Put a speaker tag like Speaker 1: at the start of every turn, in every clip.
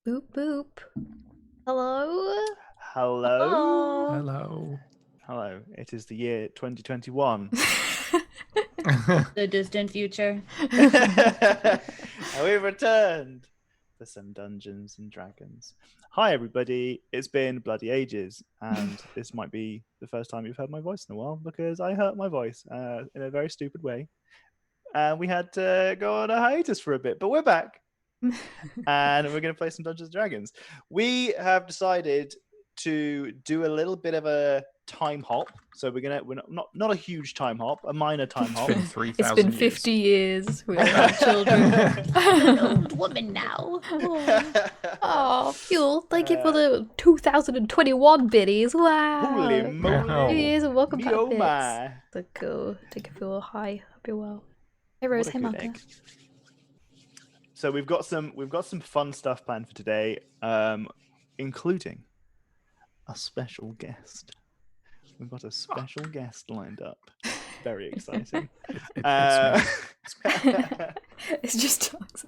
Speaker 1: Boop boop. Hello?
Speaker 2: Hello.
Speaker 3: Hello.
Speaker 2: Hello. It is the year 2021.
Speaker 4: The distant future.
Speaker 2: And we've returned for some Dungeons and Dragons. Hi, everybody. It's been bloody ages, and this might be the first time you've heard my voice in a while because I hurt my voice in a very stupid way. And we had to go on a hiatus for a bit, but we're back. And we're going to play some Dungeons and Dragons. We have decided to do a little bit of a time hop. So we're not a huge time hop, a minor time hop.
Speaker 3: It's been 3,000
Speaker 1: It's been 50 years. We all have children.
Speaker 4: I'm an old woman now.
Speaker 1: Oh, Fuel, thank you for the 2021 biddies. Wow.
Speaker 2: Holy moly.
Speaker 1: New Year's and welcome
Speaker 2: Me
Speaker 1: back,
Speaker 2: oh
Speaker 1: bits.
Speaker 2: my.
Speaker 1: So cool. Take a Fuel. Hi. Hope you're well. Hey, Rose.
Speaker 2: What a
Speaker 1: Hey,
Speaker 2: good
Speaker 1: Martha.
Speaker 2: egg. So we've got some fun stuff planned for today, including a special guest. We've got a special guest lined up. Very exciting.
Speaker 1: It's just dogs.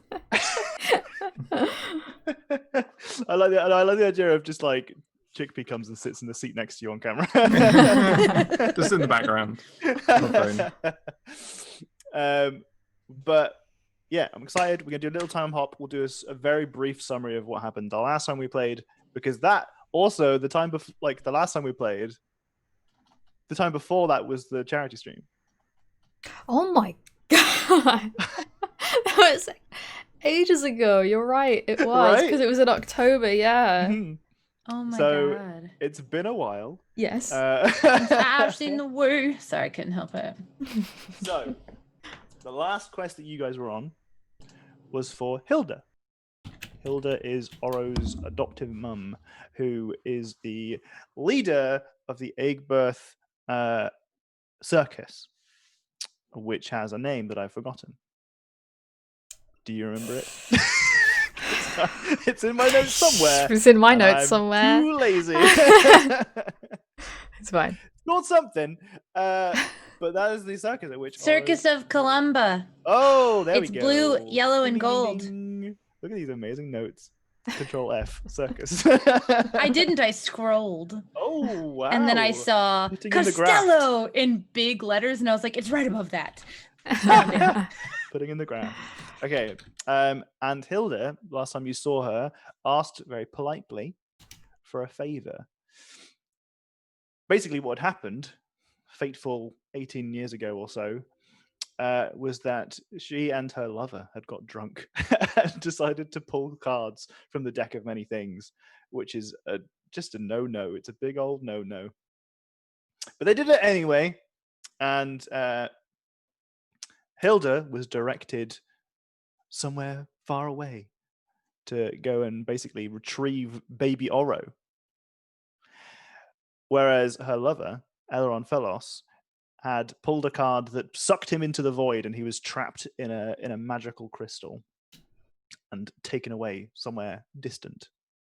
Speaker 2: I like the idea of just like Chickpea comes and sits in the seat next to you on camera.
Speaker 3: Just in the background. On the
Speaker 2: But yeah, I'm excited. We're gonna do a little time hop. We'll do a very brief summary of what happened the last time we played, because that also the time before, like the last time we played, the time before that was the charity stream.
Speaker 1: Oh my god. That was ages ago. You're right. It was because
Speaker 2: Right?
Speaker 1: it was in October. Yeah.
Speaker 2: Mhm.
Speaker 4: Oh my
Speaker 2: So-
Speaker 4: god.
Speaker 2: It's been a while.
Speaker 1: Yes.
Speaker 4: I've seen the woo. Sorry, I couldn't help it.
Speaker 2: So, the last quest that you guys were on was for Hilda. Hilda is Oro's adoptive mum, who is the leader of the Eggbirth circus, which has a name that I've forgotten. Do you remember it? It's in my notes somewhere.
Speaker 1: It's in my
Speaker 2: and
Speaker 1: notes
Speaker 2: I'm
Speaker 1: somewhere.
Speaker 2: Too lazy.
Speaker 1: It's fine.
Speaker 2: Not something. But that is the circus at which
Speaker 4: Circus of Columba.
Speaker 2: Oh, there
Speaker 4: It's
Speaker 2: we go.
Speaker 4: blue, yellow, and
Speaker 2: Ding, ding,
Speaker 4: gold.
Speaker 2: ding. Look at these amazing notes. Control F, circus.
Speaker 4: I didn't, I scrolled.
Speaker 2: Oh, wow.
Speaker 4: And then I saw
Speaker 2: Putting in the graft.
Speaker 4: Costello in big letters, and I was like, it's right above that.
Speaker 2: Putting in the graph. Okay. And Hilda, last time you saw her, asked very politely for a favor. Basically, what had happened, fateful 18 years ago or so, was that she and her lover had got drunk and decided to pull cards from the deck of many things, which is just a no-no. It's a big old no-no. But they did it anyway, and Hilda was directed somewhere far away to go and basically retrieve baby Oro. Whereas her lover, Elrond Felos, had pulled a card that sucked him into the void, and he was trapped in a magical crystal and taken away somewhere distant.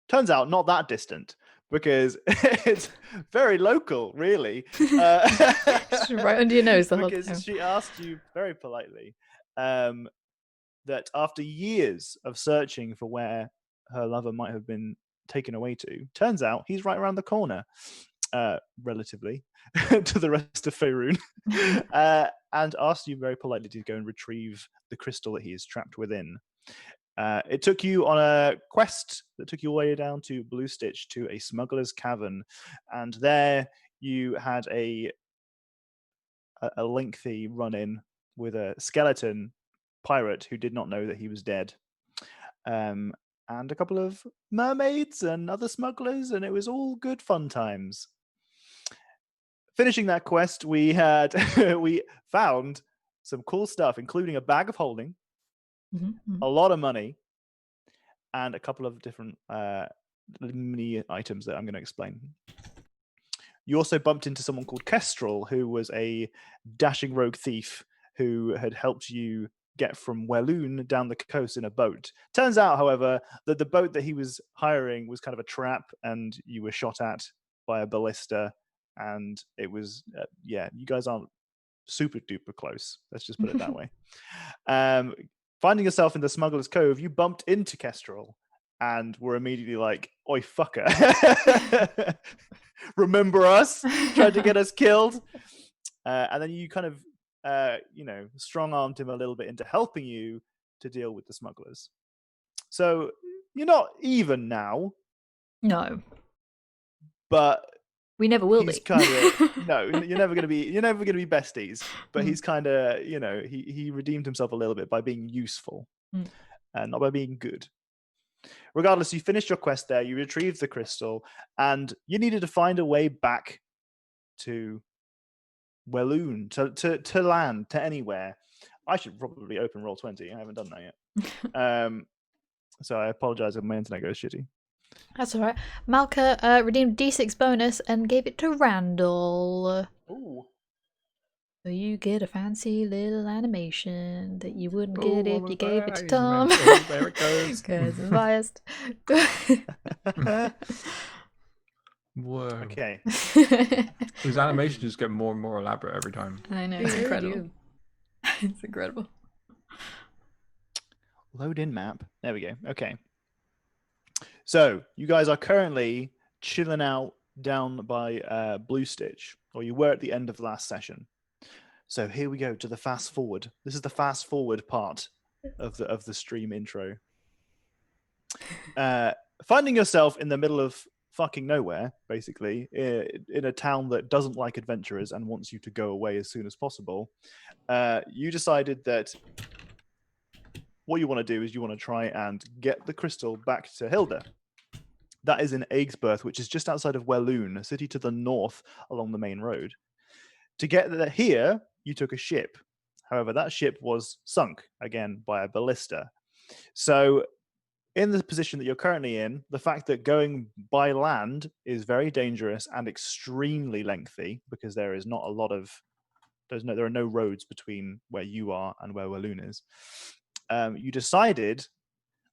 Speaker 2: Turns out not that distant, because it's very local, really.
Speaker 1: It's right under your nose the whole
Speaker 2: Because
Speaker 1: time.
Speaker 2: she asked you very politely that after years of searching for where her lover might have been taken away to, turns out he's right around the corner, relatively, to the rest of Faerun, and asked you very politely to go and retrieve the crystal that he is trapped within. It took you on a quest that took you all the way down to Blue Stitch to a smuggler's cavern, and there you had a lengthy run-in with a skeleton pirate who did not know that he was dead, and a couple of mermaids and other smugglers, and it was all good fun times. Finishing that quest, we found some cool stuff, including a bag of holding, a lot of money, and a couple of different mini items that I'm going to explain. You also bumped into someone called Kestrel, who was a dashing rogue thief who had helped you get from Walloon down the coast in a boat. Turns out, however, that the boat that he was hiring was kind of a trap, and you were shot at by a ballista, and it was, you guys aren't super duper close. Let's just put it that way. Finding yourself in the Smuggler's Cove, you bumped into Kestrel, and were immediately like, "Oi, fucker! Remember us? Tried to get us killed." And then you kind of, strong-armed him a little bit into helping you to deal with the smugglers. So you're not even now,
Speaker 1: No,
Speaker 2: but
Speaker 1: we never will
Speaker 2: he's
Speaker 1: be.
Speaker 2: kind of no. You're never gonna be besties. But
Speaker 1: Mm.
Speaker 2: he's kind of, he redeemed himself a little bit by being useful, not by being good. Regardless, you finished your quest there. You retrieved the crystal, and you needed to find a way back to Walloon, to land, to anywhere. I should probably open Roll20. I haven't done that yet. So I apologize if my internet goes shitty.
Speaker 1: That's all right. Malka redeemed D6 bonus and gave it to Randall.
Speaker 2: Ooh.
Speaker 1: So you get a fancy little animation that you wouldn't get if you gave it to
Speaker 3: He's
Speaker 1: Tom.
Speaker 3: mental. There it goes.
Speaker 1: Because I'm biased.
Speaker 3: Whoa.
Speaker 2: Okay.
Speaker 3: His animations just get more and more elaborate every time.
Speaker 1: I know, it's incredible. It's incredible.
Speaker 2: Load in map. There we go. Okay. So you guys are currently chilling out down by Blue Stitch, or you were at the end of the last session. So here we go to the fast forward. This is the fast forward part of the stream intro. Finding yourself in the middle of fucking nowhere, basically, in a town that doesn't like adventurers and wants you to go away as soon as possible, you decided that what you want to do is you want to try and get the crystal back to Hilda. That is in Aegsburth, which is just outside of Walloon, a city to the north along the main road. To get here, you took a ship. However, that ship was sunk, again, by a ballista. So in the position that you're currently in, the fact that going by land is very dangerous and extremely lengthy, because there is not a lot of... there are no roads between where you are and where Walloon is. You decided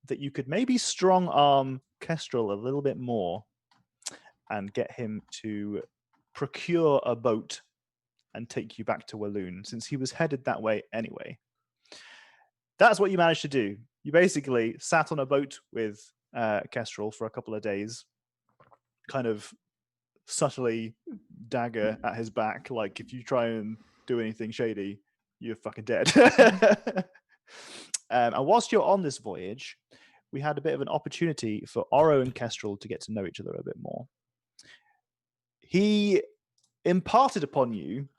Speaker 2: that you could maybe strong-arm Kestrel a little bit more and get him to procure a boat and take you back to Walloon, since he was headed that way anyway. That's what you managed to do. You basically sat on a boat with Kestrel for a couple of days, kind of subtly dagger at his back, like if you try and do anything shady, you're fucking dead. And whilst you're on this voyage, we had a bit of an opportunity for Oro and Kestrel to get to know each other a bit more. He imparted upon you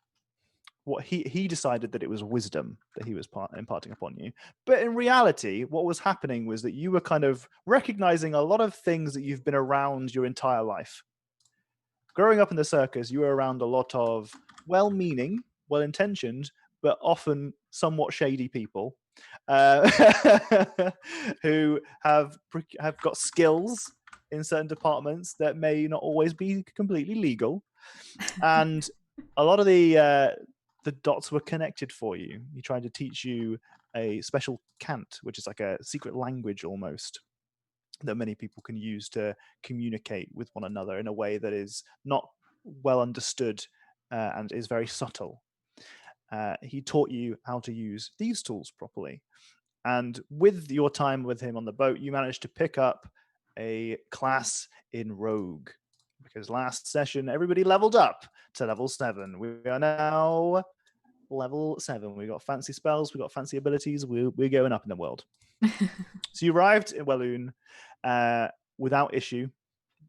Speaker 2: what he decided that it was wisdom that he was imparting upon you. But in reality, what was happening was that you were kind of recognizing a lot of things that you've been around your entire life. Growing up in the circus, you were around a lot of well-meaning, well-intentioned, but often somewhat shady people who have got skills in certain departments that may not always be completely legal. And a lot of the dots were connected for you. He tried to teach you a special cant, which is like a secret language almost, that many people can use to communicate with one another in a way that is not well understood and is very subtle. He taught you how to use these tools properly. And with your time with him on the boat, you managed to pick up a class in Rogue. Because last session, everybody leveled up to level 7. We are now level 7. We got fancy spells, we got fancy abilities, we're going up in the world. So you arrived in Walloon without issue,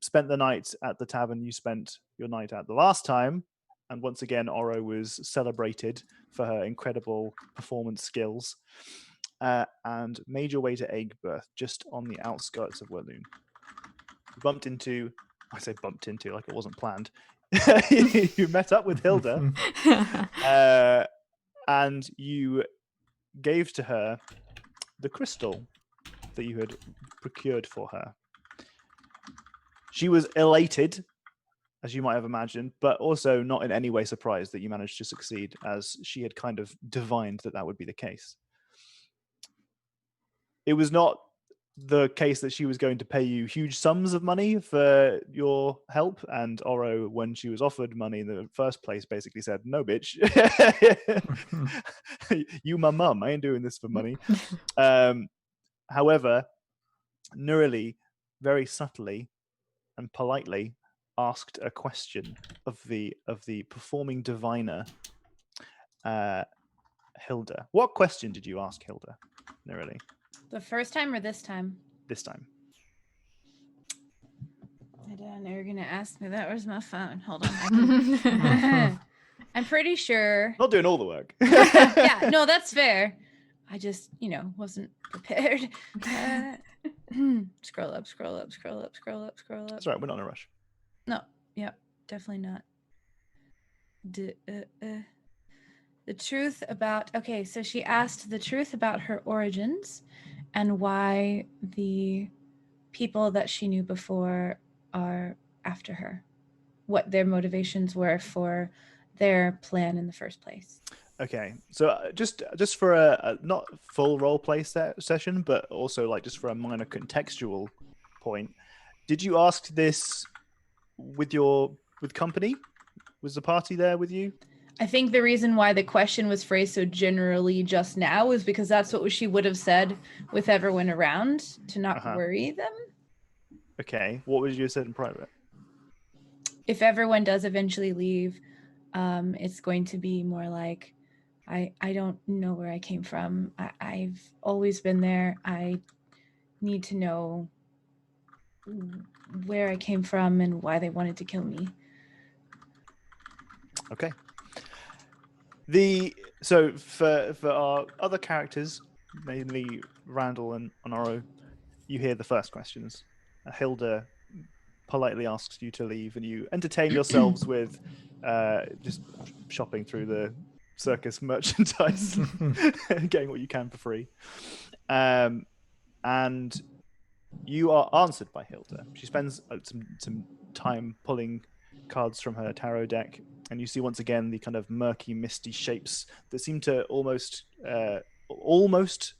Speaker 2: spent the night at the tavern you spent your night at the last time, and once again, Oro was celebrated for her incredible performance skills, and made your way to Aegsburth, just on the outskirts of Walloon. I say bumped into, like it wasn't planned. You met up with Hilda, and you gave to her the crystal that you had procured for her. She was elated, as you might have imagined, but also not in any way surprised that you managed to succeed, as she had kind of divined that would be the case. It was not the case that she was going to pay you huge sums of money for your help, and Oro, when she was offered money in the first place, basically said, "No, bitch, you my mum. I ain't doing this for money." However, Nurali very subtly and politely asked a question of the performing diviner, Hilda. What question did you ask Hilda? No, really.
Speaker 4: The first time or this time?
Speaker 2: This time.
Speaker 4: I don't know you're gonna ask me that. Where's my phone? Hold on. I'm pretty sure.
Speaker 2: Not doing all the work.
Speaker 4: Yeah, no, that's fair. I just, wasn't prepared. Scroll up.
Speaker 2: That's right. We're not in a rush.
Speaker 4: No, yep, definitely not. The truth about, okay, so she asked the truth about her origins and why the people that she knew before are after her, what their motivations were for their plan in the first place.
Speaker 2: Okay, so just for a not full role play session, but also like just for a minor contextual point, did you ask this with company? Was the party there with you?
Speaker 4: I think the reason why the question was phrased so generally just now is because that's what she would have said with everyone around to not worry them.
Speaker 2: Okay, what would you have said in private?
Speaker 4: If everyone does eventually leave, it's going to be more like, I don't know where I came from. I've always been there. I need to know where I came from and why they wanted to kill me.
Speaker 2: Okay. So for our other characters, mainly Randall and Honoro, you hear the first questions. Hilda politely asks you to leave, and you entertain yourselves with just shopping through the circus merchandise, getting what you can for free. And you are answered by Hilda. She spends some time pulling cards from her tarot deck, and you see once again the kind of murky, misty shapes that seem to almost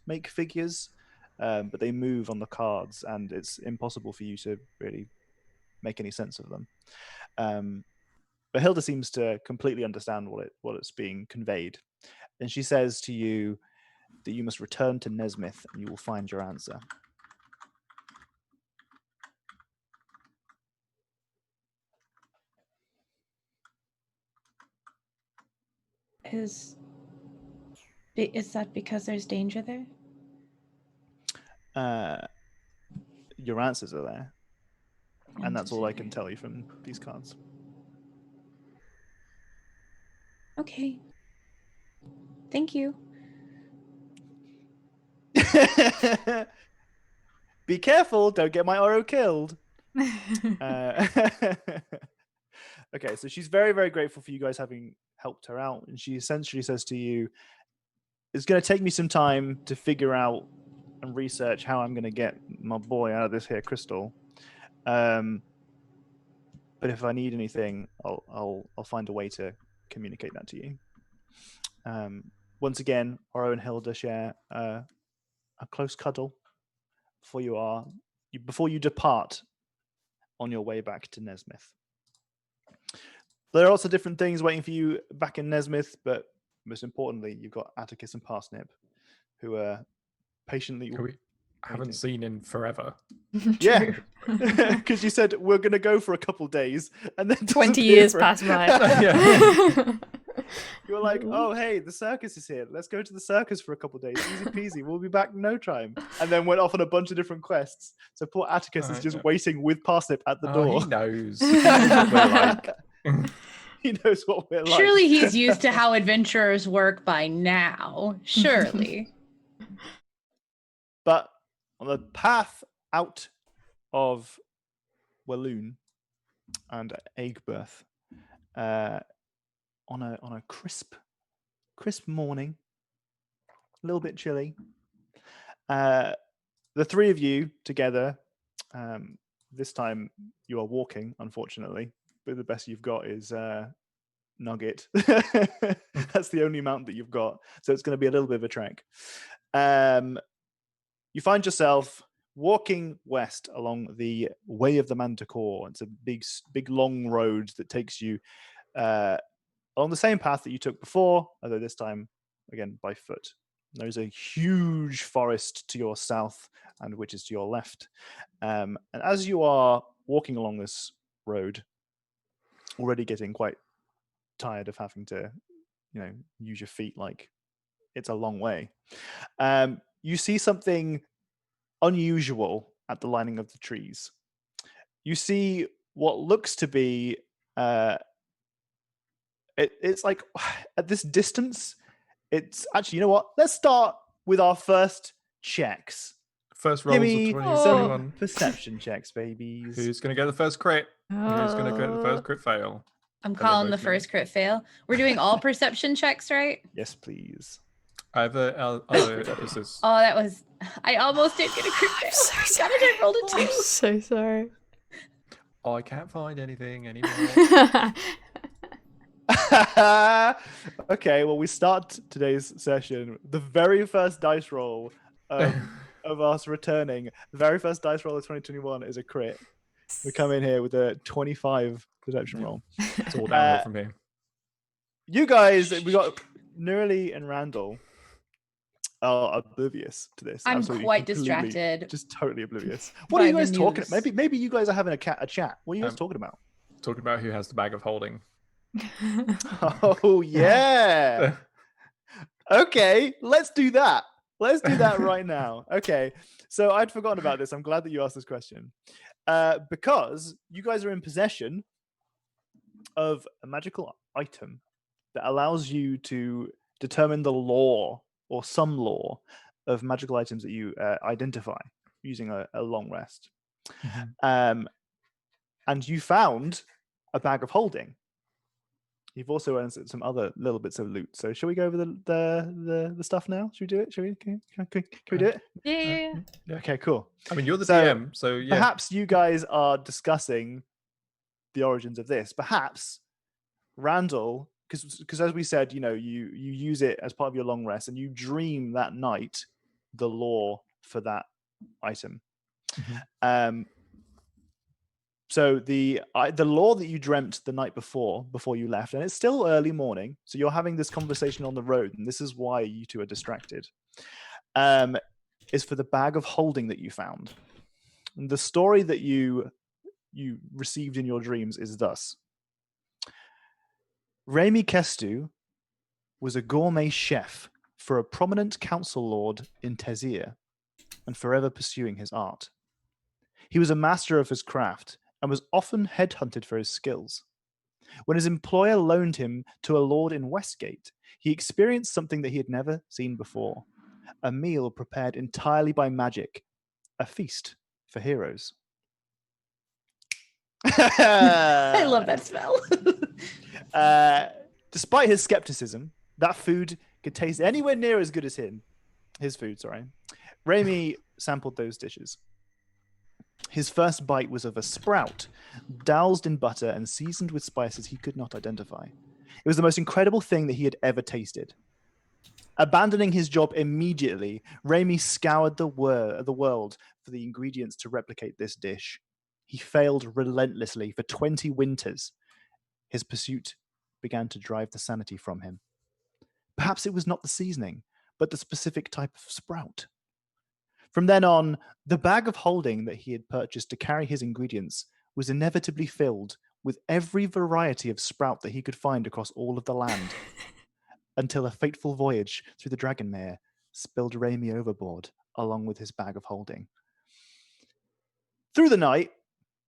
Speaker 2: make figures, but they move on the cards, and it's impossible for you to really make any sense of them. But Hilda seems to completely understand what it's being conveyed, and she says to you that you must return to Nesmith, and you will find your answer.
Speaker 4: Is that because there's danger there?
Speaker 2: Your answers are there, and that's all I can tell you from these cards.
Speaker 4: Okay. Thank you.
Speaker 2: Be careful, don't get my Oro killed. Okay, so she's very, very grateful for you guys having helped her out, and she essentially says to you, it's going to take me some time to figure out and research how I'm going to get my boy out of this here crystal. But if I need anything, I'll find a way to communicate that to you. Once again, Oro and Hilda share a close cuddle before you depart on your way back to Nesmith. There are lots of different things waiting for you back in Nesmith, but most importantly, you've got Atticus and Parsnip, who are patiently.
Speaker 3: We haven't seen in forever.
Speaker 2: Yeah, because you said we're going to go for a couple days, and then
Speaker 1: 20 years pass by.
Speaker 2: You were like, oh, hey, the circus is here. Let's go to the circus for a couple days. Easy peasy. We'll be back in no time. And then went off on a bunch of different quests. So poor Atticus is just waiting with Parsnip at the door.
Speaker 3: He knows. He knows what we're like.
Speaker 2: He knows what we're like.
Speaker 4: Surely he's used to how adventurers work by now. Surely.
Speaker 2: But on the path out of Walloon and Aigburth, on a crisp morning, a little bit chilly, the three of you together, this time you are walking, unfortunately, but the best you've got is Nugget. That's the only mount that you've got, so it's going to be a little bit of a trek. You find yourself walking west along the Way of the Manticore. It's a big long road that takes you along the same path that you took before, although this time again by foot. There's a huge forest to your south, and which is to your left. And as you are walking along this road, already getting quite tired of having to, use your feet like it's a long way, you see something unusual at the lining of the trees. You see what looks to be it's like at this distance, it's actually, you know what? Let's start with our first checks.
Speaker 3: First
Speaker 2: Give
Speaker 3: rolls of
Speaker 2: me
Speaker 3: 2021.
Speaker 2: some perception checks, babies.
Speaker 3: Who's going to get the first crit? Who's going to get the first crit fail?
Speaker 4: I'm
Speaker 3: they
Speaker 4: calling the
Speaker 3: both
Speaker 4: first crit fail. We're doing all perception checks, right?
Speaker 2: Yes, please.
Speaker 3: I have other emphasis.
Speaker 4: Oh, that was. I almost did get a crit fail.
Speaker 1: I'm so
Speaker 4: God,
Speaker 1: sorry.
Speaker 4: I rolled a 2.
Speaker 1: I'm so sorry.
Speaker 3: Oh, I can't find anything anymore.
Speaker 2: Okay, well, we start today's session. The very first dice roll of us returning, the very first dice roll of 2021 is a crit. We come in here with a 25 perception roll.
Speaker 3: It's all downhill from here.
Speaker 2: You guys, we got Nurli and Randall are oblivious to this.
Speaker 4: I'm
Speaker 2: Absolutely,
Speaker 4: quite
Speaker 2: completely,
Speaker 4: distracted.
Speaker 2: just totally oblivious. What are you
Speaker 4: by the
Speaker 2: guys talking?
Speaker 4: news.
Speaker 2: Maybe you guys are having a chat. What are you guys talking about?
Speaker 3: Talking about who has the bag of holding.
Speaker 2: Oh yeah. Okay, let's do that. Let's do that right now. Okay, so I'd forgotten about this. I'm glad that you asked this question. Because you guys are in possession of a magical item that allows you to determine the law or some law of magical items that you identify using a long rest.
Speaker 3: Mm-hmm.
Speaker 2: And you found a bag of holding. You've also earned some other little bits of loot. So shall we go over the stuff now? Should we do it? Can we do it?
Speaker 4: Yeah.
Speaker 2: Okay, cool.
Speaker 3: I mean, you're the
Speaker 2: So,
Speaker 3: DM, so yeah.
Speaker 2: Perhaps you guys are discussing the origins of this. Perhaps Randall, because as we said, you use it as part of your long rest, and you dream that night the lore for that item.
Speaker 3: Mm-hmm.
Speaker 2: So the lore that you dreamt the night before you left, and it's still early morning, so you're having this conversation on the road, and this is why you two are distracted, is for the bag of holding that you found. And the story that you received in your dreams is thus. Remy Kestu was a gourmet chef for a prominent council lord in Tezir, and forever pursuing his art. He was a master of his craft, and was often headhunted for his skills. When his employer loaned him to a lord in Westgate, he experienced something that he had never seen before. A meal prepared entirely by magic. A feast for heroes.
Speaker 4: I love that smell.
Speaker 2: Despite his skepticism, that food could taste anywhere near as good as his food, sorry. Remy sampled those dishes. His first bite was of a sprout, doused in butter and seasoned with spices he could not identify. It was the most incredible thing that he had ever tasted. Abandoning his job immediately, Remy scoured the world for the ingredients to replicate this dish. He failed relentlessly for 20 winters. His pursuit began to drive the sanity from him. Perhaps it was not the seasoning, but the specific type of sprout. From then on, the bag of holding that he had purchased to carry his ingredients was inevitably filled with every variety of sprout that he could find across all of the land, until a fateful voyage through the Dragonmere spilled Remy overboard along with his bag of holding. Through the night,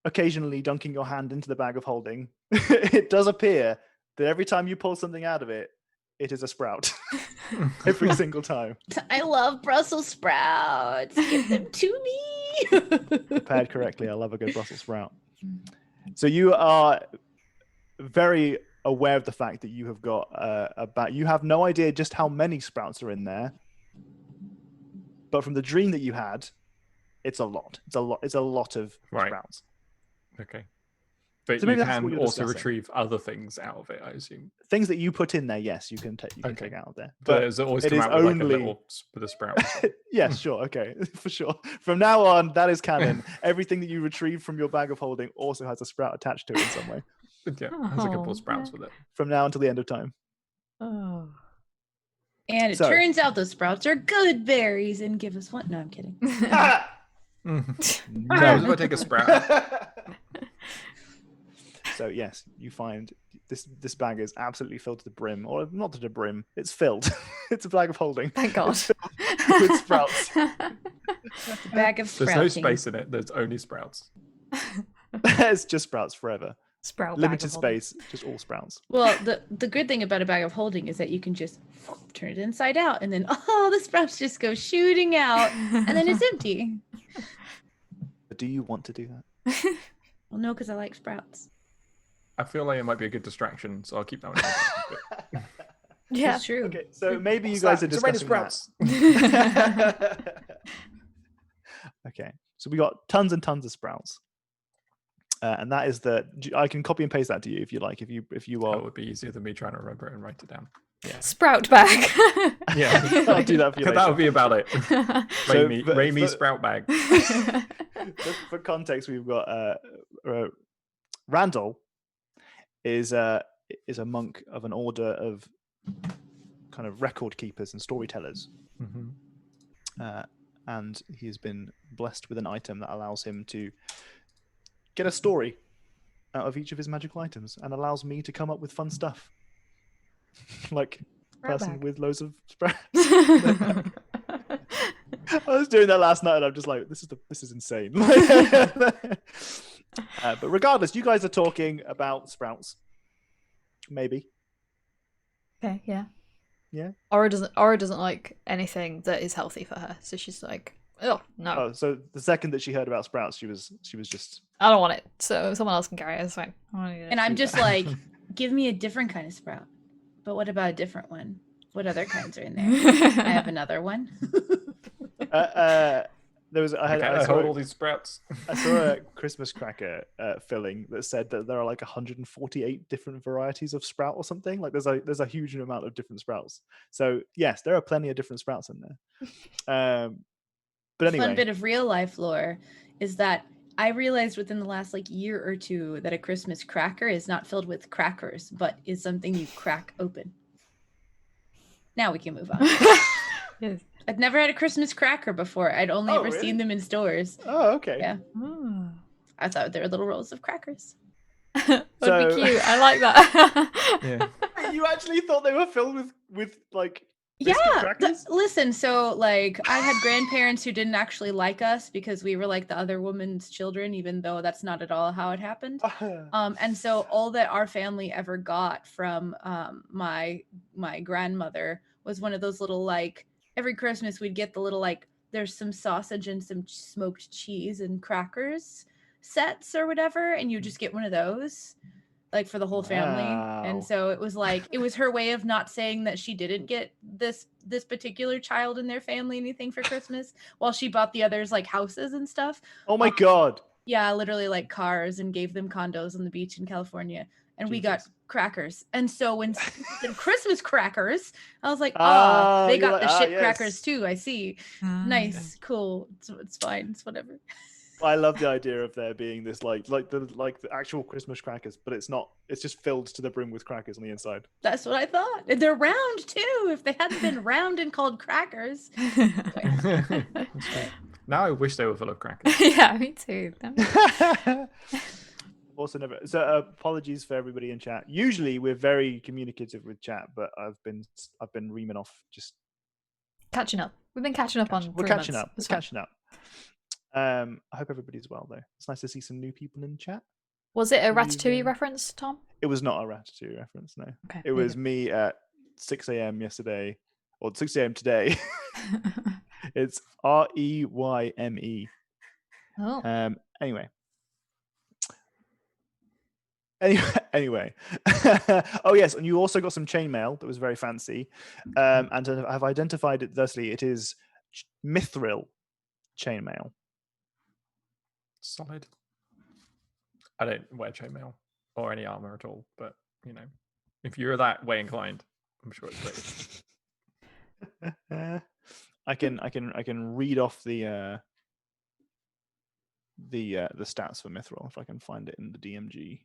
Speaker 2: occasionally dunking your hand into the bag of holding, it does appear that every time you pull something out of it, it is a sprout. Every single time.
Speaker 4: I love Brussels sprouts. Give them to me.
Speaker 2: Prepared correctly. I love a good Brussels sprout. So you are very aware of the fact that you have got you have no idea just how many sprouts are in there. But from the dream that you had, it's a lot. It's a lot of sprouts.
Speaker 3: Okay. But
Speaker 2: So
Speaker 3: you
Speaker 2: maybe that's what
Speaker 3: can
Speaker 2: you're
Speaker 3: also
Speaker 2: discussing.
Speaker 3: retrieve other things out of it, I assume.
Speaker 2: Things that you put in there, yes, you can take out of there.
Speaker 3: But does it always come out with like a little with a sprout?
Speaker 2: Yes, sure, okay, for sure. From now on, that is canon. Everything that you retrieve from your bag of holding also has a sprout attached to it in some way.
Speaker 3: Yeah, has a couple of sprouts with it.
Speaker 2: From now until the end of time.
Speaker 1: Oh.
Speaker 4: And it
Speaker 2: So-
Speaker 4: turns out those sprouts are good berries and give us one. No, I'm kidding.
Speaker 3: So I was about to take a sprout.
Speaker 2: So yes, you find this bag is absolutely filled to the brim, or not to the brim. It's filled. It's a bag of holding.
Speaker 1: Thank God.
Speaker 2: It's filled with sprouts.
Speaker 4: It's a bag of
Speaker 3: There's
Speaker 4: sprouting.
Speaker 3: no space in it. There's only sprouts.
Speaker 2: It's just sprouts forever.
Speaker 1: Sprout bag
Speaker 2: Limited
Speaker 1: of holding.
Speaker 2: space, just all sprouts.
Speaker 4: Well, the good thing about a bag of holding is that you can just turn it inside out, and then the sprouts just go shooting out, and then it's empty.
Speaker 2: But do you want to do that?
Speaker 4: Well, no, because I like sprouts.
Speaker 3: I feel like it might be a good distraction, so I'll keep that one.
Speaker 1: Yeah.
Speaker 4: It's true.
Speaker 2: Okay, so maybe you
Speaker 3: What's
Speaker 2: guys
Speaker 3: that?
Speaker 2: are
Speaker 3: It's a rain of
Speaker 2: discussing that. Okay, so we got tons and tons of sprouts, and that is I can copy and paste that to you if you like. If you
Speaker 3: That
Speaker 2: are,
Speaker 3: would be easier than me trying to remember it and write it down.
Speaker 1: Sprout bag.
Speaker 3: Yeah,
Speaker 2: I'll do that for you.
Speaker 3: that
Speaker 2: Later.
Speaker 3: would be about it.
Speaker 2: So,
Speaker 3: Raimi
Speaker 2: but-
Speaker 3: sprout bag.
Speaker 2: For context, we've got Randall is a monk of an order of kind of record keepers and storytellers, and he has been blessed with an item that allows him to get a story out of each of his magical items, and allows me to come up with fun stuff, like
Speaker 1: Sprout
Speaker 2: person
Speaker 1: bag.
Speaker 2: with loads of sprouts. I was doing that last night, and I'm just like, this is insane. But regardless, you guys are talking about sprouts. Maybe.
Speaker 1: Okay, yeah.
Speaker 2: Yeah.
Speaker 1: Aura doesn't like anything that is healthy for her, so she's like, oh no,
Speaker 2: Oh, so the second that she heard about sprouts, she was just.
Speaker 1: I don't want it. So someone else can carry it. It's fine. I don't need it.
Speaker 4: And I'm just like, give me a different kind of sprout. But what about a different one? What other kinds are in there? I have another one.
Speaker 2: There was I
Speaker 3: I
Speaker 2: saw
Speaker 3: hold all these sprouts.
Speaker 2: I saw a Christmas cracker filling that said that there are like 148 different varieties of sprout or something. Like there's a huge amount of different sprouts. So yes, there are plenty of different sprouts in there. But anyway,
Speaker 4: Fun bit of real life lore is that I realized within the last year or two that a Christmas cracker is not filled with crackers, but is something you crack open. Now we can move on.
Speaker 1: Yes.
Speaker 4: I'd never had a Christmas cracker before. I'd only
Speaker 2: Oh,
Speaker 4: ever
Speaker 2: really?
Speaker 4: seen them in stores.
Speaker 2: oh okay.
Speaker 4: Yeah.
Speaker 1: Oh.
Speaker 4: I thought they were little rolls of crackers.
Speaker 1: That'd
Speaker 2: So-
Speaker 1: be cute. I like that.
Speaker 3: Yeah.
Speaker 2: You actually thought they were filled with like
Speaker 4: Yeah.
Speaker 2: biscuit crackers?
Speaker 4: Listen, so I had grandparents who didn't actually like us because we were like the other woman's children, even though that's not at all how it happened. And so all that our family ever got from my grandmother was one of those little every Christmas we'd get the little there's some sausage and some smoked cheese and crackers sets or whatever, and you just get one of those for the whole family.
Speaker 2: Wow.
Speaker 4: And so it was her way of not saying that she didn't get this particular child in their family anything for Christmas, while she bought the others houses and stuff.
Speaker 2: Oh my god.
Speaker 4: Yeah, literally cars, and gave them condos on the beach in California. And we got
Speaker 2: Jesus.
Speaker 4: crackers. And so when the Christmas crackers, I was like,
Speaker 2: Ah,
Speaker 4: they
Speaker 2: you're
Speaker 4: got
Speaker 2: like,
Speaker 4: the shit
Speaker 2: yes.
Speaker 4: crackers too. I see.
Speaker 1: Mm.
Speaker 4: Nice, cool. It's fine. It's whatever.
Speaker 2: I love the idea of there being this the actual Christmas crackers, but it's not. It's just filled to the brim with crackers on the inside.
Speaker 4: That's what I thought. And they're round too. If they hadn't been round and called crackers.
Speaker 3: That's great. Now I wish they were full of crackers.
Speaker 1: Yeah, me too.
Speaker 2: Also never. So apologies for everybody in chat. Usually we're very communicative with chat, but I've been reaming off just
Speaker 1: Catching up. We've been catching up on.
Speaker 2: We're
Speaker 1: 3
Speaker 2: catching
Speaker 1: months.
Speaker 2: up. We're
Speaker 1: It's fine.
Speaker 2: catching up. I hope everybody's well though. It's nice to see some new people in chat.
Speaker 1: Was it a
Speaker 2: We've,
Speaker 1: Ratatouille reference, Tom?
Speaker 2: It was not a Ratatouille reference, no.
Speaker 1: Okay.
Speaker 2: It was me at 6 a.m. yesterday, or 6 a.m. today. It's REYME.
Speaker 1: Oh.
Speaker 2: Anyway. Oh yes, and you also got some chainmail that was very fancy, and I've identified it thusly. It is mithril chainmail.
Speaker 3: Solid. I don't wear chainmail or any armor at all, but if you're that way inclined, I'm sure it's great.
Speaker 2: I can read off the stats for mithril if I can find it in the DMG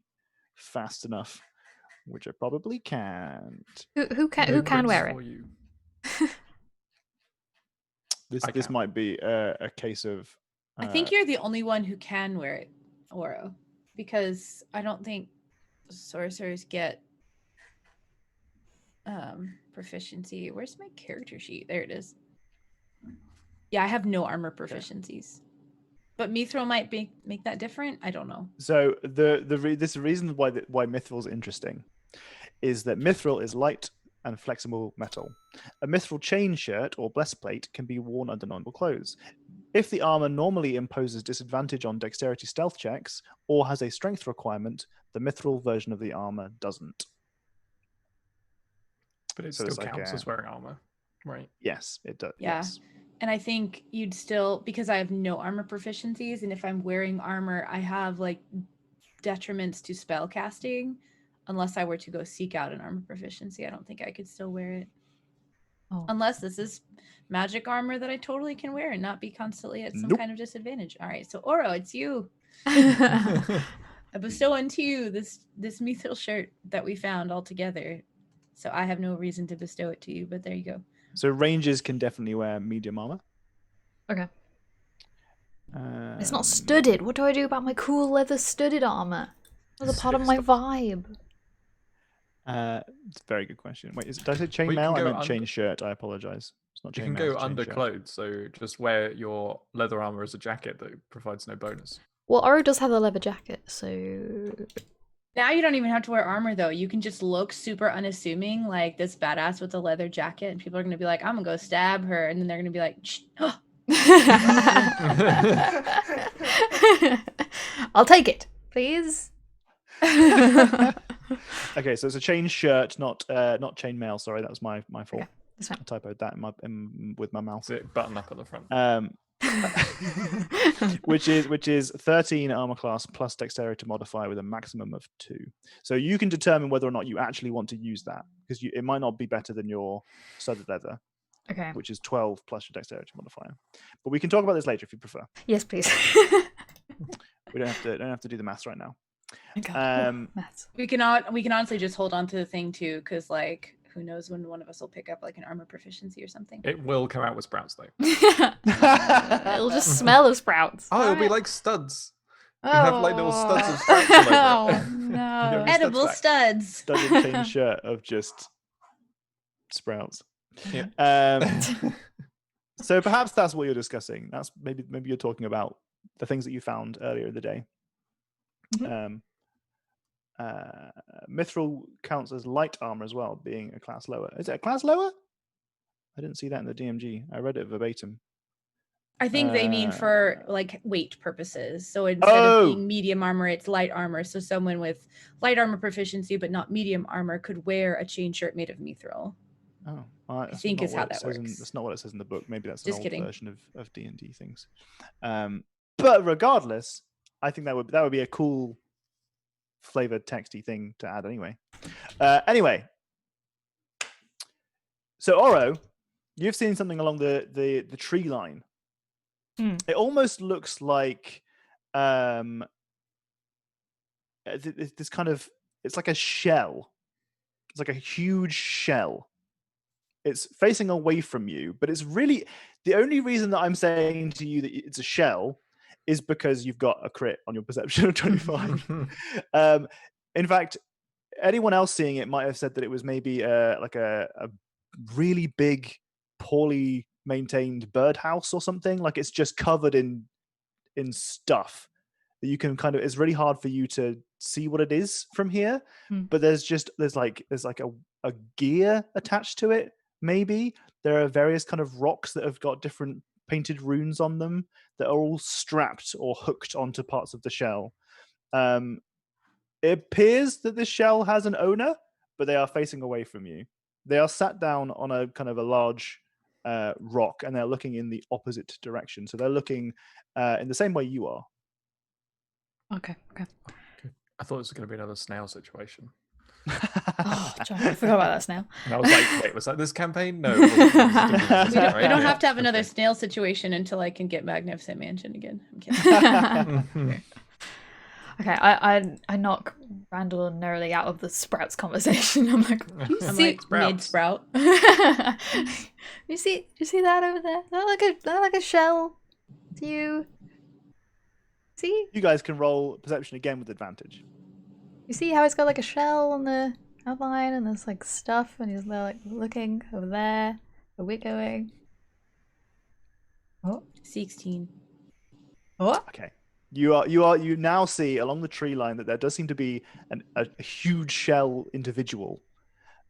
Speaker 2: fast enough, which I probably can't.
Speaker 1: Who can wear it?
Speaker 3: For you.
Speaker 2: This might be a case of.
Speaker 4: I think you're the only one who can wear it, Oro, because I don't think sorcerers get proficiency. Where's my character sheet? There it is. Yeah, I have no armor proficiencies. But Mithril might make that different. I don't know.
Speaker 2: So this reason why Mithril is interesting is that Mithril is light and flexible metal. A Mithril chain shirt or breastplate can be worn under normal clothes. If the armor normally imposes disadvantage on dexterity stealth checks or has a strength requirement, the Mithril version of the armor doesn't.
Speaker 3: But it still counts as wearing armor, right?
Speaker 2: Yes, it does.
Speaker 4: Yeah.
Speaker 2: Yes.
Speaker 4: And I think you'd still, because I have no armor proficiencies, and if I'm wearing armor, I have like detriments to spell casting. Unless I were to go seek out an armor proficiency, I don't think I could still wear it.
Speaker 1: Oh.
Speaker 4: Unless this is magic armor that I totally can wear and not be constantly at some kind of disadvantage. All right, so Oro, it's you. I bestow unto you this mithril shirt that we found all together. So I have no reason to bestow it to you, but there you go.
Speaker 2: So rangers can definitely wear medium armor.
Speaker 1: Okay. It's not studded. What do I do about my cool leather studded armor? That's a part of my vibe.
Speaker 2: It's a very good question. Wait, did I say chainmail? I meant chain shirt. I apologize. It's not chainmail.
Speaker 3: You can go under clothes, so just wear your leather armor as a jacket that provides no bonus.
Speaker 1: Well, Oro does have a leather jacket, so...
Speaker 4: Now you don't even have to wear armor, though. You can just look super unassuming, like this badass with a leather jacket, and people are going to be like, I'm going to go stab her, and then they're going to be like, shh.
Speaker 1: I'll take it, please.
Speaker 2: Okay, so it's a chain shirt, not chainmail. Sorry, that was my fault.
Speaker 1: Okay, that's fine.
Speaker 2: I typoed that with my mouth.
Speaker 3: It button up at the front.
Speaker 2: which is 13 armor class plus dexterity modifier with a maximum of 2. So you can determine whether or not you actually want to use that, because it might not be better than your studded leather.
Speaker 1: Okay.
Speaker 2: Which is 12 plus your dexterity modifier. But we can talk about this later if you prefer.
Speaker 1: Yes, please.
Speaker 2: We don't have to do the maths right now.
Speaker 1: Okay. Maths.
Speaker 4: We can honestly just hold on to the thing too, because like who knows when one of us will pick up like an armor proficiency or something.
Speaker 3: It will come out with sprouts though.
Speaker 1: It'll just smell of sprouts.
Speaker 3: Oh, it'll be like studs. You have like little studs of sprouts all over it.
Speaker 1: Oh no.
Speaker 4: Edible studs.
Speaker 2: Studded chain shirt of just sprouts.
Speaker 3: Yeah.
Speaker 2: So perhaps that's what you're discussing. That's maybe you're talking about the things that you found earlier in the day.
Speaker 1: Mm-hmm.
Speaker 2: Mithril counts as light armor as well, being a class lower. Is it a class lower? I didn't see that in the DMG. I read it verbatim.
Speaker 4: I think they mean for like weight purposes. So instead of being medium armor, it's light armor. So someone with light armor proficiency but not medium armor could wear a chain shirt made of mithril.
Speaker 2: Oh, well,
Speaker 4: I think is how that works.
Speaker 2: That's not what it says in the book. Maybe that's an
Speaker 4: Just
Speaker 2: old
Speaker 4: kidding.
Speaker 2: version of D&D things. But regardless, I think that would be a cool flavored texty thing to add anyway. Anyway, so Oro, you've seen something along the tree line. It almost looks like this kind of, it's like a shell. It's like a huge shell. It's facing away from you, but it's really, the only reason that I'm saying to you that it's a shell is because you've got a crit on your perception of 25. In fact, anyone else seeing it might have said that it was maybe like a really big, poorly maintained birdhouse or something. Like it's just covered in stuff that you can kind of, it's really hard for you to see what it is from here. But there's like a gear attached to it. Maybe there are various kind of rocks that have got different painted runes on them that are all strapped or hooked onto parts of the shell. It appears that this shell has an owner, but they are facing away from you. They are sat down on a kind of a large rock, and they're looking in the opposite direction. So they're looking in the same way you are.
Speaker 1: Okay.
Speaker 3: I thought it was going to be another snail situation.
Speaker 1: Oh, I forgot about that snail.
Speaker 3: And I was like, wait, was that this campaign? No.
Speaker 4: We don't have to have another snail situation until I can get Magnificent Mansion again. I'm kidding.
Speaker 1: Okay, I knock Randall narrowly out of the sprouts conversation. I'm like, do you
Speaker 4: I'm
Speaker 1: see?
Speaker 4: like mid sprout.
Speaker 1: you see that over there? That like a shell to you? See?
Speaker 2: You guys can roll perception again with advantage.
Speaker 1: You see how it's got like a shell on the outline and there's like stuff and he's like looking over there where we're going. Oh.
Speaker 4: 16.
Speaker 1: What?
Speaker 2: Okay. You now see along the tree line that there does seem to be a huge shell individual.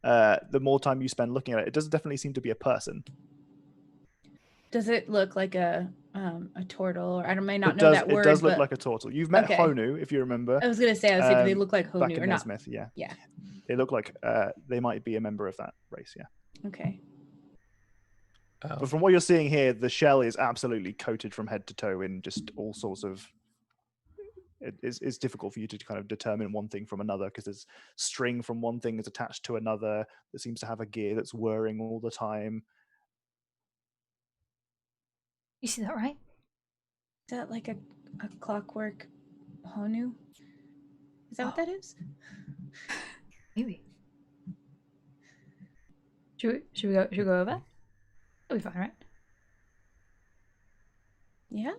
Speaker 2: The more time you spend looking at it, it does definitely seem to be a person.
Speaker 4: Does it look like a turtle? Or I may not know that word.
Speaker 2: It does look
Speaker 4: but
Speaker 2: like a turtle. You've met
Speaker 4: Okay.
Speaker 2: Honu, if you remember.
Speaker 4: I was gonna say, do they look like
Speaker 2: back
Speaker 4: Honu
Speaker 2: in
Speaker 4: or not?
Speaker 2: Nesmith, yeah.
Speaker 4: Yeah.
Speaker 2: They look like they might be a member of that race, yeah.
Speaker 4: Okay.
Speaker 2: But from what you're seeing here, the shell is absolutely coated from head to toe in just all sorts of. It's difficult for you to kind of determine one thing from another because there's string from one thing is attached to another that seems to have a gear that's whirring all the time.
Speaker 1: You see that, right?
Speaker 4: Is that like a clockwork Honu? Is that what that is?
Speaker 1: Maybe. Should we go over? It'll be fine, right?
Speaker 4: Yeah.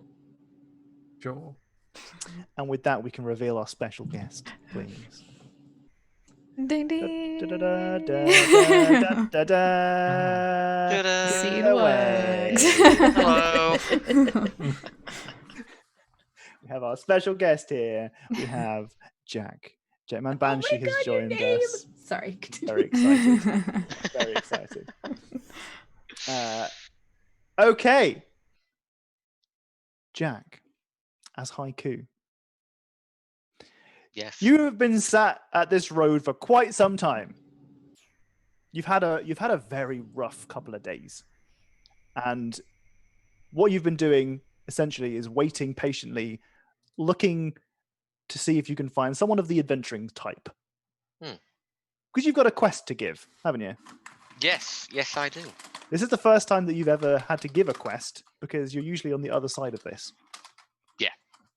Speaker 3: Sure.
Speaker 2: And with that, we can reveal our special guest, please.
Speaker 1: Ding ding.
Speaker 2: Da-da-da-da-da-da-da.
Speaker 1: Scene
Speaker 2: Away.
Speaker 1: works.
Speaker 5: Hello.
Speaker 2: We have our special guest here. We have Jack. Jackman Banshee has joined us.
Speaker 4: Sorry.
Speaker 2: Very excited. Very excited. Okay. Jack, as Haiku.
Speaker 5: Yes.
Speaker 2: You have been sat at this road for quite some time. You've had a very rough couple of days. And what you've been doing essentially is waiting patiently, looking to see if you can find someone of the adventuring type. Because you've got a quest to give, haven't you?
Speaker 5: Yes, I do.
Speaker 2: This is the first time that you've ever had to give a quest because you're usually on the other side of this.
Speaker 5: Yeah.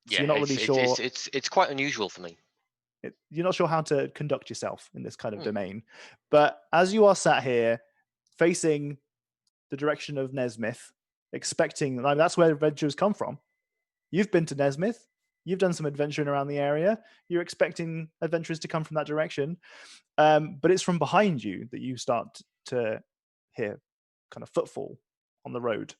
Speaker 2: So you're not really sure.
Speaker 5: It's quite unusual for me.
Speaker 2: You're not sure how to conduct yourself in this kind of domain. But as you are sat here facing the direction of Nesmith, expecting, like, that's where adventures come from. You've been to Nesmith. You've done some adventuring around the area. You're expecting adventurers to come from that direction. But it's from behind you that you start to hear kind of footfall on the road.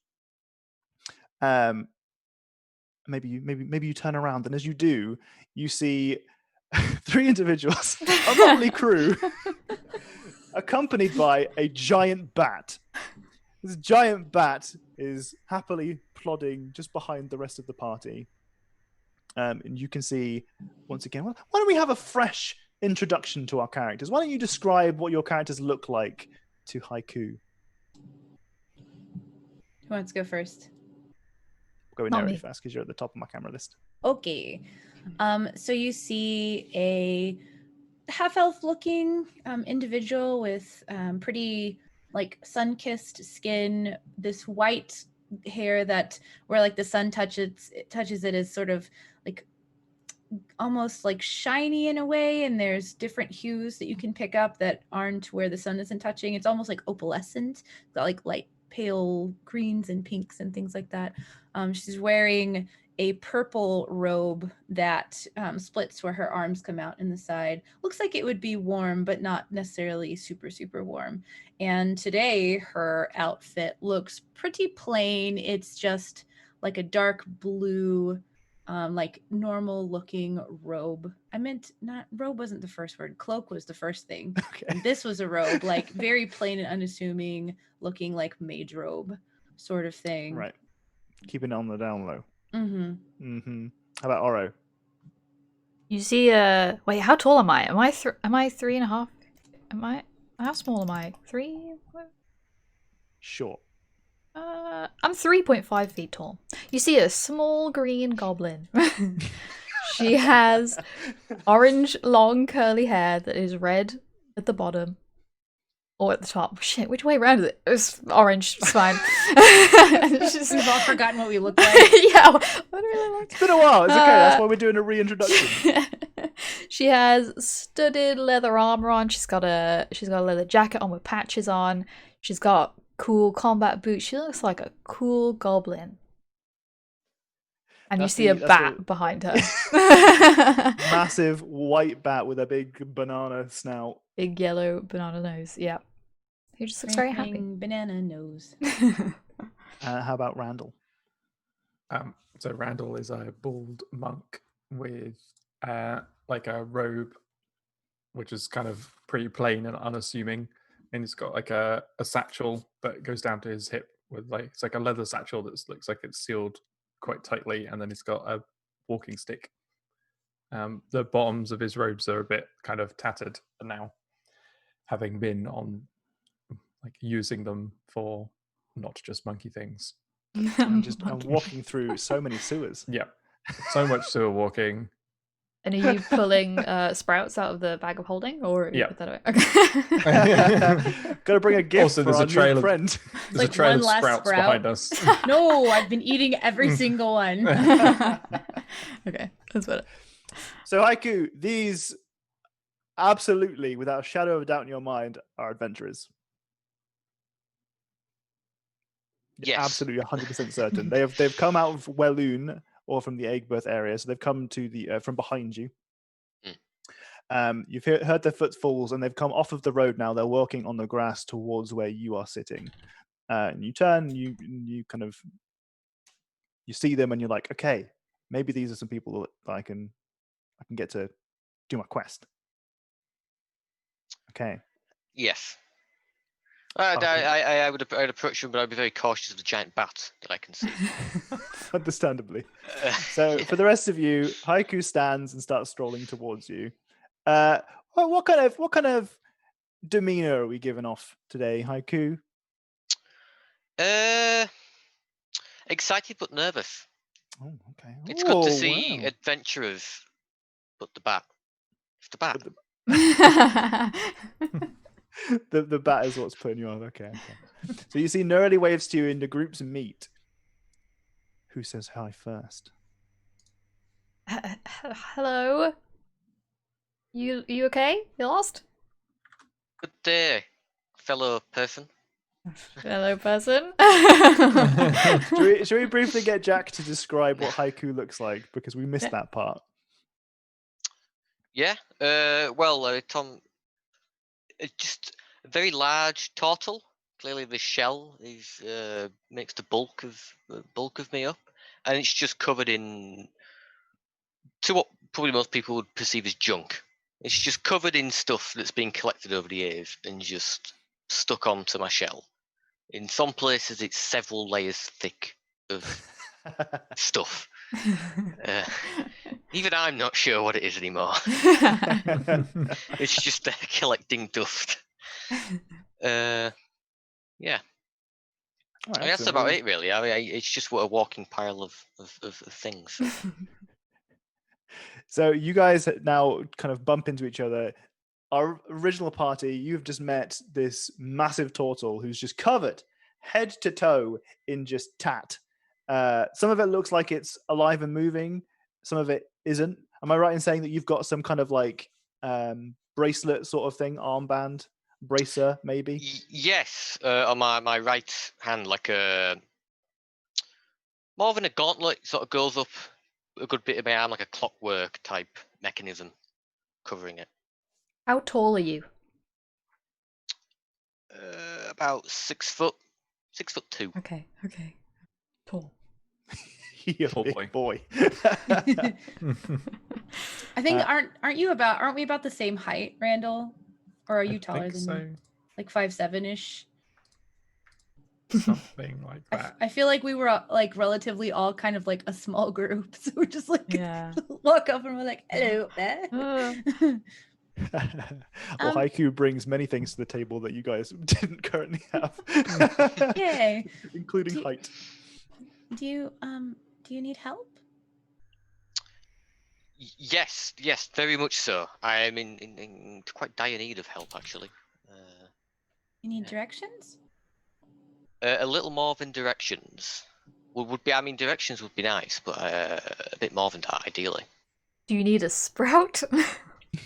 Speaker 2: Maybe you turn around, and as you do, you see 3 individuals, a motley crew, accompanied by a giant bat. This giant bat is happily plodding just behind the rest of the party. And you can see, once again, why don't we have a fresh introduction to our characters? Why don't you describe what your characters look like to Haiku?
Speaker 4: Who wants to go first?
Speaker 2: Go with
Speaker 1: Not
Speaker 2: Neri
Speaker 1: me.
Speaker 2: first because you're at the top of my camera list.
Speaker 4: Okay. So you see a half-elf looking individual with pretty like sun-kissed skin, this white hair that where like the sun touches it is sort of like almost like shiny in a way, and there's different hues that you can pick up that aren't where the sun isn't touching. It's almost like opalescent, got like light pale greens and pinks and things like that. She's wearing a purple robe that splits where her arms come out in the side. Looks like it would be warm, but not necessarily super, super warm. And today her outfit looks pretty plain. It's just like a dark blue, like normal looking robe. I meant not robe wasn't the first word. Cloak was the first thing.
Speaker 2: Okay.
Speaker 4: And this was a robe, like very plain and unassuming, looking like mage robe sort of thing.
Speaker 2: Right. Keeping it on the down low.
Speaker 4: Mm-hmm.
Speaker 2: How about Oro?
Speaker 1: You see, wait, how tall am I? Am I 3.5? How small am I? 3?
Speaker 2: Short.
Speaker 1: I'm 3.5 feet tall. You see a small green goblin. She has orange, long, curly hair that is red at the bottom. or at the top. Shit, which way around is it? It's orange. It's fine.
Speaker 4: We've all forgotten what we look like.
Speaker 1: Yeah, what do we look like?
Speaker 2: It's been a while. It's okay. That's why we're doing a reintroduction.
Speaker 1: She has studded leather armor on. She's got a leather jacket on with patches on. She's got cool combat boots. She looks like a cool goblin. And you see a bat behind her.
Speaker 2: Massive white bat with a big banana snout.
Speaker 1: Big yellow banana nose. Yeah. He just looks very happy.
Speaker 4: Banana nose.
Speaker 2: How about Randall?
Speaker 3: So Randall is a bald monk with like a robe, which is kind of pretty plain and unassuming, and he's got like a satchel that goes down to his hip with like it's like a leather satchel that looks like it's sealed quite tightly, and then he's got a walking stick. The bottoms of his robes are a bit kind of tattered now, having been on like using them for not just monkey things.
Speaker 2: I'm walking through so many sewers.
Speaker 3: Yeah, so much sewer walking.
Speaker 1: And are you pulling sprouts out of the bag of holding, or
Speaker 3: Yeah.
Speaker 1: put that away? Okay.
Speaker 2: Gotta bring a gift
Speaker 3: Also,
Speaker 2: for
Speaker 3: there's
Speaker 2: our
Speaker 3: a trail
Speaker 2: new
Speaker 3: of
Speaker 2: friend.
Speaker 3: There's
Speaker 4: Like
Speaker 3: a trail
Speaker 4: one
Speaker 3: of
Speaker 4: last
Speaker 3: sprouts
Speaker 4: sprout.
Speaker 3: behind us.
Speaker 4: No, I've been eating every single one.
Speaker 1: Okay, that's better.
Speaker 2: So Haiku, these absolutely, without a shadow of a doubt in your mind, are adventurers.
Speaker 5: Yes.
Speaker 2: Absolutely 100% certain. They've come out of Welloon or from the Eggbirth area, so they've come to the from behind you. You've heard their footfalls, and they've come off of the road now. They're walking on the grass towards where you are sitting. And you turn, you kind of you see them, and you're like, okay, maybe these are some people that I can get to do my quest. Okay.
Speaker 5: Yes.
Speaker 2: Okay.
Speaker 5: I'd approach him, but I'd be very cautious of the giant bat that I can see.
Speaker 2: Understandably. So for the rest of you, Haiku stands and starts strolling towards you. What kind of demeanor are we giving off today, Haiku?
Speaker 5: Excited but nervous.
Speaker 2: Oh, okay.
Speaker 5: It's good to
Speaker 2: Oh,
Speaker 5: see
Speaker 2: wow.
Speaker 5: adventurers, but the bat. It's the bat.
Speaker 2: The bat is what's putting you on. Okay. So you see Nerly waves to you in the groups meet. Who says hi first?
Speaker 1: Hello. You okay? You lost?
Speaker 5: Good day, fellow person.
Speaker 1: Fellow person.
Speaker 2: Should we briefly get Jack to describe what Haiku looks like, because we missed that part?
Speaker 5: Yeah. Tom. It's just a very large turtle. Clearly, the shell is makes the bulk of me up, and it's just covered in to what probably most people would perceive as junk. It's just covered in stuff that's been collected over the years and just stuck onto my shell. In some places, it's several layers thick of stuff. Even I'm not sure what it is anymore. It's just collecting dust. Yeah.
Speaker 2: All right,
Speaker 5: I mean, that's about it, really. I mean, it's just a walking pile of things.
Speaker 2: So you guys now kind of bump into each other. Our original party, you've just met this massive turtle who's just covered head to toe in just tat. Some of it looks like it's alive and moving. Some of it isn't. Am I right in saying that you've got some kind of like bracelet sort of thing, armband, bracer, maybe?
Speaker 5: Yes, on my right hand, like more than a gauntlet, sort of goes up a good bit of my arm, like a clockwork type mechanism covering it.
Speaker 1: How tall are you?
Speaker 5: About 6 foot, 6'2".
Speaker 1: Okay. Tall.
Speaker 2: You're a
Speaker 3: Tall
Speaker 2: big boy.
Speaker 4: I think aren't we about the same height, Randall? Or are you taller than me? Like 5'7"-ish?
Speaker 3: Something like that.
Speaker 4: I feel like we were like relatively all kind of like a small group, so we're just like walk up and we're like, hello there.
Speaker 2: Well, Haiku brings many things to the table that you guys didn't currently have.
Speaker 4: Yay.
Speaker 2: Including height.
Speaker 4: Do you need help?
Speaker 5: Yes, very much so. I am in quite dire need of help, actually.
Speaker 4: You need directions?
Speaker 5: A little more than directions. Would be. I mean, directions would be nice, but a bit more than that, ideally.
Speaker 1: Do you need a sprout?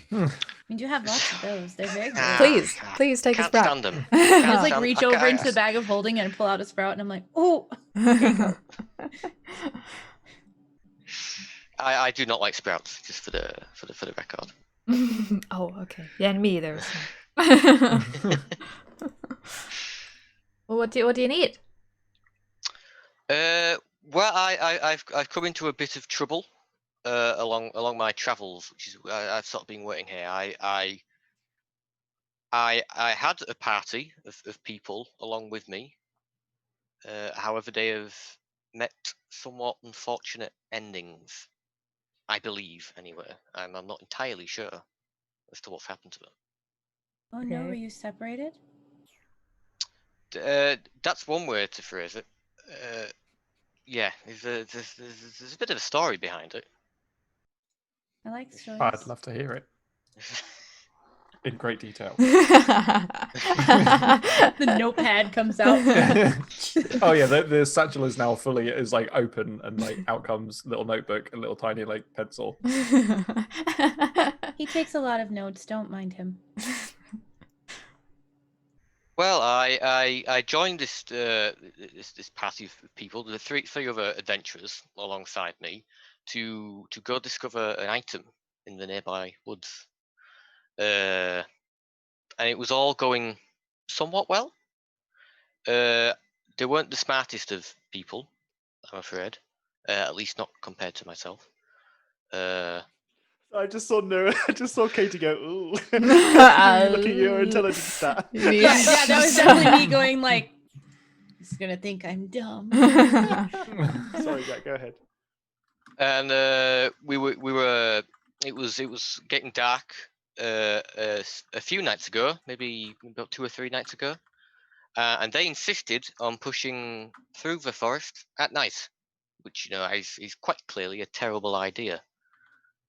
Speaker 4: We do have lots of those. They're very good.
Speaker 1: Please, please take a
Speaker 5: Can't
Speaker 1: sprout.
Speaker 5: stand them.
Speaker 4: I
Speaker 5: Can't
Speaker 4: just like
Speaker 5: stand-
Speaker 4: reach
Speaker 5: I
Speaker 4: over
Speaker 5: can't-
Speaker 4: into the bag of holding and pull out a sprout, and I'm like, oh, here you go.
Speaker 5: I do not like sprouts. Just for the record.
Speaker 1: Oh, okay. Yeah, and me either. So. Well, what do you need?
Speaker 5: Well, I've come into a bit of trouble along my travels, which is I've sort of been waiting here. I had a party of people along with me. However, they have met somewhat unfortunate endings. I believe, anyway. I'm not entirely sure as to what's happened to them.
Speaker 4: Oh no,
Speaker 1: Okay.
Speaker 4: were you separated?
Speaker 5: That's one way to phrase it. Yeah, there's a bit of a story behind it.
Speaker 4: I like stories.
Speaker 3: I'd love to hear it in great detail.
Speaker 4: The notepad comes out.
Speaker 3: Oh yeah, the satchel is now fully like open, and like out comes little notebook, a little tiny like pencil.
Speaker 4: He takes a lot of notes. Don't mind him.
Speaker 5: Well, I joined this party of people, the three other adventurers alongside me, to go discover an item in the nearby woods. And it was all going somewhat well. They weren't the smartest of people, I'm afraid. At least not compared to myself.
Speaker 2: I just saw Katie go, ooh. Look at your intelligence stat.
Speaker 4: Yeah, that was definitely me going like, he's gonna think I'm dumb.
Speaker 2: Sorry, Jack, go ahead.
Speaker 5: And we were. It was getting dark a few nights ago, maybe about 2 or 3 nights ago, and they insisted on pushing through the forest at night, which is quite clearly a terrible idea.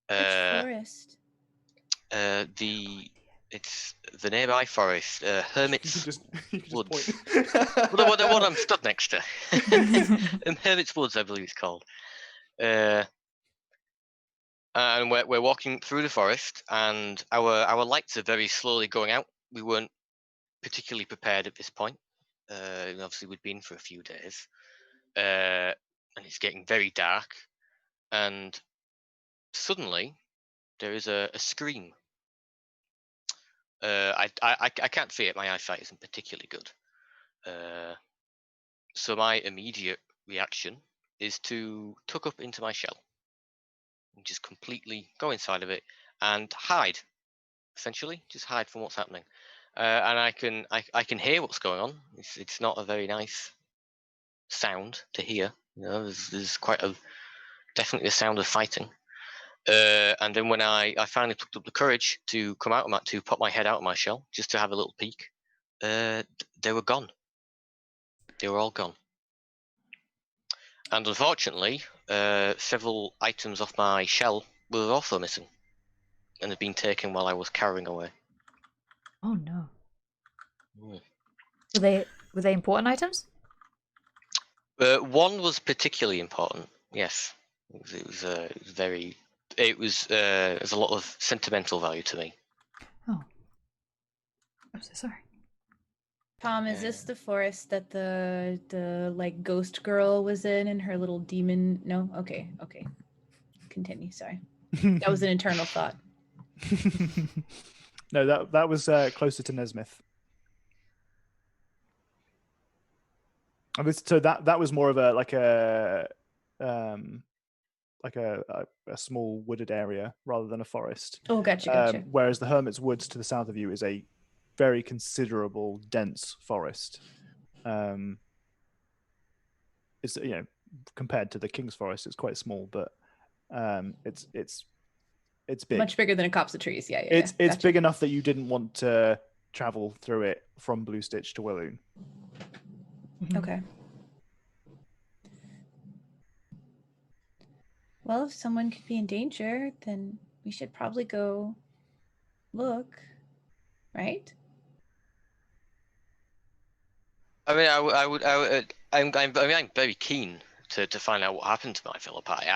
Speaker 4: Which forest?
Speaker 5: It's the nearby forest, Hermit's
Speaker 2: You can just
Speaker 5: Woods.
Speaker 2: point.
Speaker 5: Well, the one I'm stood next to. Hermit's Woods, I believe it's called. And we're walking through the forest, and our lights are very slowly going out. We weren't particularly prepared at this point. Obviously, we'd been for a few days, and it's getting very dark. And suddenly, there is a scream. I can't see it. My eyesight isn't particularly good. So my immediate reaction is to tuck up into my shell and just completely go inside of it and hide. Essentially, just hide from what's happening. And I can hear what's going on. It's not a very nice sound to hear. There's definitely a sound of fighting. And then when I finally took up the courage to come out of to pop my head out of my shell just to have a little peek, they were gone. They were all gone. And unfortunately, several items off my shell were also missing and had been taken while I was carrying away.
Speaker 1: Oh no.
Speaker 5: Mm.
Speaker 1: Were they important items?
Speaker 5: One was particularly important. Yes, there's a lot of sentimental value to me.
Speaker 1: Oh. I'm so sorry.
Speaker 4: Tom, is this the forest that the like ghost girl was in her little demon? No? Okay. Continue, sorry. That was an internal thought.
Speaker 2: No, that was closer to Nesmith. So that was more of a small wooded area rather than a forest.
Speaker 4: Oh, gotcha.
Speaker 2: Whereas the Hermit's Woods to the south of you is a very considerable, dense forest. It's compared to the King's Forest, it's quite small, but it's big.
Speaker 4: Much bigger than a copse of trees. Yeah.
Speaker 2: It's
Speaker 4: Gotcha.
Speaker 2: big enough that you didn't want to travel through it from Blue Stitch to Walloon.
Speaker 4: Okay. Well, if someone could be in danger, then we should probably go look, right?
Speaker 5: I mean, I'm very keen to find out what happened to my fellow party.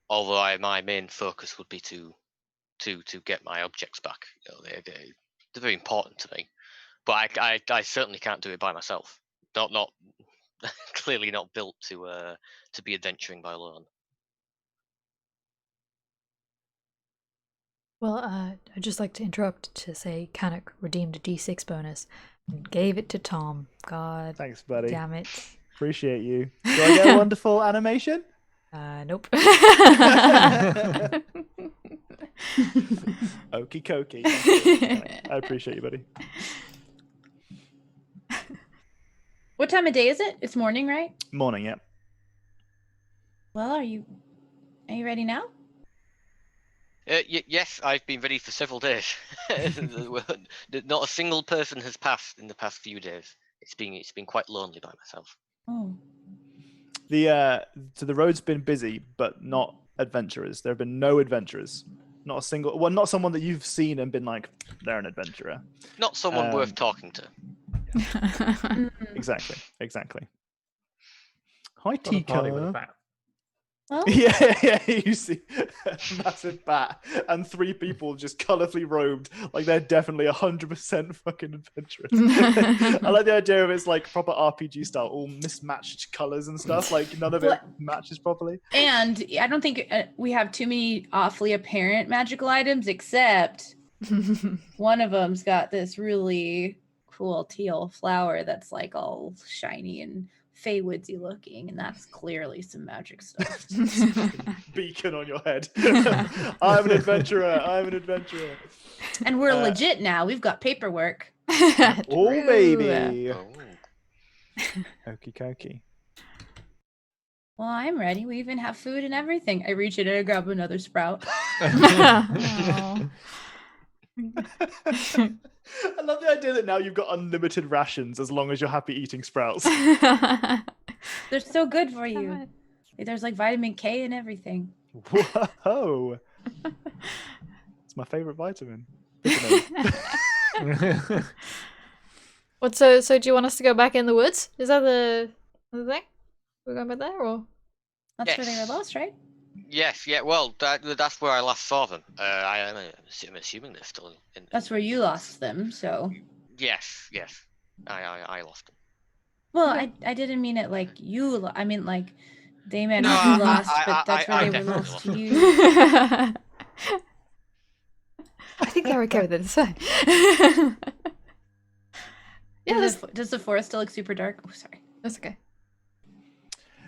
Speaker 5: Although my main focus would be to get my objects back. You know, they're very important to me. But I certainly can't do it by myself. Not clearly not built to be adventuring by alone.
Speaker 1: Well, I'd just like to interrupt to say Canuck redeemed a D6 bonus and gave it to Tom. God
Speaker 2: Thanks, buddy.
Speaker 1: damn it.
Speaker 2: Appreciate you. Do I get a wonderful animation?
Speaker 1: Nope.
Speaker 2: Okie dokie. I appreciate you, buddy.
Speaker 4: What time of day is it? It's morning, right?
Speaker 2: Morning, yeah.
Speaker 4: Well, are you ready now?
Speaker 5: Yes, I've been ready for several days. Not a single person has passed in the past few days. It's been quite lonely by myself.
Speaker 4: Oh.
Speaker 2: So the road's been busy, but not adventurers. There have been no adventurers. Not a single. Well, not someone that you've seen and been like, they're an adventurer.
Speaker 5: Not someone worth talking to.
Speaker 2: Exactly. Hi,
Speaker 3: Got a party with a
Speaker 2: Tika.
Speaker 3: bat.
Speaker 4: Well,
Speaker 2: Yeah, you see a massive bat and 3 people just colourfully robed, like they're definitely 100% fucking adventurous. I like the idea of it's like proper RPG style, all mismatched colours and stuff, like none of it matches properly.
Speaker 4: and I don't think we have too many awfully apparent magical items, except one of them's got this really cool teal flower that's like all shiny and Feywoodsy looking, and that's clearly some magic stuff.
Speaker 2: Beacon on your head. I'm an adventurer.
Speaker 4: And we're legit now. We've got paperwork.
Speaker 2: Oh, baby.
Speaker 5: Oh.
Speaker 2: Okie dokie.
Speaker 4: Well, I'm ready. We even have food and everything. I reach in and I grab another sprout.
Speaker 1: Aw.
Speaker 2: I love the idea that now you've got unlimited rations as long as you're happy eating sprouts.
Speaker 4: They're so good for you. There's like vitamin K and everything.
Speaker 2: Whoa. It's my favorite vitamin.
Speaker 1: What? So do you want us to go back in the woods? Is that the thing? We're going back there, or?
Speaker 4: That's where they were lost, right?
Speaker 5: Yes, yeah. Well, that's where I last saw them. I'm assuming they're still in.
Speaker 4: That's where you lost them, so.
Speaker 5: Yes. I lost them.
Speaker 4: Well, I didn't mean it like you. I mean like they meant
Speaker 5: No,
Speaker 4: you lost, but that's where they were
Speaker 5: definitely
Speaker 4: lost
Speaker 5: lost
Speaker 4: to
Speaker 5: them.
Speaker 4: you.
Speaker 1: I think they're okay with it. It's fine. Yeah,
Speaker 4: Does the forest still look super dark? Oh, sorry.
Speaker 1: that's okay.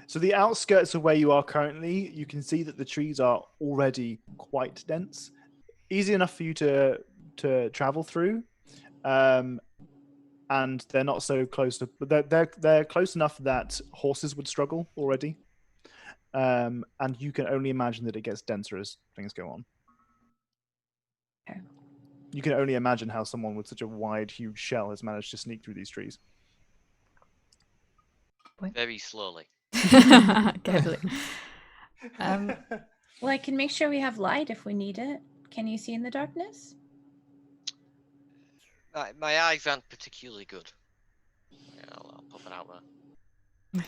Speaker 2: So the outskirts of where you are currently, you can see that the trees are already quite dense. Easy enough for you to travel through. And they're not so close to, but they're close enough that horses would struggle already. And you can only imagine that it gets denser as things go on.
Speaker 4: Okay.
Speaker 2: You can only imagine how someone with such a wide, huge shell has managed to sneak through these trees.
Speaker 5: Very slowly.
Speaker 1: Carefully.
Speaker 4: Well, I can make sure we have light if we need it. Can you see in the darkness?
Speaker 5: My eyes aren't particularly good. Yeah, I'll pop it out there.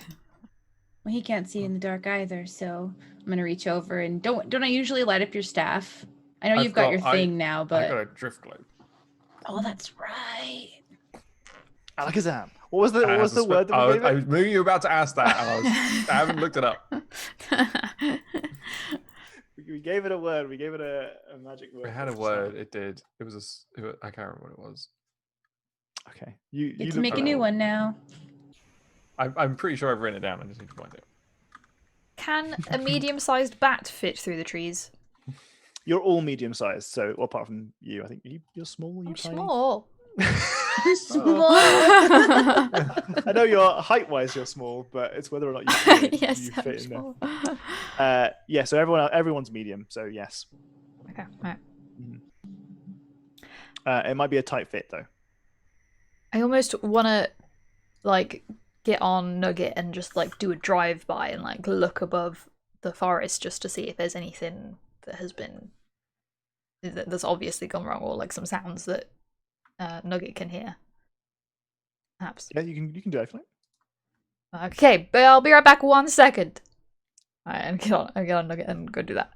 Speaker 4: Well, he can't see in the dark either, so I'm gonna reach over and don't I usually light up your staff? I know you've got your thing now,
Speaker 3: I
Speaker 4: but
Speaker 3: got a drift globe.
Speaker 4: oh, that's right.
Speaker 2: Alakazam. What was the word that we gave
Speaker 3: I
Speaker 2: it?
Speaker 3: was knew you were about to ask that. And I haven't looked it up.
Speaker 2: We gave it a word. We gave it a magic word.
Speaker 3: We had a word. It did. It was I can't remember what it was.
Speaker 2: Okay. You
Speaker 4: Get to
Speaker 2: look
Speaker 4: make a
Speaker 2: it
Speaker 4: new
Speaker 2: up.
Speaker 4: one now.
Speaker 3: I'm pretty sure I've written it down. I just need to find it.
Speaker 1: Can a medium-sized bat fit through the trees?
Speaker 2: You're all medium sized, so well, apart from you, I think you're small.
Speaker 1: I'm
Speaker 2: tiny?
Speaker 1: small.
Speaker 4: Small.
Speaker 2: I know you're height wise, you're small, but it's whether or not you fit,
Speaker 1: Yes,
Speaker 2: you
Speaker 1: I'm
Speaker 2: fit in
Speaker 1: small.
Speaker 2: there. Yeah, so everyone's medium, so yes.
Speaker 1: Okay, right.
Speaker 2: It might be a tight fit though.
Speaker 1: I almost want to like get on Nugget and just like do a drive by and like look above the forest just to see if there's anything that has been that's obviously gone wrong, or like some sounds that Nugget can hear. Perhaps.
Speaker 2: Yeah, you can do actually.
Speaker 1: Okay, but I'll be right back 1 second. Alright, and get on Nugget and go do that.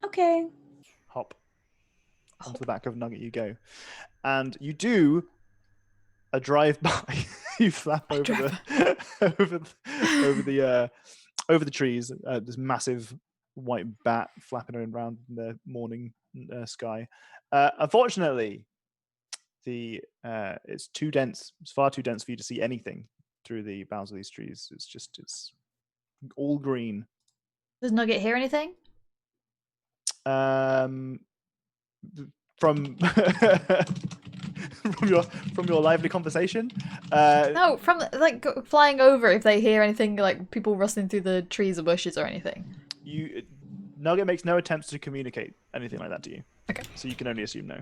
Speaker 4: Okay.
Speaker 2: Hop onto the back of Nugget you go, and you do a drive by. You flap over the over the trees. This massive white bat flapping around in the morning sky. Unfortunately, it's too dense. It's far too dense for you to see anything through the boughs of these trees. It's all green.
Speaker 1: Does Nugget hear anything?
Speaker 2: From from your lively conversation.
Speaker 1: No, from like flying over. If they hear anything, like people rustling through the trees or bushes or anything.
Speaker 2: Nugget makes no attempts to communicate anything like that to you.
Speaker 1: Okay.
Speaker 2: So you can only assume no.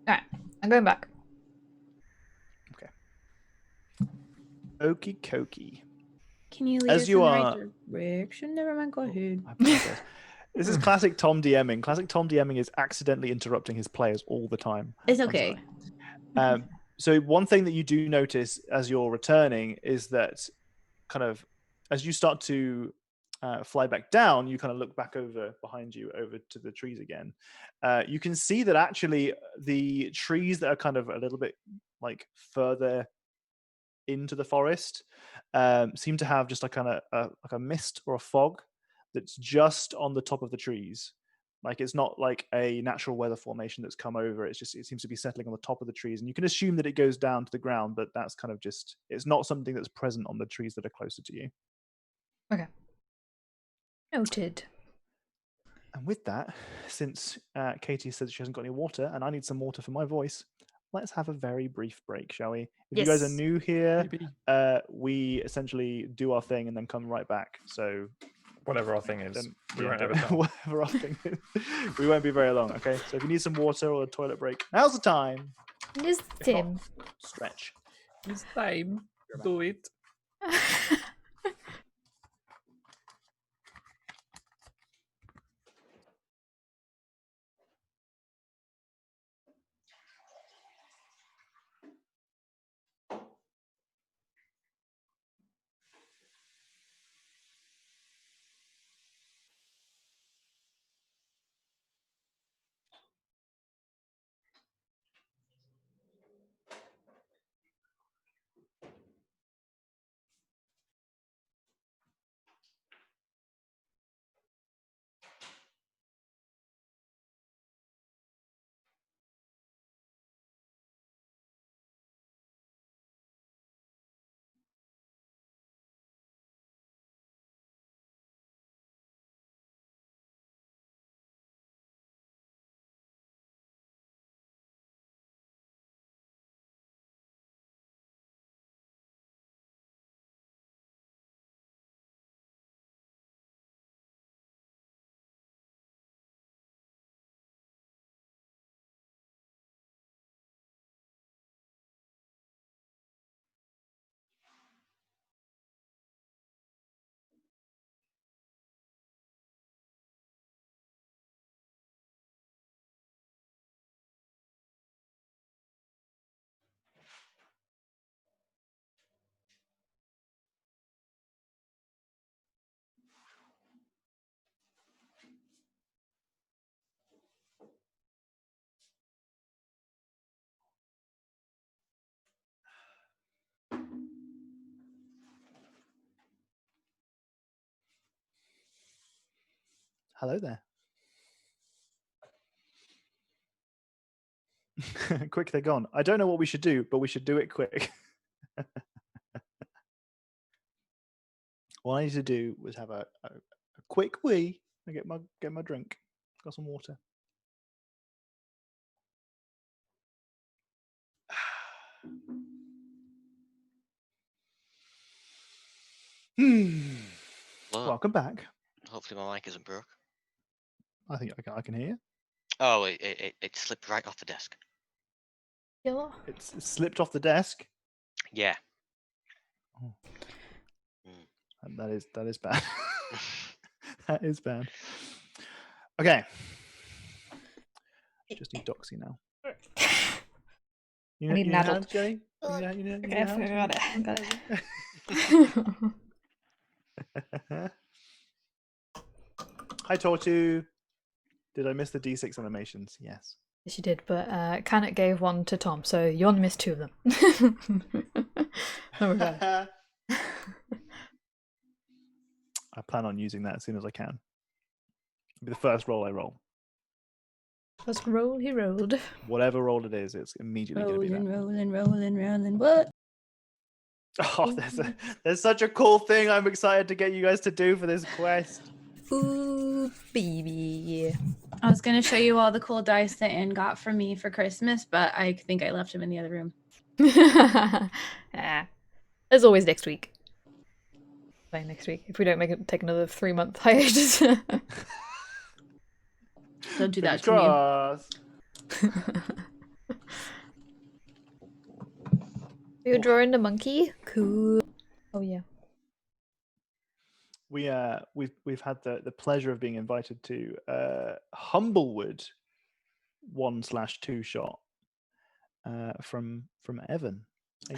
Speaker 1: Alright, I'm going back.
Speaker 2: Okie dokie.
Speaker 4: Can you lead
Speaker 2: As
Speaker 4: us
Speaker 2: you
Speaker 4: in the
Speaker 2: are-
Speaker 4: right direction? Never mind, go ahead.
Speaker 2: I apologize. This is classic Tom DMing. Classic Tom DMing is accidentally interrupting his players all the time.
Speaker 4: It's
Speaker 2: I'm
Speaker 4: okay.
Speaker 2: sorry. So one thing that you do notice as you're returning is that kind of as you start to fly back down, you kind of look back over behind you over to the trees again. You can see that actually the trees that are kind of a little bit like further into the forest seem to have just like kind of like a mist or a fog that's just on the top of the trees. Like it's not like a natural weather formation that's come over. It seems to be settling on the top of the trees, and you can assume that it goes down to the ground, but that's kind of just, it's not something that's present on the trees that are closer to you.
Speaker 1: Okay. Noted.
Speaker 2: And with that, since Katie said she hasn't got any water, and I need some water for my voice, let's have a very brief break, shall we? If you guys are
Speaker 1: Yes.
Speaker 2: new here,
Speaker 3: Maybe
Speaker 2: we essentially do our thing and then come right back. So
Speaker 3: whatever our thing is,
Speaker 2: then,
Speaker 3: we
Speaker 2: yeah,
Speaker 3: won't have a time.
Speaker 2: whatever our thing is, we won't be very long. Okay, so if you need some water or a toilet break, now's the time.
Speaker 1: This Tim.
Speaker 2: Stretch.
Speaker 3: It's time. Do it.
Speaker 2: Hello there. Quick, they're gone. I don't know what we should do, but we should do it quick. What I need to do was have a quick wee and get my drink. Got some water.
Speaker 5: Hello.
Speaker 2: Welcome back.
Speaker 5: Hopefully my mic isn't broke.
Speaker 2: I think I can hear you.
Speaker 5: Oh, it slipped right off the desk.
Speaker 1: Yellow.
Speaker 2: It's slipped off the desk.
Speaker 5: Yeah.
Speaker 2: And that is bad. That is bad. Okay. Just need Doxy now. You
Speaker 1: I need an
Speaker 2: need a
Speaker 1: adult.
Speaker 2: hand, Jenny? You need
Speaker 1: Okay,
Speaker 2: a hand?
Speaker 1: I got it.
Speaker 2: Hi, Tortu. Did I miss the D6 animations? Yes.
Speaker 1: Yes, you did, but Canet gave one to Tom, so you only missed 2 of them. Don't worry about it.
Speaker 2: I plan on using that as soon as I can. It'll be the first roll I roll.
Speaker 1: First roll he rolled.
Speaker 2: Whatever roll it is, it's immediately going to be that.
Speaker 4: Rolling. What?
Speaker 2: Oh, there's such a cool thing I'm excited to get you guys to do for this quest.
Speaker 1: Ooh, baby.
Speaker 4: I was gonna show you all the cool dice that Anne got for me for Christmas, but I think I left them in the other room.
Speaker 1: There's always next week. By next week, if we don't take another 3-month hiatus.
Speaker 4: Don't do that
Speaker 2: Fingers
Speaker 4: to me.
Speaker 2: crossed.
Speaker 1: You're drawing the monkey? Cool. Oh yeah.
Speaker 2: We've had the pleasure of being invited to Humblewood 1/2 shot from Evan.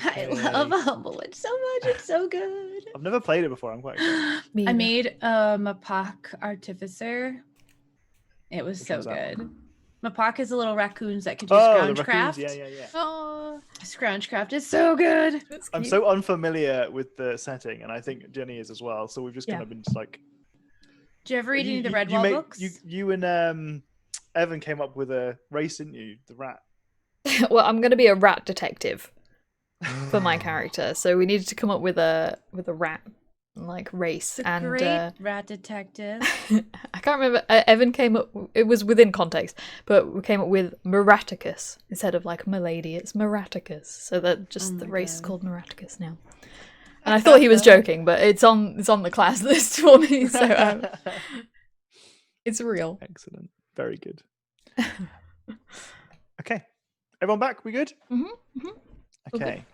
Speaker 4: I love Humblewood so much. It's so good.
Speaker 2: I've never played it before. I'm quite excited.
Speaker 1: Me
Speaker 4: I
Speaker 1: either.
Speaker 4: made Mapak Artificer. It was
Speaker 2: Which
Speaker 4: so
Speaker 2: one's that
Speaker 4: good. Mapak is the little raccoons that could do
Speaker 2: Oh, the
Speaker 4: scrounge craft.
Speaker 2: raccoons. Yeah.
Speaker 1: Oh,
Speaker 4: Scrounge craft is so good.
Speaker 1: that's
Speaker 2: I'm
Speaker 1: cute.
Speaker 2: so unfamiliar with the setting, and I think Jenny is as well. So we've just kind
Speaker 1: Yeah.
Speaker 2: of been just like.
Speaker 4: Did you ever read any of the
Speaker 2: you
Speaker 4: Redwall books?
Speaker 2: You and Evan came up with a race, didn't you? The rat.
Speaker 1: Well, I'm gonna be a rat detective for my character, so we needed to come up with a rat like race
Speaker 4: The
Speaker 1: and
Speaker 4: great rat detective.
Speaker 1: I can't remember. Evan came up. It was within context, but we came up with Meraticus instead of like Milady. It's Meraticus, so that just
Speaker 4: Oh
Speaker 1: the
Speaker 4: my
Speaker 1: race is
Speaker 4: God.
Speaker 1: called Meraticus now. And I thought he was joking, but it's on the class list for me, so it's real.
Speaker 2: Excellent. Very good. Okay. Everyone back? We good?
Speaker 1: Mhm, mhm. All good.
Speaker 2: Okay.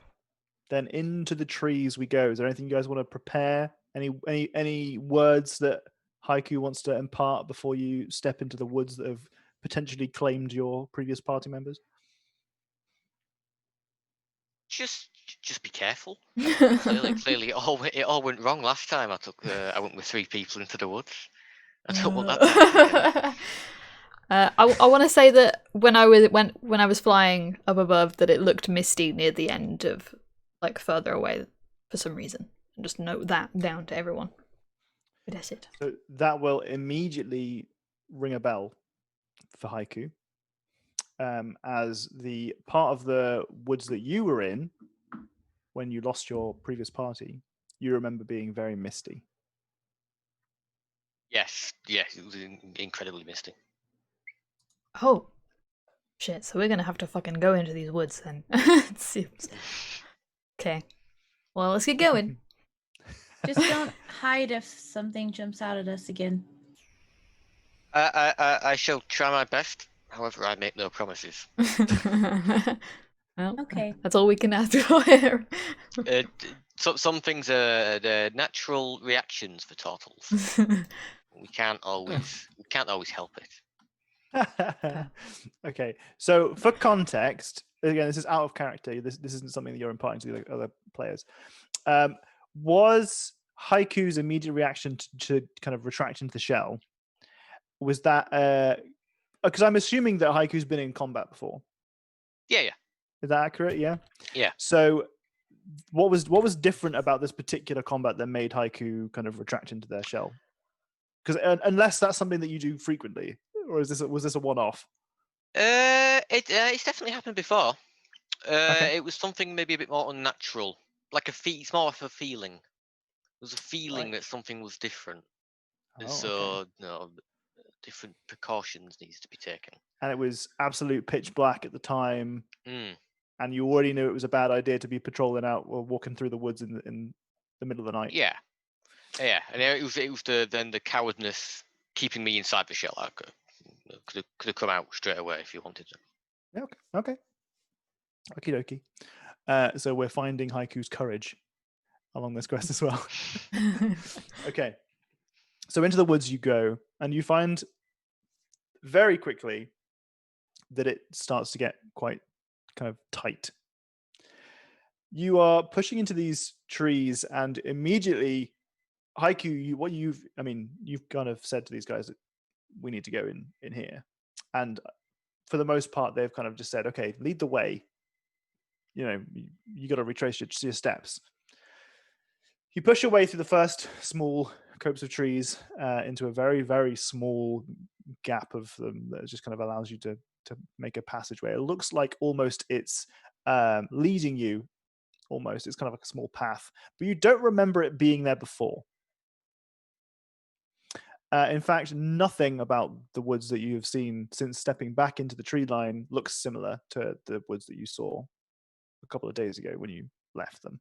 Speaker 2: Then into the trees we go. Is there anything you guys want to prepare? Any words that Haiku wants to impart before you step into the woods that have potentially claimed your previous party members?
Speaker 5: Just be careful. Clearly, it all went wrong last time. I went with 3 people into the woods. I don't want that to happen again.
Speaker 1: I want to say that when I was flying up above, that it looked misty near the end of like further away for some reason. And just note that down to everyone. But that's it.
Speaker 2: So that will immediately ring a bell for Haiku. As the part of the woods that you were in when you lost your previous party, you remember being very misty.
Speaker 5: Yes, it was incredibly misty.
Speaker 1: Oh, shit! So we're gonna have to fucking go into these woods then. It seems. Okay. Well, let's get going.
Speaker 4: Just don't hide if something jumps out at us again.
Speaker 5: I shall try my best. However, I make no promises.
Speaker 1: Well,
Speaker 4: Okay.
Speaker 1: that's all we can ask for here.
Speaker 5: Some things are the natural reactions for turtles. We can't always help it.
Speaker 2: Okay, so for context, again, this is out of character. This isn't something that you're imparting to the other players. Was Haiku's immediate reaction to kind of retract into the shell? Was that because I'm assuming that Haiku's been in combat before?
Speaker 5: Yeah.
Speaker 2: Is that accurate? Yeah.
Speaker 5: Yeah.
Speaker 2: So, what was different about this particular combat that made Haiku kind of retract into their shell? Because unless that's something that you do frequently, or was this a one-off?
Speaker 5: It's definitely happened before.
Speaker 2: Okay.
Speaker 5: It was something maybe a bit more unnatural, like it's more of a feeling. There's a feeling
Speaker 2: Right.
Speaker 5: that something was different, and
Speaker 2: Oh,
Speaker 5: so different precautions needs to be taken.
Speaker 2: And it was absolute pitch black at the time, and you already knew it was a bad idea to be patrolling out or walking through the woods in the middle of the night.
Speaker 5: Yeah, and it was the cowardness keeping me inside the shell. I could have come out straight away if you wanted to.
Speaker 2: Yeah, okay. Okie dokie. So we're finding Haiku's courage along this quest as well. Okay. So into the woods you go, and you find very quickly that it starts to get quite kind of tight. You are pushing into these trees, and immediately, Haiku, you've kind of said to these guys that we need to go in here, and for the most part, they've kind of just said, "Okay, lead the way." You got to retrace your steps. You push your way through the first small copse of trees into a very, very small gap of them that just kind of allows you to make a passageway. It looks like almost it's leading you. Almost, it's kind of like a small path, but you don't remember it being there before. In fact, nothing about the woods that you have seen since stepping back into the tree line looks similar to the woods that you saw a couple of days ago when you left them.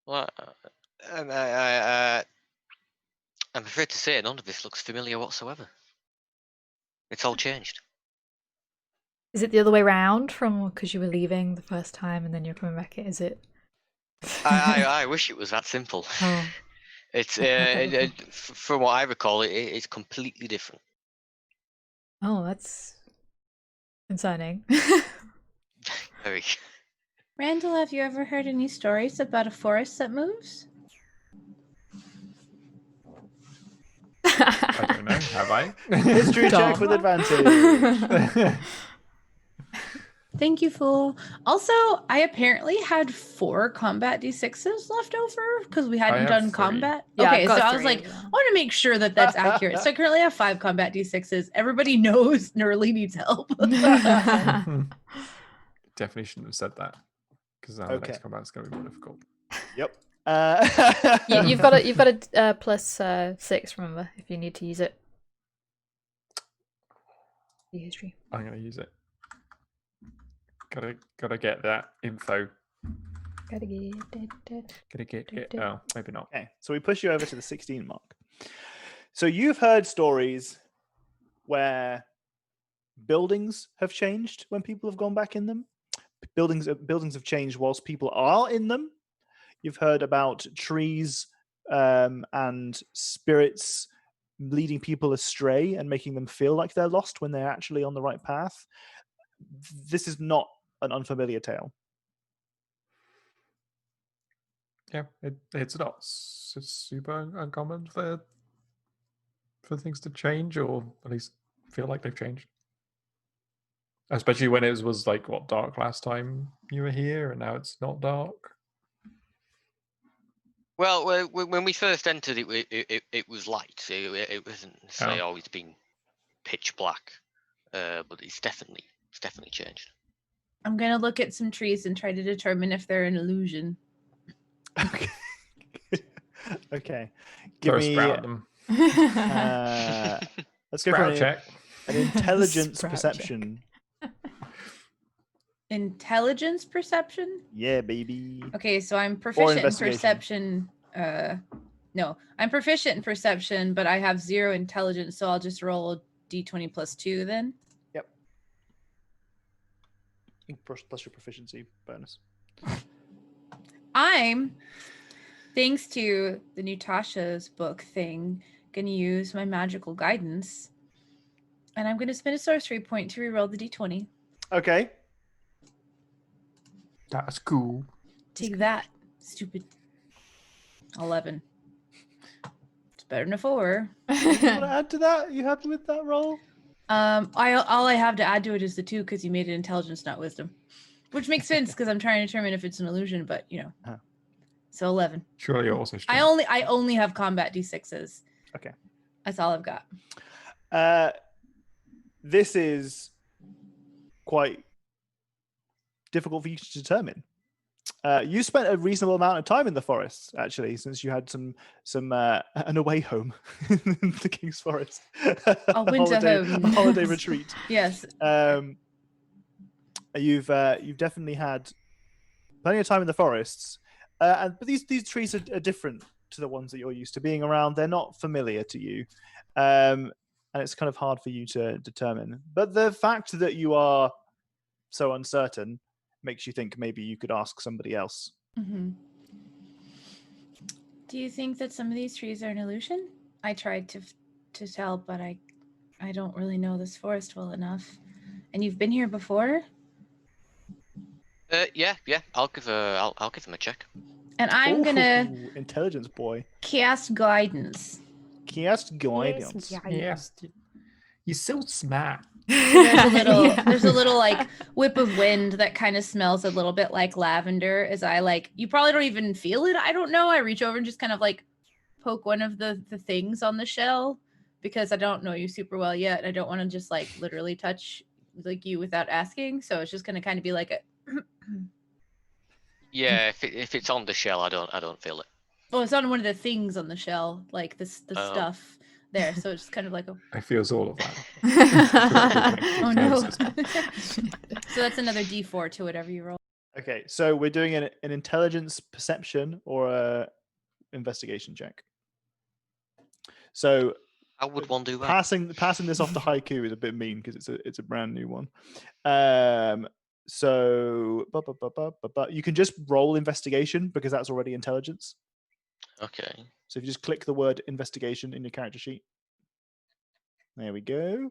Speaker 5: Well, I'm afraid to say none of this looks familiar whatsoever. It's all changed.
Speaker 1: Is it the other way around from because you were leaving the first time and then you're coming back? Is it?
Speaker 5: I wish it was that simple.
Speaker 1: Oh.
Speaker 5: It's from what I recall, it's completely different.
Speaker 1: Oh, that's concerning.
Speaker 5: Very.
Speaker 4: Randall, have you ever heard any stories about a forest that moves?
Speaker 3: I don't know. Have I?
Speaker 2: History check with advantage.
Speaker 4: Thank you, fool. Also, I apparently had 4 combat d6s left over because we hadn't
Speaker 3: have
Speaker 4: done
Speaker 3: 3.
Speaker 4: combat.
Speaker 1: Yeah,
Speaker 4: okay,
Speaker 1: I've
Speaker 4: so
Speaker 1: got
Speaker 4: I was
Speaker 1: 3
Speaker 4: like,
Speaker 1: of them.
Speaker 4: I want to make sure that that's accurate. So I currently have 5 combat d6s. Everybody knows Nerly needs help.
Speaker 3: Definitely shouldn't have said that because now the
Speaker 2: Okay.
Speaker 3: next combat is going to be more difficult.
Speaker 2: Yep.
Speaker 1: You've got a plus 6. Remember, if you need to use it. The history.
Speaker 3: I'm going to use it. Gotta get that info.
Speaker 1: Gotta get
Speaker 3: Get. Oh, maybe not.
Speaker 2: Okay, so we push you over to the 16 mark. So you've heard stories where buildings have changed when people have gone back in them. Buildings have changed whilst people are in them. You've heard about trees and spirits leading people astray and making them feel like they're lost when they're actually on the right path. This is not an unfamiliar tale.
Speaker 3: Yeah, it's not super uncommon for things to change, or at least feel like they've changed. Especially when it was like dark last time you were here, and now it's not dark.
Speaker 5: Well, when we first entered, it was light. It wasn't necessarily always been pitch black, but it's definitely changed.
Speaker 4: I'm going to look at some trees and try to determine if they're an illusion.
Speaker 2: Okay. Okay.
Speaker 3: Throw a sprout at them.
Speaker 2: Let's go
Speaker 3: Sprout
Speaker 2: for
Speaker 3: check.
Speaker 2: an intelligence
Speaker 1: Sprout
Speaker 2: perception.
Speaker 4: Intelligence perception?
Speaker 2: Yeah, baby.
Speaker 4: Okay, so I'm proficient in
Speaker 2: investigation.
Speaker 4: perception. No, I'm proficient in perception, but I have 0 intelligence, so I'll just roll d20 plus 2 then.
Speaker 2: Yep. Plus your proficiency bonus.
Speaker 4: I'm, thanks to the new Tasha's book thing, going to use my magical guidance. And I'm going to spend a sorcery point to reroll the d20.
Speaker 2: Okay.
Speaker 3: That's cool.
Speaker 4: Take that, stupid. 11. It's better than a 4.
Speaker 2: You want to add to that? You happy with that roll?
Speaker 4: All I have to add to it is the 2 because you made it intelligence, not wisdom, which makes sense because I'm trying to determine if it's an illusion. But so 11.
Speaker 3: Surely also.
Speaker 4: I only have combat d6s.
Speaker 2: Okay.
Speaker 4: That's all I've got.
Speaker 2: This is quite difficult for you to determine. You spent a reasonable amount of time in the forest, actually, since you had an away home in the King's Forest.
Speaker 4: A winter home.
Speaker 2: A holiday retreat.
Speaker 4: Yes.
Speaker 2: You've definitely had plenty of time in the forests, but these trees are different to the ones that you're used to being around. They're not familiar to you, and it's kind of hard for you to determine. But the fact that you are so uncertain makes you think maybe you could ask somebody else.
Speaker 4: Mm-hmm. Do you think that some of these trees are an illusion? I tried to tell, but I don't really know this forest well enough. and you've been here before.
Speaker 5: Yeah. I'll give him a check.
Speaker 4: And I'm gonna
Speaker 2: Ooh, intelligence boy.
Speaker 4: cast guidance.
Speaker 2: Cast guidance.
Speaker 3: Yes. You're so smart.
Speaker 4: There's a little like whip of wind that kind of smells a little bit like lavender as I like, you probably don't even feel it. I don't know. I reach over and just kind of like poke one of the things on the shell because I don't know you super well yet. I don't want to just like literally touch like you without asking. So it's just going to kind of be like a
Speaker 5: Yeah, if it's on the shell, I don't feel it.
Speaker 4: well, it's on one of the things on the shell, like the stuff there. So it's kind of like a
Speaker 3: I feels all of that.
Speaker 4: oh no. So that's another D4 to whatever you roll.
Speaker 2: Okay, so we're doing an intelligence perception or a investigation check. So
Speaker 5: How would one do that?
Speaker 2: passing this off to Haiku is a bit mean because it's a brand new one. So you can just roll investigation because that's already intelligence.
Speaker 5: Okay.
Speaker 2: So if you just click the word investigation in your character sheet. There we go.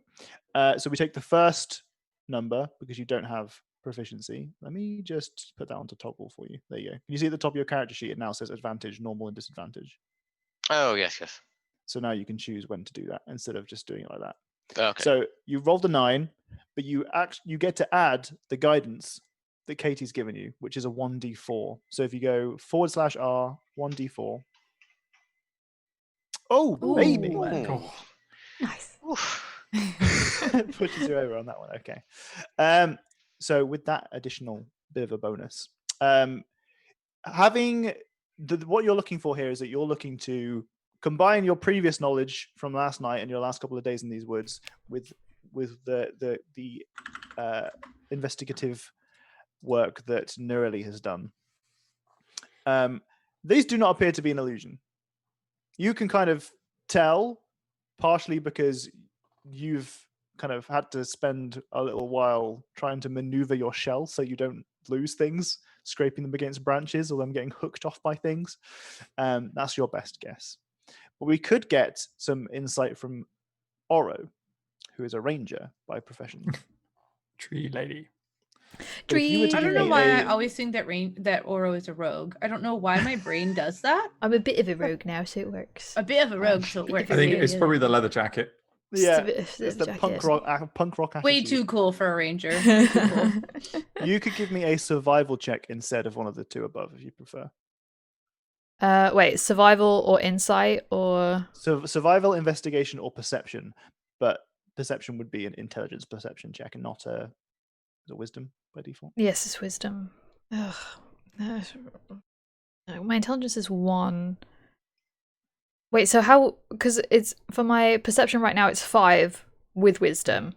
Speaker 2: So we take the first number because you don't have proficiency. Let me just put that onto toggle for you. There you go. Can you see at the top of your character sheet it now says advantage, normal, and disadvantage?
Speaker 5: Oh, yes.
Speaker 2: So now you can choose when to do that instead of just doing it like that.
Speaker 5: Okay.
Speaker 2: So you rolled a 9, but you get to add the guidance that Katie's given you, which is a 1d4. So if you go /R 1d4. Oh, baby!
Speaker 5: Ooh.
Speaker 1: Nice.
Speaker 2: Pushes you over on that one. Okay. So with that additional bit of a bonus, having what you're looking for here is that you're looking to combine your previous knowledge from last night and your last couple of days in these woods with the investigative work that Nurali has done. These do not appear to be an illusion. You can kind of tell, partially because you've kind of had to spend a little while trying to maneuver your shell so you don't lose things, scraping them against branches or them getting hooked off by things. That's your best guess. But we could get some insight from Oro, who is a ranger by profession.
Speaker 3: Tree lady.
Speaker 2: But if you were to
Speaker 4: I don't
Speaker 2: give
Speaker 4: know
Speaker 2: me
Speaker 4: why I always think that Oro is a rogue. I don't know why my brain does that.
Speaker 1: I'm a bit of a rogue now, so it works.
Speaker 4: A bit of a rogue, so it works.
Speaker 3: I think it's probably the leather jacket.
Speaker 2: Yeah,
Speaker 1: Just
Speaker 2: it's the punk rock attitude.
Speaker 4: way too cool for a ranger. Way too cool.
Speaker 2: You could give me a survival check instead of one of the two above, if you prefer.
Speaker 1: Wait, survival or insight or
Speaker 2: So survival, investigation, or perception, but perception would be an intelligence perception check and not a wisdom by default.
Speaker 1: yes, it's wisdom. Ugh. No, my intelligence is 1. Wait, so how? Because it's for my perception right now, it's 5 with wisdom.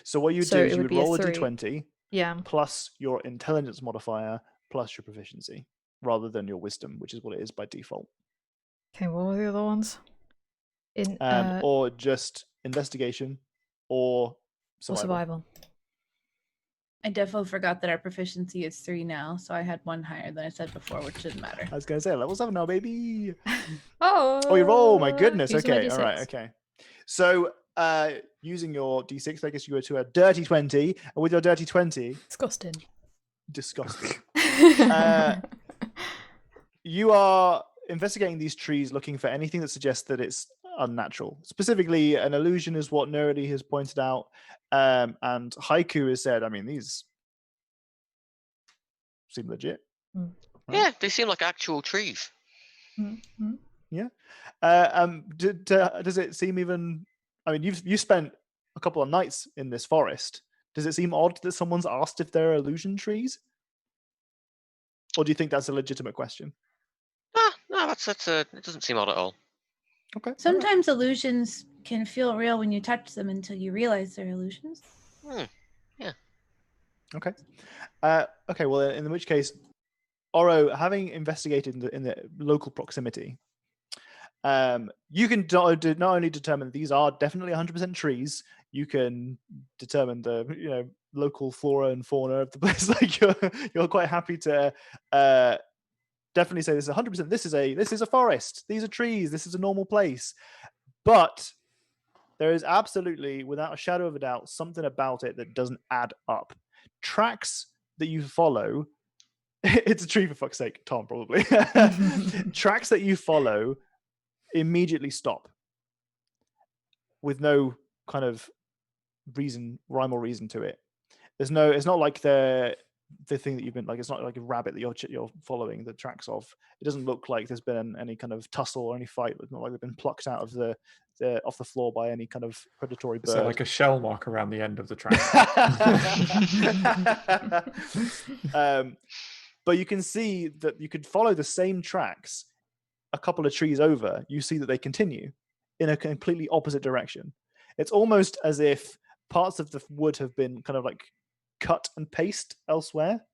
Speaker 2: So what you
Speaker 1: So
Speaker 2: do
Speaker 1: it
Speaker 2: is you
Speaker 1: would
Speaker 2: would
Speaker 1: be a
Speaker 2: roll a
Speaker 1: 3.
Speaker 2: d20
Speaker 1: Yeah.
Speaker 2: plus your intelligence modifier plus your proficiency, rather than your wisdom, which is what it is by default.
Speaker 1: Okay, what were the other ones?
Speaker 2: Or just investigation or
Speaker 1: Or survival.
Speaker 4: I definitely forgot that our proficiency is 3 now, so I had 1 higher than I said before, which didn't matter.
Speaker 2: I was going to say level 7 now, baby.
Speaker 1: Oh,
Speaker 2: you roll! My goodness.
Speaker 1: using my
Speaker 2: Okay, all right,
Speaker 1: D6.
Speaker 2: okay. So using your d6, I guess you go to a dirty 20, and with your dirty 20, disgusting. You are investigating these trees, looking for anything that suggests that it's unnatural. Specifically, an illusion is what Nerdy has pointed out, and Haiku has said, I mean, these seem legit.
Speaker 1: Mm.
Speaker 2: Right?
Speaker 5: Yeah, they seem like actual trees.
Speaker 1: Mm-hmm.
Speaker 2: Yeah. Does it seem even? I mean, you spent a couple of nights in this forest. Does it seem odd that someone's asked if they're illusion trees, or do you think that's a legitimate question?
Speaker 5: No, that's it doesn't seem odd at all.
Speaker 2: Okay.
Speaker 4: Sometimes illusions can feel real when you touch them until you realize they're illusions.
Speaker 5: Yeah.
Speaker 2: Okay. Okay. Well, in which case, Oro, having investigated in the local proximity, you can not only determine these are definitely 100% trees, you can determine the local flora and fauna of the place. Like you're quite happy to definitely say this is 100%. This is a forest. These are trees. This is a normal place. But There is absolutely, without a shadow of a doubt, something about it that doesn't add up. Tracks that you follow, it's a tree for fuck's sake, Tom, probably. Tracks that you follow immediately stop with no kind of rhyme or reason to it. It's not like the thing that you've been like, it's not like a rabbit that you're following the tracks of. It doesn't look like there's been any kind of tussle or any fight. It's not like they've been plucked out of the off the floor by any kind of predatory bird.
Speaker 3: Is there like a shell mark around the end of the track?
Speaker 2: But you can see that you could follow the same tracks a couple of trees over. You see that they continue in a completely opposite direction. It's almost as if parts of the wood have been kind of like cut and paste elsewhere.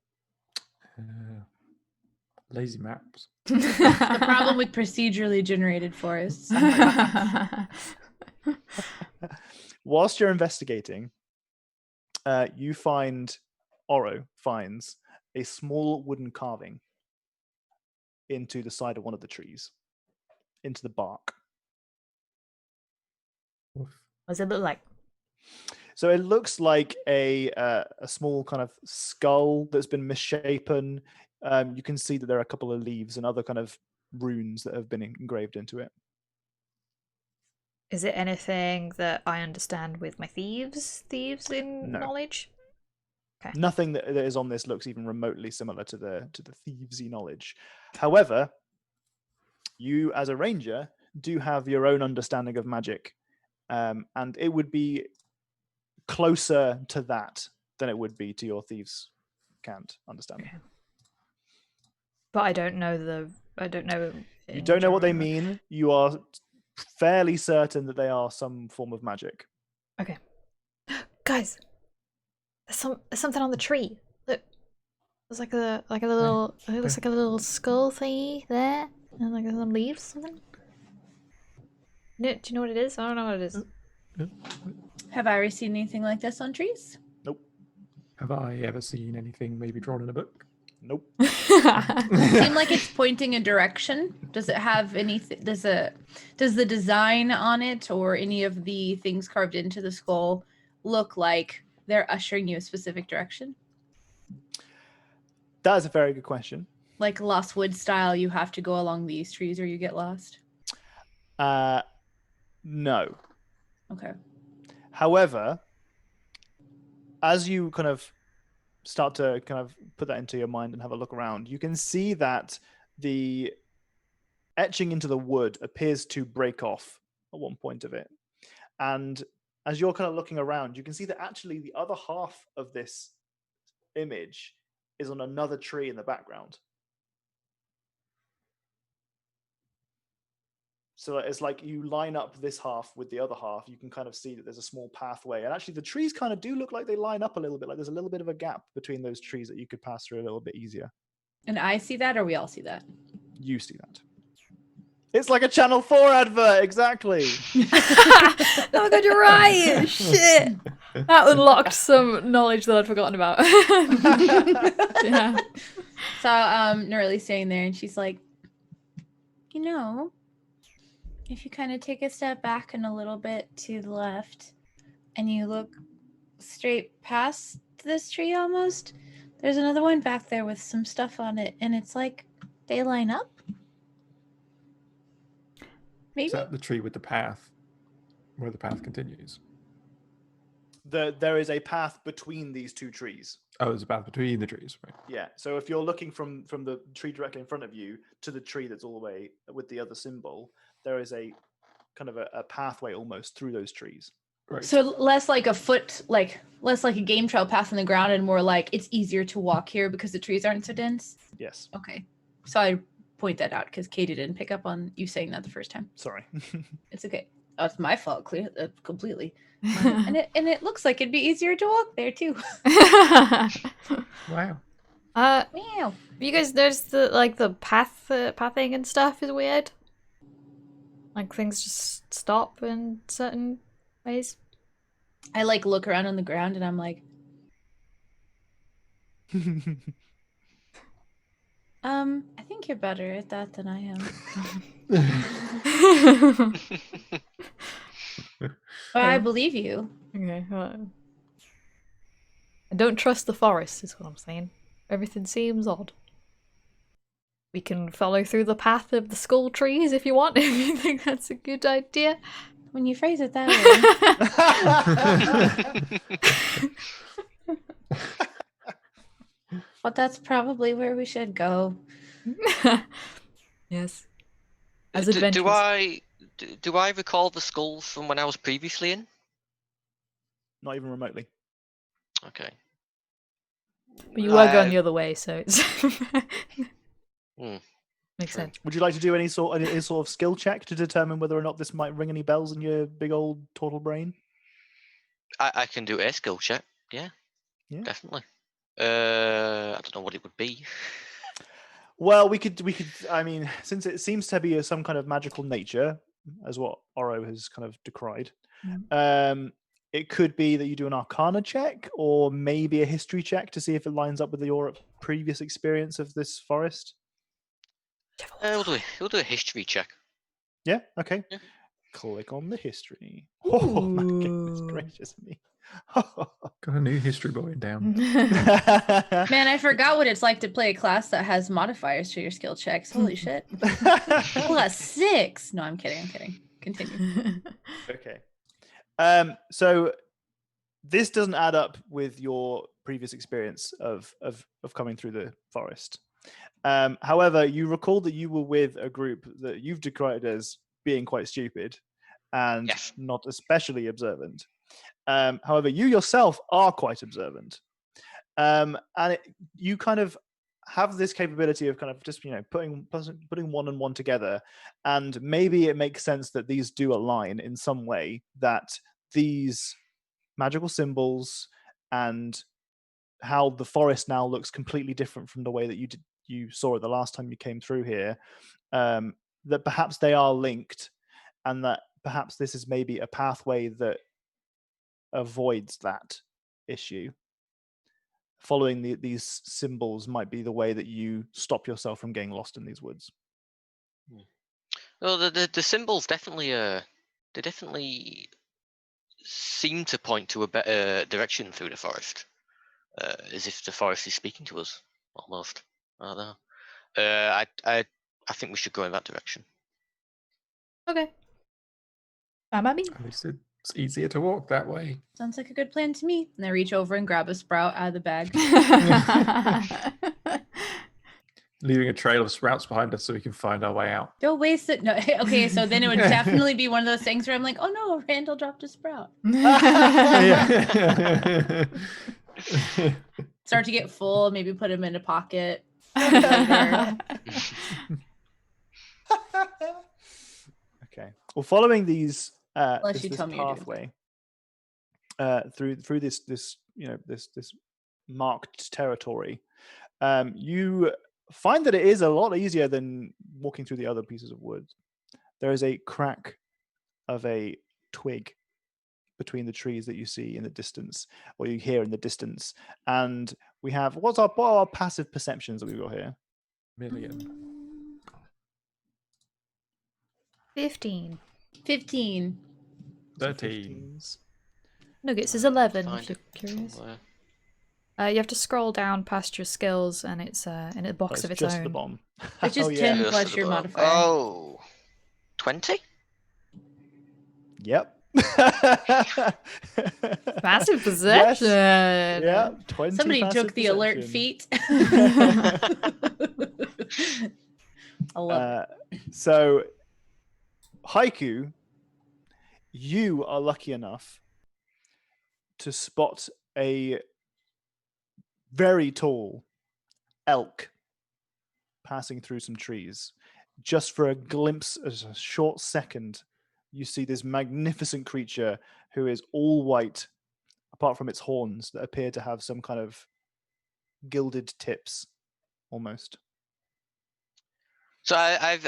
Speaker 3: Lazy maps.
Speaker 4: The problem with procedurally generated forests.
Speaker 2: Whilst you're investigating, you find Oro finds a small wooden carving into the side of one of the trees, into the bark.
Speaker 1: What does it look like?
Speaker 2: So it looks like a small kind of skull that's been misshapen. You can see that there are a couple of leaves and other kind of runes that have been engraved into it.
Speaker 1: Is it anything that I understand with my thieves in
Speaker 2: No.
Speaker 1: knowledge? Okay.
Speaker 2: Nothing that is on this looks even remotely similar to the thievesy knowledge. However, you as a ranger do have your own understanding of magic, and it would be closer to that than it would be to your thieves' can't understand.
Speaker 1: Okay. But I don't know.
Speaker 2: You don't know what they mean. You are fairly certain that they are some form of magic.
Speaker 1: Okay, guys, there's something on the tree. Look, there's like a little. It looks like a little skull thingy there, and like some leaves, something. Do you know what it is? I don't know what it is.
Speaker 4: Have I ever seen anything like this on trees?
Speaker 2: Nope.
Speaker 3: Have I ever seen anything maybe drawn in a book?
Speaker 2: Nope.
Speaker 4: Seem like it's pointing a direction. Does it have anything? Does the design on it or any of the things carved into the skull look like they're ushering you a specific direction?
Speaker 2: That is a very good question.
Speaker 4: Like Lost Wood style, you have to go along these trees or you get lost?
Speaker 2: No.
Speaker 4: Okay.
Speaker 2: However, as you kind of start to kind of put that into your mind and have a look around, you can see that the etching into the wood appears to break off at one point of it. And as you're kind of looking around, you can see that actually the other half of this image is on another tree in the background. So it's like you line up this half with the other half, you can kind of see that there's a small pathway. And actually the trees kind of do look like they line up a little bit, like there's a little bit of a gap between those trees that you could pass through a little bit easier.
Speaker 4: And I see that, or we all see that?
Speaker 2: You see that. It's like a Channel 4 advert, exactly.
Speaker 1: Oh my god, you're right! Shit! That unlocked some knowledge that I'd forgotten about. Yeah.
Speaker 4: So Nerly's staying there and she's like, you know, if you kind of take a step back and a little bit to the left and you look straight past this tree almost, there's another one back there with some stuff on it and it's like they line up. Maybe?
Speaker 3: Is that the tree with the path, where the path continues?
Speaker 2: There is a path between these two trees.
Speaker 3: Oh, there's a path between the trees, right?
Speaker 2: Yeah, so if you're looking from the tree directly in front of you to the tree that's all the way with the other symbol, there is a kind of a pathway almost through those trees.
Speaker 3: Right.
Speaker 4: So less like a foot, like less like a game trail path on the ground and more like it's easier to walk here because the trees aren't so dense?
Speaker 2: Yes.
Speaker 4: Okay. So I point that out because Katie didn't pick up on you saying that the first time.
Speaker 2: Sorry.
Speaker 4: It's okay. Oh, it's my fault, completely. and it looks like it'd be easier to walk there too.
Speaker 3: Wow.
Speaker 4: Meow.
Speaker 1: You guys notice the pathing and stuff is weird? Like things just stop in certain ways?
Speaker 4: I like look around on the ground and I'm like, I think you're better at that than I am. I believe you.
Speaker 1: Okay. I don't trust the forest, is what I'm saying. Everything seems odd. We can follow through the path of the skull trees if you want, if you think that's a good idea.
Speaker 4: When you phrase it that way. But that's probably where we should go.
Speaker 1: Yes. As
Speaker 5: do
Speaker 1: adventurers.
Speaker 5: do I recall the skulls from when I was previously in?
Speaker 2: Not even remotely.
Speaker 5: Okay.
Speaker 1: But you were going the other way, so it's makes
Speaker 5: True.
Speaker 1: sense.
Speaker 2: Would you like to do any sort of skill check to determine whether or not this might ring any bells in your big old turtle brain?
Speaker 5: I can do a skill check. Yeah. Definitely. I don't know what it would be.
Speaker 2: Well, we could. I mean, since it seems to be some kind of magical nature, as what Oro has kind of decried, it could be that you do an Arcana check or maybe a history check to see if it lines up with your previous experience of this forest.
Speaker 5: We'll do a history check.
Speaker 2: Yeah. Okay.
Speaker 5: Yeah.
Speaker 2: Click on the history. Oh my goodness gracious me!
Speaker 3: Got a new history boy down.
Speaker 4: Man, I forgot what it's like to play a class that has modifiers to your skill checks. Holy shit. +6. No, I'm kidding. Continue.
Speaker 2: Okay. So this doesn't add up with your previous experience of coming through the forest. However, you recall that you were with a group that you've decried as being quite stupid and not especially observant. However, you yourself are quite observant. And you kind of have this capability of kind of just, putting one and one together. And maybe it makes sense that these do align in some way, that these magical symbols and how the forest now looks completely different from the way that you saw it the last time you came through here, that perhaps they are linked, and that perhaps this is maybe a pathway that avoids that issue. Following these symbols might be the way that you stop yourself from getting lost in these woods.
Speaker 5: Well, the symbols definitely they definitely seem to point to a better direction through the forest, as if the forest is speaking to us almost. I don't know. I think we should go in that direction.
Speaker 1: Okay. At
Speaker 3: least it's easier to walk that way.
Speaker 4: Sounds like a good plan to me. And I reach over and grab a sprout out of the bag.
Speaker 3: Leaving a trail of sprouts behind us so we can find our way out.
Speaker 4: Don't waste it. No. Okay, so then it would definitely be one of those things where I'm like, oh no, Randall dropped a sprout. Start to get full, maybe put him in a pocket.
Speaker 2: Okay. Well, following these this pathway through this marked territory, you find that it is a lot easier than walking through the other pieces of wood. There is a crack of a twig between the trees that you see in the distance, or you hear in the distance, and we have what are our passive perceptions that we've got here?
Speaker 3: Million.
Speaker 1: 15.
Speaker 4: 15.
Speaker 3: 13.
Speaker 1: Nuggets is 11, if you're curious. You have to scroll down past your skills, and it's in a box of its
Speaker 2: just
Speaker 1: own.
Speaker 2: The bomb.
Speaker 4: It's just 10 plus your modifier.
Speaker 5: Oh, 20?
Speaker 2: Yep.
Speaker 1: Massive perception.
Speaker 2: Yes. Yeah, 20.
Speaker 4: Somebody took the alert feat. I love it.
Speaker 2: So, Haiku, you are lucky enough to spot a very tall elk passing through some trees. Just for a glimpse, as a short second, you see this magnificent creature who is all white, apart from its horns that appear to have some kind of gilded tips, almost.
Speaker 5: So I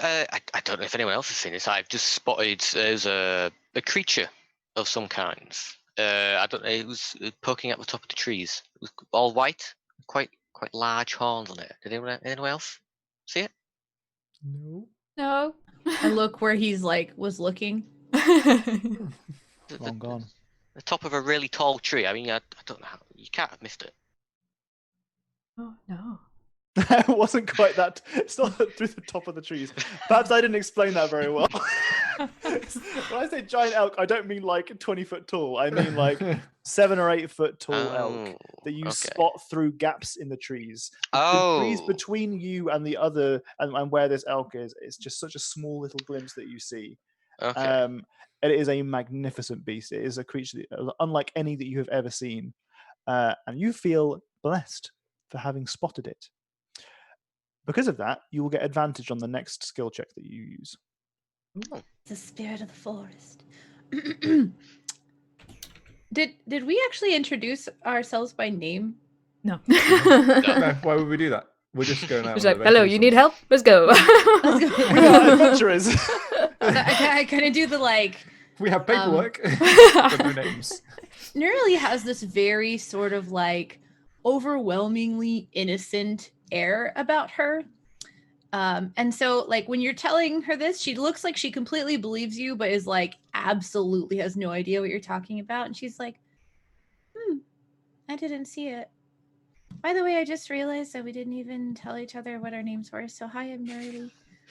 Speaker 5: don't know if anyone else has seen this. I've just spotted there's a creature of some kind. I don't know. It was poking at the top of the trees. It was all white, quite large horns on it. Did anyone else see it?
Speaker 3: No.
Speaker 1: No.
Speaker 4: I look where he's was looking.
Speaker 2: Long gone.
Speaker 5: The top of a really tall tree. I mean, I don't know how you can't have missed it.
Speaker 1: Oh no.
Speaker 2: It wasn't quite that. It's not through the top of the trees. Perhaps I didn't explain that very well. When I say giant elk, I don't mean like 20-foot tall. I mean like 7 or 8 foot tall elk that you spot through gaps in the trees. The trees between you and the other, and where this elk is, it's just such a small little glimpse that you see.
Speaker 5: Okay.
Speaker 2: It is a magnificent beast. It is a creature unlike any that you have ever seen, and you feel blessed for having spotted it. Because of that, you will get advantage on the next skill check that you use.
Speaker 4: The spirit of the forest. Did we actually introduce ourselves by name?
Speaker 1: No.
Speaker 3: No, why would we do that? We're just going out.
Speaker 1: It's like, hello, you need help? Let's go.
Speaker 4: Let's go.
Speaker 2: We are adventurers.
Speaker 4: I kind of do the like.
Speaker 3: We have paperwork, but no names.
Speaker 4: Nerily has this very sort of like overwhelmingly innocent air about her. And so like when you're telling her this, she looks like she completely believes you, but is like absolutely has no idea what you're talking about. And she's like, I didn't see it. By the way, I just realized that we didn't even tell each other what our names were. So hi, I'm Nerily.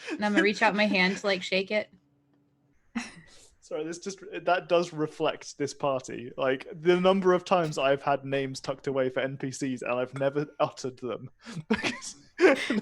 Speaker 4: And I'm gonna reach out my hand to like shake it.
Speaker 2: Sorry, that does reflect this party. Like the number of times I've had names tucked away for NPCs and I've never uttered them because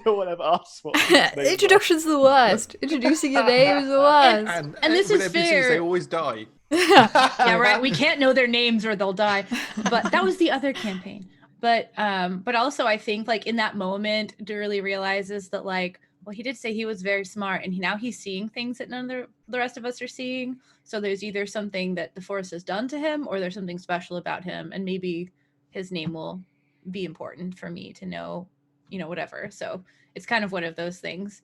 Speaker 2: no one ever asks what names are.
Speaker 1: Introduction's the worst. Introducing your name is the worst.
Speaker 4: And this
Speaker 3: with
Speaker 4: is
Speaker 3: NPCs,
Speaker 4: fair.
Speaker 3: They always die.
Speaker 4: Yeah, right. We can't know their names or they'll die. But that was the other campaign. But also I think like in that moment, Durley realizes that like, well, he did say he was very smart, and now he's seeing things that none of the rest of us are seeing. So there's either something that the forest has done to him, or there's something special about him, and maybe his name will be important for me to know, whatever. So it's kind of one of those things.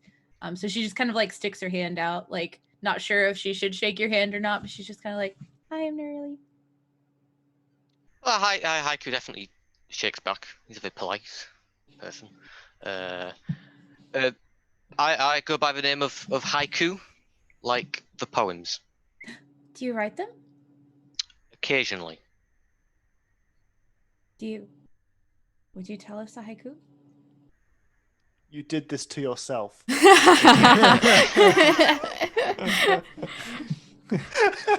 Speaker 4: So she just kind of like sticks her hand out, like not sure if she should shake your hand or not, but she's just kind of like, "Hi, I'm Nerily."
Speaker 5: Well, Haiku definitely shakes back. He's a very polite person. I go by the name of Haiku, like the poems.
Speaker 4: Do you write them?
Speaker 5: Occasionally.
Speaker 4: Would you tell us a haiku?
Speaker 2: You did this to yourself.
Speaker 4: You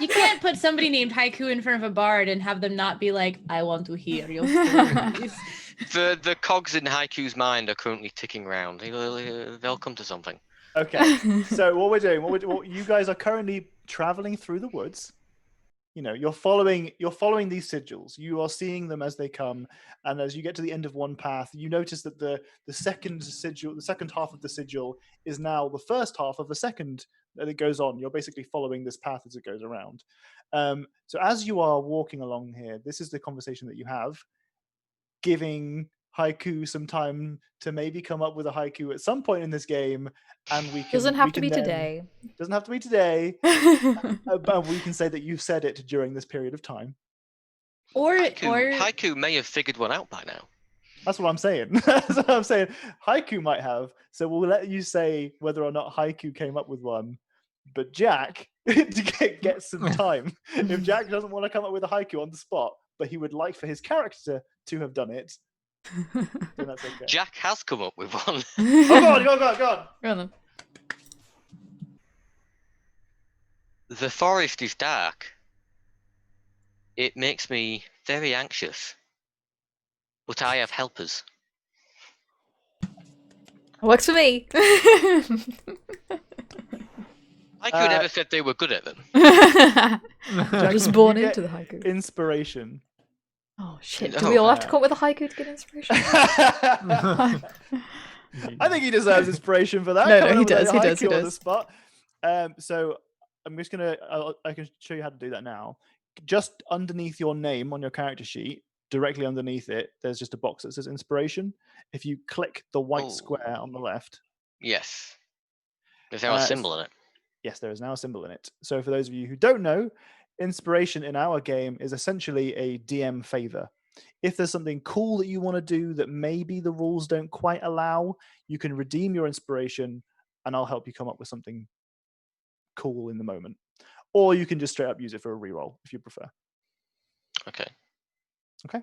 Speaker 4: can't put somebody named Haiku in front of a bard and have them not be like, I want to hear your stories.
Speaker 5: The cogs in Haiku's mind are currently ticking round. They'll come to something.
Speaker 2: Okay, so what we're doing, what you guys are currently traveling through the woods. You're following these sigils. You are seeing them as they come, and as you get to the end of one path, you notice that the second sigil, the second half of the sigil, is now the first half of the second that it goes on. You're basically following this path as it goes around. So as you are walking along here, this is the conversation that you have, giving Haiku some time to maybe come up with a haiku at some point in this game, and we can
Speaker 1: Doesn't have to be today.
Speaker 2: Doesn't have to be today. But we can say that you said it during this period of time.
Speaker 4: Or
Speaker 5: Haiku may have figured one out by now.
Speaker 2: That's what I'm saying. That's what I'm saying. Haiku might have. So we'll let you say whether or not Haiku came up with one. But Jack, to get some time. If Jack doesn't want to come up with a haiku on the spot, but he would like for his character to have done it, then that's okay.
Speaker 5: Jack has come up with one.
Speaker 2: Oh, go on.
Speaker 1: Go on then.
Speaker 5: The forest is dark. It makes me very anxious. But I have helpers.
Speaker 1: Works for me.
Speaker 5: Haiku never said they were good at them.
Speaker 2: Jack,
Speaker 1: Just born
Speaker 2: you
Speaker 1: into
Speaker 2: get
Speaker 1: the haiku.
Speaker 2: Inspiration.
Speaker 1: Oh shit! Do we all have to come up with a haiku to get inspiration?
Speaker 2: I think he deserves inspiration for that.
Speaker 1: No, he does. He does.
Speaker 2: On the spot. So I'm just gonna. I can show you how to do that now. Just underneath your name on your character sheet, directly underneath it, there's just a box that says inspiration. If you click the white square on the left.
Speaker 5: Yes. Is there a symbol in it?
Speaker 2: Yes, there is now a symbol in it. So for those of you who don't know, inspiration in our game is essentially a DM favor. If there's something cool that you want to do that maybe the rules don't quite allow, you can redeem your inspiration and I'll help you come up with something cool in the moment. or you can just straight up use it for a reroll if you prefer.
Speaker 5: Okay.
Speaker 2: Okay.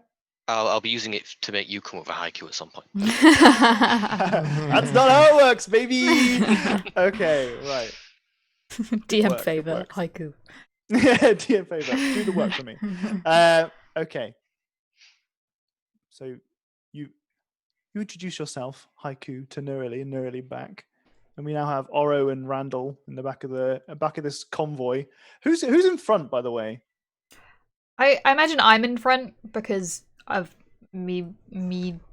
Speaker 5: I'll be using it to make you come with a haiku at some point.
Speaker 2: That's not how it works, baby. Okay, right.
Speaker 1: DM
Speaker 2: work, good
Speaker 1: favor,
Speaker 2: work.
Speaker 1: haiku.
Speaker 2: DM favor, do the work for me. Okay. So you introduce yourself, haiku, to Nurili and Nurili back, and we now have Oro and Randall in the back of this convoy. Who's in front, by the way?
Speaker 1: I imagine I'm in front because of me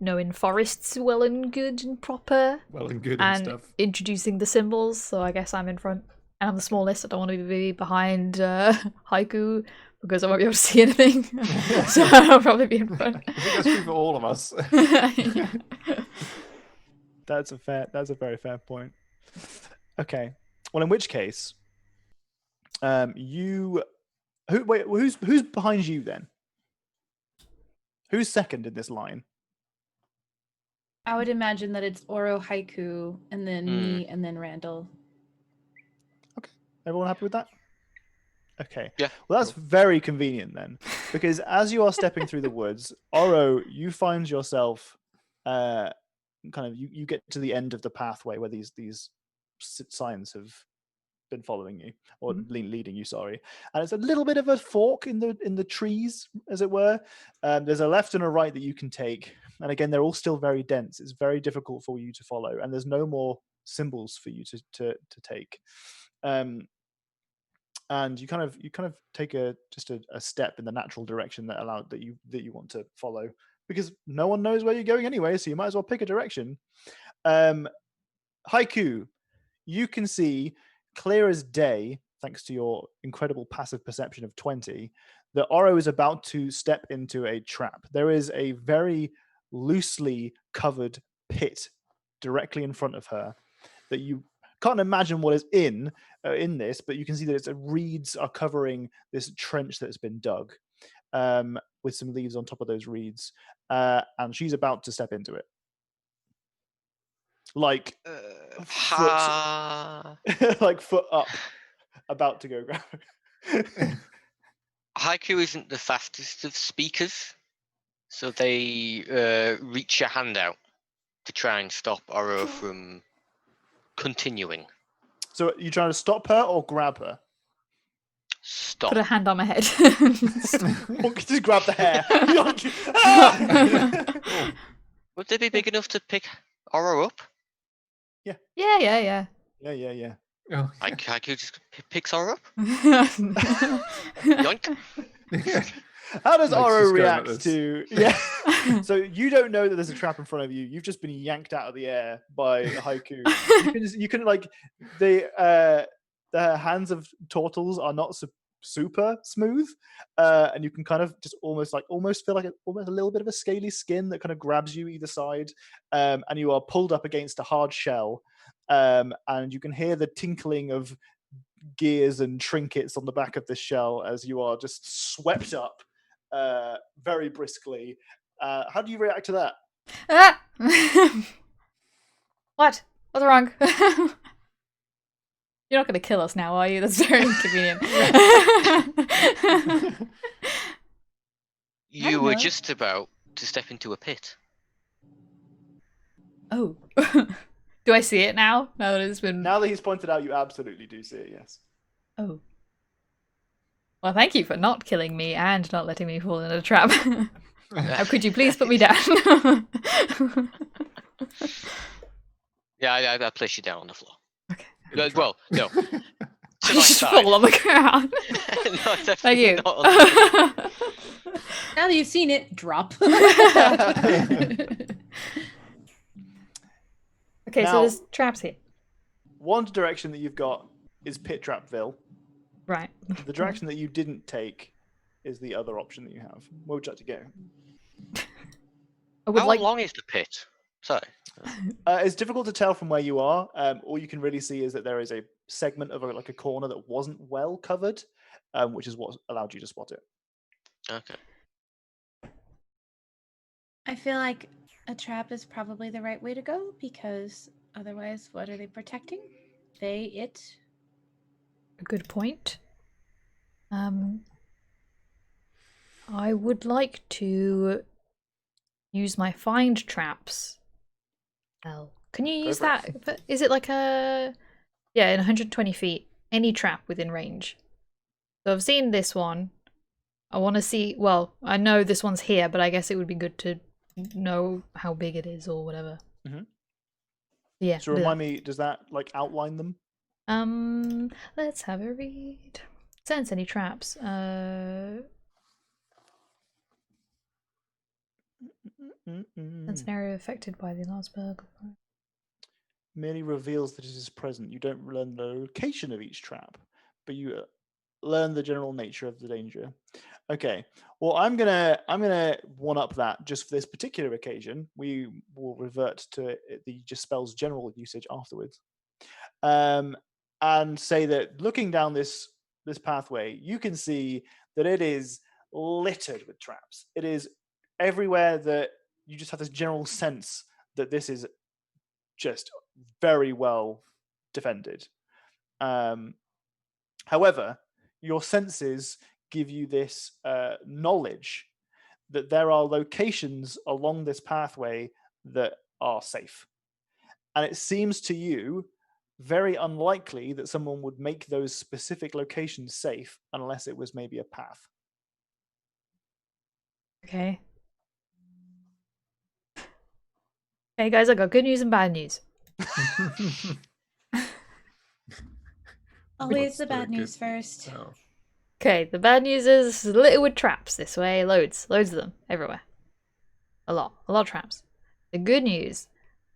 Speaker 1: knowing forests well and good and proper
Speaker 3: Well and good
Speaker 1: and
Speaker 3: stuff.
Speaker 1: introducing the symbols, so I guess I'm in front. And I'm the smallest, I don't want to be behind haiku because I won't be able to see anything. So I'll probably be in front.
Speaker 3: I think that's true for all of us.
Speaker 1: Yeah.
Speaker 2: That's a very fair point. Okay. Well, in which case, who's behind you then? Who's second in this line?
Speaker 4: I would imagine that it's Oro, Haiku, and then me, and then Randall.
Speaker 2: Everyone happy with that? Okay.
Speaker 5: Yeah.
Speaker 2: Well, that's very convenient then, because as you are stepping through the woods, Oro, you find yourself you get to the end of the pathway where these signs have been following you or leading you, sorry, and it's a little bit of a fork in the trees, as it were. There's a left and a right that you can take, and again, they're all still very dense. It's very difficult for you to follow, and there's no more symbols for you to take. And you kind of take a step in the natural direction that you want to follow, because no one knows where you're going anyway, so you might as well pick a direction. Haiku, you can see clear as day, thanks to your incredible passive perception of 20, that Oro is about to step into a trap. There is a very loosely covered pit directly in front of her that you can't imagine what is in this, but you can see that reeds are covering this trench that's been dug, with some leaves on top of those reeds, and she's about to step into it, like foot up, about to go grab it.
Speaker 5: Haiku isn't the fastest of speakers, so they reach a hand out to try and stop Oro from continuing. So
Speaker 2: you trying to stop her or grab her?
Speaker 5: Stop.
Speaker 1: Put a hand on my head.
Speaker 2: Just grab the hair.
Speaker 5: Would they be big enough to pick Oro up?
Speaker 2: Yeah.
Speaker 1: Yeah.
Speaker 3: Oh,
Speaker 5: Haiku just picks Oro up.
Speaker 1: Yoink.
Speaker 2: How does
Speaker 3: Makes
Speaker 2: Oro
Speaker 3: us go like
Speaker 2: react
Speaker 3: this.
Speaker 2: to? Yeah. So you don't know that there's a trap in front of you. You've just been yanked out of the air by Haiku. You can like the hands of turtles are not super smooth, and you can kind of just almost feel like almost a little bit of a scaly skin that kind of grabs you either side, and you are pulled up against a hard shell, and you can hear the tinkling of gears and trinkets on the back of this shell as you are just swept up very briskly. How do you react to that?
Speaker 1: What? What's wrong? You're not going to kill us now, are you? That's very inconvenient.
Speaker 5: You were just about to step into a pit.
Speaker 1: Oh. Do I see it now? Now that it's been...
Speaker 2: Now that he's pointed out, you absolutely do see it, yes.
Speaker 1: Oh. Well, thank you for not killing me and not letting me fall in a trap. How could you please put me down?
Speaker 5: Yeah, I place you down on the floor.
Speaker 1: Okay.
Speaker 5: Well, no. To
Speaker 1: You
Speaker 5: my
Speaker 1: just
Speaker 5: side.
Speaker 1: fall on the ground.
Speaker 5: No,
Speaker 1: Thank
Speaker 5: definitely
Speaker 1: you.
Speaker 5: not on the
Speaker 4: Now that you've seen it, drop.
Speaker 1: Okay,
Speaker 2: Now-
Speaker 1: so there's traps here.
Speaker 2: One direction that you've got is Pit Trapville.
Speaker 1: Right.
Speaker 2: The direction that you didn't take is the other option that you have. Where would you like to go?
Speaker 1: I would
Speaker 5: How
Speaker 1: like...
Speaker 5: long is the pit? Sorry.
Speaker 2: It's difficult to tell from where you are. All you can really see is that there is a segment of a corner that wasn't well covered, which is what allowed you to spot it.
Speaker 5: Okay.
Speaker 4: I feel like a trap is probably the right way to go, because otherwise, what are they protecting? It.
Speaker 1: A good point. I would like to use my find traps. Well, can you use
Speaker 2: for it.
Speaker 1: that? Is it like a... Yeah, in 120 feet. Any trap within range. So I've seen this one. I want to see... Well, I know this one's here, but I guess it would be good to know how big it is or whatever.
Speaker 2: Mhm.
Speaker 1: Yeah.
Speaker 2: So
Speaker 1: do that.
Speaker 2: remind me, does that like outline them?
Speaker 1: Let's have a read. Sense any traps. Sense an area affected by the last bug.
Speaker 2: Merely reveals that it is present. You don't learn the location of each trap, but you learn the general nature of the danger. Okay. Well, I'm gonna one up that just for this particular occasion. We will revert to the just spell's general usage afterwards, and say that looking down this pathway, you can see that it is littered with traps. It is everywhere that you just have this general sense that this is just very well defended. However, your senses give you this knowledge that there are locations along this pathway that are safe. And it seems to you very unlikely that someone would make those specific locations safe unless it was maybe a path.
Speaker 1: Okay. Hey guys, I got good news and bad news.
Speaker 4: Always the
Speaker 3: What's
Speaker 4: bad
Speaker 3: good-
Speaker 4: news first.
Speaker 3: Oh.
Speaker 1: Okay, the bad news is this is littered with traps this way. Loads of them, everywhere. A lot of traps. The good news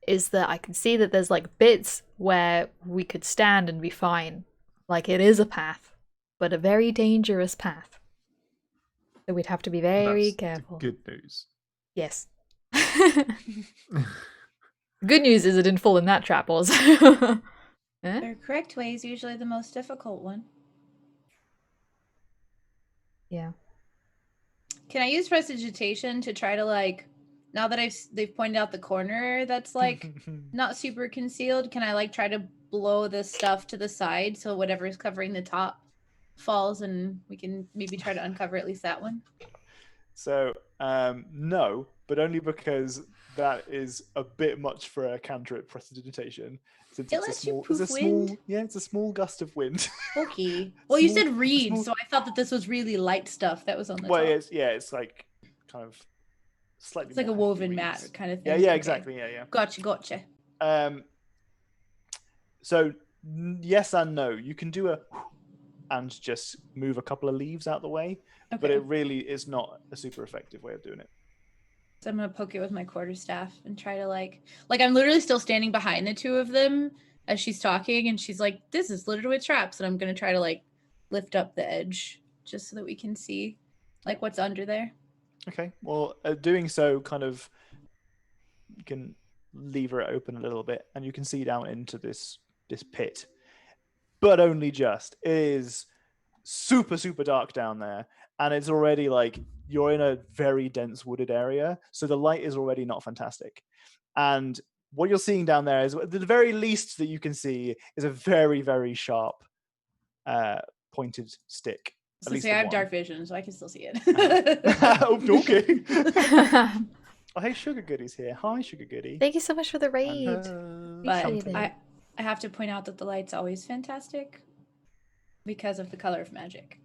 Speaker 1: is that I can see that there's like bits where we could stand and be fine. Like it is a path, but a very dangerous path. So we'd have to be very
Speaker 3: That's
Speaker 1: careful.
Speaker 3: the good news.
Speaker 1: Yes. The good news is it didn't fall in that trap also. Eh?
Speaker 4: The correct way is usually the most difficult one.
Speaker 1: Yeah.
Speaker 4: Can I use prestidigitation to try to like, now that they've pointed out the corner that's like not super concealed, can I like try to blow this stuff to the side so whatever is covering the top falls and we can maybe try to uncover at least that one?
Speaker 2: So no, but only because that is a bit much for a cantrip prestidigitation. Since
Speaker 4: It
Speaker 2: it's a
Speaker 4: lets you
Speaker 2: small,
Speaker 4: poof
Speaker 2: it's a small,
Speaker 4: wind?
Speaker 2: yeah, it's a small gust of wind.
Speaker 4: Okay. Well, you
Speaker 2: Small-
Speaker 4: said read,
Speaker 2: small-
Speaker 4: so I thought that this was really light stuff that was on the
Speaker 2: Well,
Speaker 4: top.
Speaker 2: it's like kind of slightly.
Speaker 4: It's like a
Speaker 2: more hefty
Speaker 4: woven
Speaker 2: weeds.
Speaker 4: mat kind of
Speaker 2: Yeah,
Speaker 4: thing.
Speaker 2: yeah,
Speaker 4: Okay.
Speaker 2: exactly. Yeah,
Speaker 4: Gotcha.
Speaker 2: yeah. So yes and no. You can do a and just move a couple of leaves out the way,
Speaker 4: Okay.
Speaker 2: but it really is not a super effective way of doing it.
Speaker 4: So I'm gonna poke it with my quarterstaff and try to like I'm literally still standing behind the two of them as she's talking, and she's like, "This is littered with traps," and I'm gonna try to like lift up the edge just so that we can see like what's under there.
Speaker 2: Okay. Well, doing so kind of you can lever it open a little bit, and you can see down into this pit, but only just. It is super dark down there, and it's already like you're in a very dense wooded area, so the light is already not fantastic. And what you're seeing down there is the very least that you can see is a very sharp pointed stick.
Speaker 4: So see, I have dark vision, so I can still see it.
Speaker 2: Okay. Oh, hey, Sugar Goody's here. Hi, Sugar Goody.
Speaker 1: Thank you so much for the raid.
Speaker 4: But
Speaker 1: Appreciate it.
Speaker 4: I have to point out that the light's always fantastic because of the color of magic.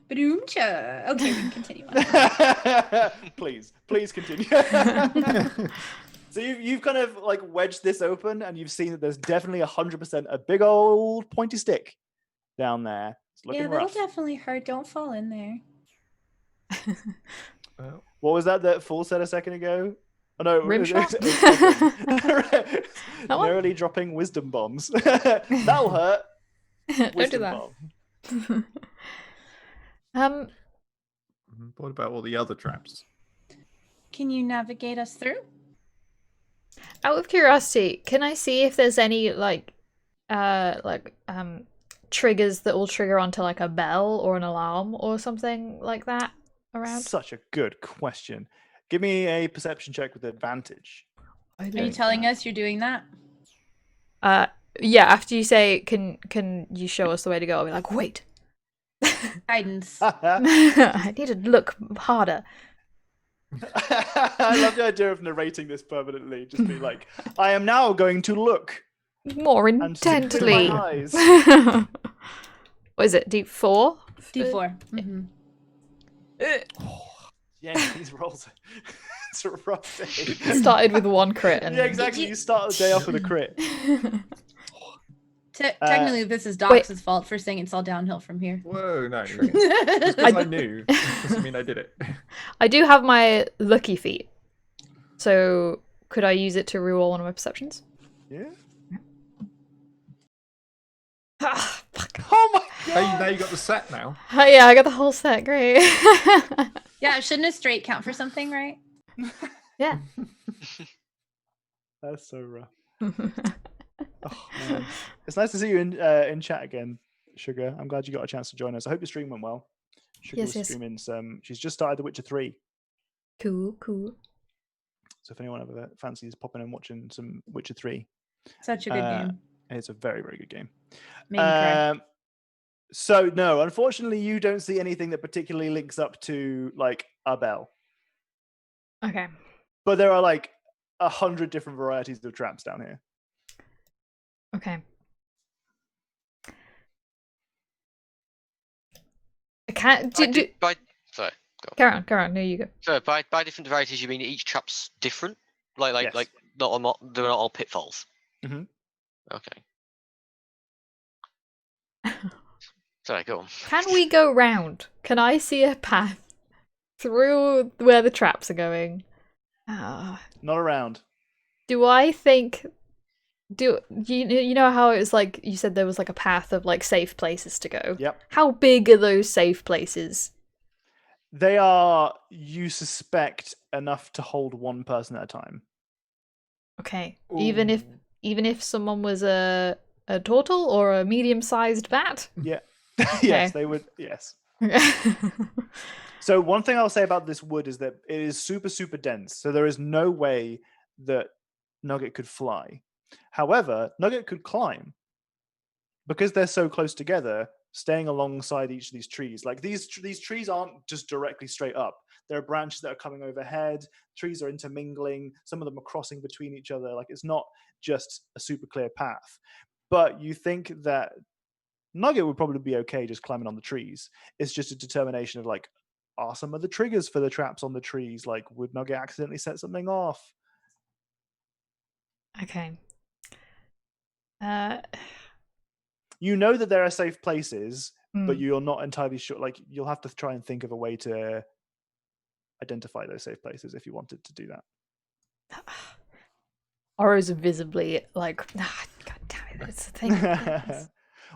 Speaker 4: Ba-doom-cha. Okay, we can continue on.
Speaker 2: please continue. So you've kind of like wedged this open, and you've seen that there's definitely 100% a big old pointy stick down there. It's looking
Speaker 4: Yeah, that'll
Speaker 2: rough.
Speaker 4: definitely hurt. Don't fall in there.
Speaker 3: Well,
Speaker 2: What was that Fool said a second ago? Oh no,
Speaker 1: Rim shot?
Speaker 2: Evan.
Speaker 1: That one?
Speaker 2: Narrowly dropping wisdom bombs. That'll hurt.
Speaker 1: Don't do
Speaker 2: Wisdom
Speaker 1: that.
Speaker 2: bomb.
Speaker 3: what about all the other traps?
Speaker 4: Can you navigate us through?
Speaker 1: Out of curiosity, can I see if there's any triggers that will trigger onto like a bell or an alarm or something like that around?
Speaker 2: Such a good question. Give me a perception check with advantage.
Speaker 4: Are you telling us you're doing that?
Speaker 1: Yeah, after you say can you show us the way to go, I'll be like, wait,
Speaker 4: Guidance.
Speaker 1: I need to look harder.
Speaker 2: I love the idea of narrating this permanently. Just be like, I am now going to look
Speaker 1: More
Speaker 2: and stick with
Speaker 1: intently.
Speaker 2: my eyes.
Speaker 1: What is it? D4?
Speaker 4: D4. Mm-hmm.
Speaker 2: Yeah, these rolls. It's a rough day.
Speaker 1: Started with 1 crit. And
Speaker 2: Yeah, exactly. You start the day off with a crit.
Speaker 4: Technically, this is Dox's fault for saying it's all downhill from here.
Speaker 3: Whoa, no. Just because I knew doesn't mean I did it.
Speaker 1: I do have my lucky feat. So could I use it to reroll one of my perceptions?
Speaker 2: Yeah.
Speaker 1: Ah, fuck.
Speaker 2: Oh my
Speaker 3: Hey,
Speaker 2: god.
Speaker 3: now you got the set now.
Speaker 1: Oh, yeah, I got the whole set. Great.
Speaker 4: Yeah, shouldn't a straight count for something, right?
Speaker 1: Yeah.
Speaker 2: That's so rough. Oh, man. It's nice to see you in chat again, Sugar. I'm glad you got a chance to join us. I hope your stream went well. Sugar
Speaker 1: Yes,
Speaker 2: was
Speaker 1: yes.
Speaker 2: streaming some. She's just started The Witcher 3.
Speaker 1: Cool.
Speaker 2: So if anyone ever fancies popping and watching some Witcher 3,
Speaker 4: Such a good game.
Speaker 2: it's a very, very good game.
Speaker 4: Made me cry.
Speaker 2: So no, unfortunately, you don't see anything that particularly links up to like a bell.
Speaker 1: Okay.
Speaker 2: But there are like 100 different varieties of traps down here.
Speaker 1: Okay. I can't.
Speaker 5: Sorry,
Speaker 1: Carry on. No, you go.
Speaker 5: so by different varieties, you mean each trap's different? Like
Speaker 2: Yes.
Speaker 5: they're not all pitfalls.
Speaker 2: Mhm.
Speaker 5: Okay. Sorry, go on.
Speaker 1: Can we go round? Can I see a path through where the traps are going? Ah.
Speaker 2: Not around.
Speaker 1: Do I think? Do you know how it was like you said there was like a path of like safe places to go?
Speaker 2: Yep.
Speaker 1: How big are those safe places?
Speaker 2: They are, you suspect, enough to hold one person at a time.
Speaker 1: Okay. Even if someone was a turtle or a medium-sized bat?
Speaker 2: Yeah.
Speaker 1: Okay.
Speaker 2: Yes, they would. Yes. So one thing I'll say about this wood is that it is super, super dense. So there is no way that Nugget could fly. However, Nugget could climb. Because they're so close together, staying alongside each of these trees. Like these trees aren't just directly straight up. There are branches that are coming overhead. Trees are intermingling. Some of them are crossing between each other. Like it's not just a super clear path. But you think that Nugget would probably be okay just climbing on the trees. It's just a determination of like, are some of the triggers for the traps on the trees? Like, would Nugget accidentally set something off?
Speaker 1: Okay.
Speaker 2: You know that there are safe places, but
Speaker 1: Mm.
Speaker 2: you're not entirely sure. Like, you'll have to try and think of a way to identify those safe places if you wanted to do that.
Speaker 1: Oro's visibly like, God damn it, it's the thing.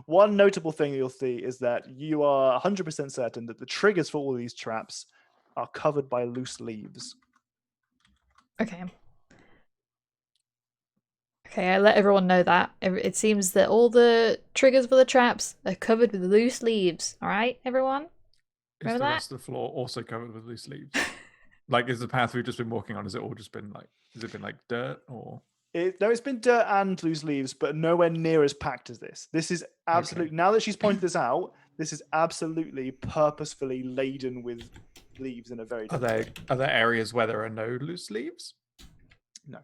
Speaker 2: One notable thing you'll see is that you are 100% certain that the triggers for all these traps are covered by loose leaves.
Speaker 1: Okay. Okay, I let everyone know that. It seems that all the triggers for the traps are covered with loose leaves. All right, everyone?
Speaker 3: Is
Speaker 1: Remember
Speaker 3: the
Speaker 1: that?
Speaker 3: rest of the floor also covered with loose leaves? Like, is the path we've just been walking on, has it all just been like, has it been like dirt or?
Speaker 2: No, it's been dirt and loose leaves, but nowhere near as packed as this. This is absolutely, now that she's pointed this out, this is absolutely purposefully laden with leaves in a very
Speaker 3: Are there areas where there are no loose leaves?
Speaker 2: No.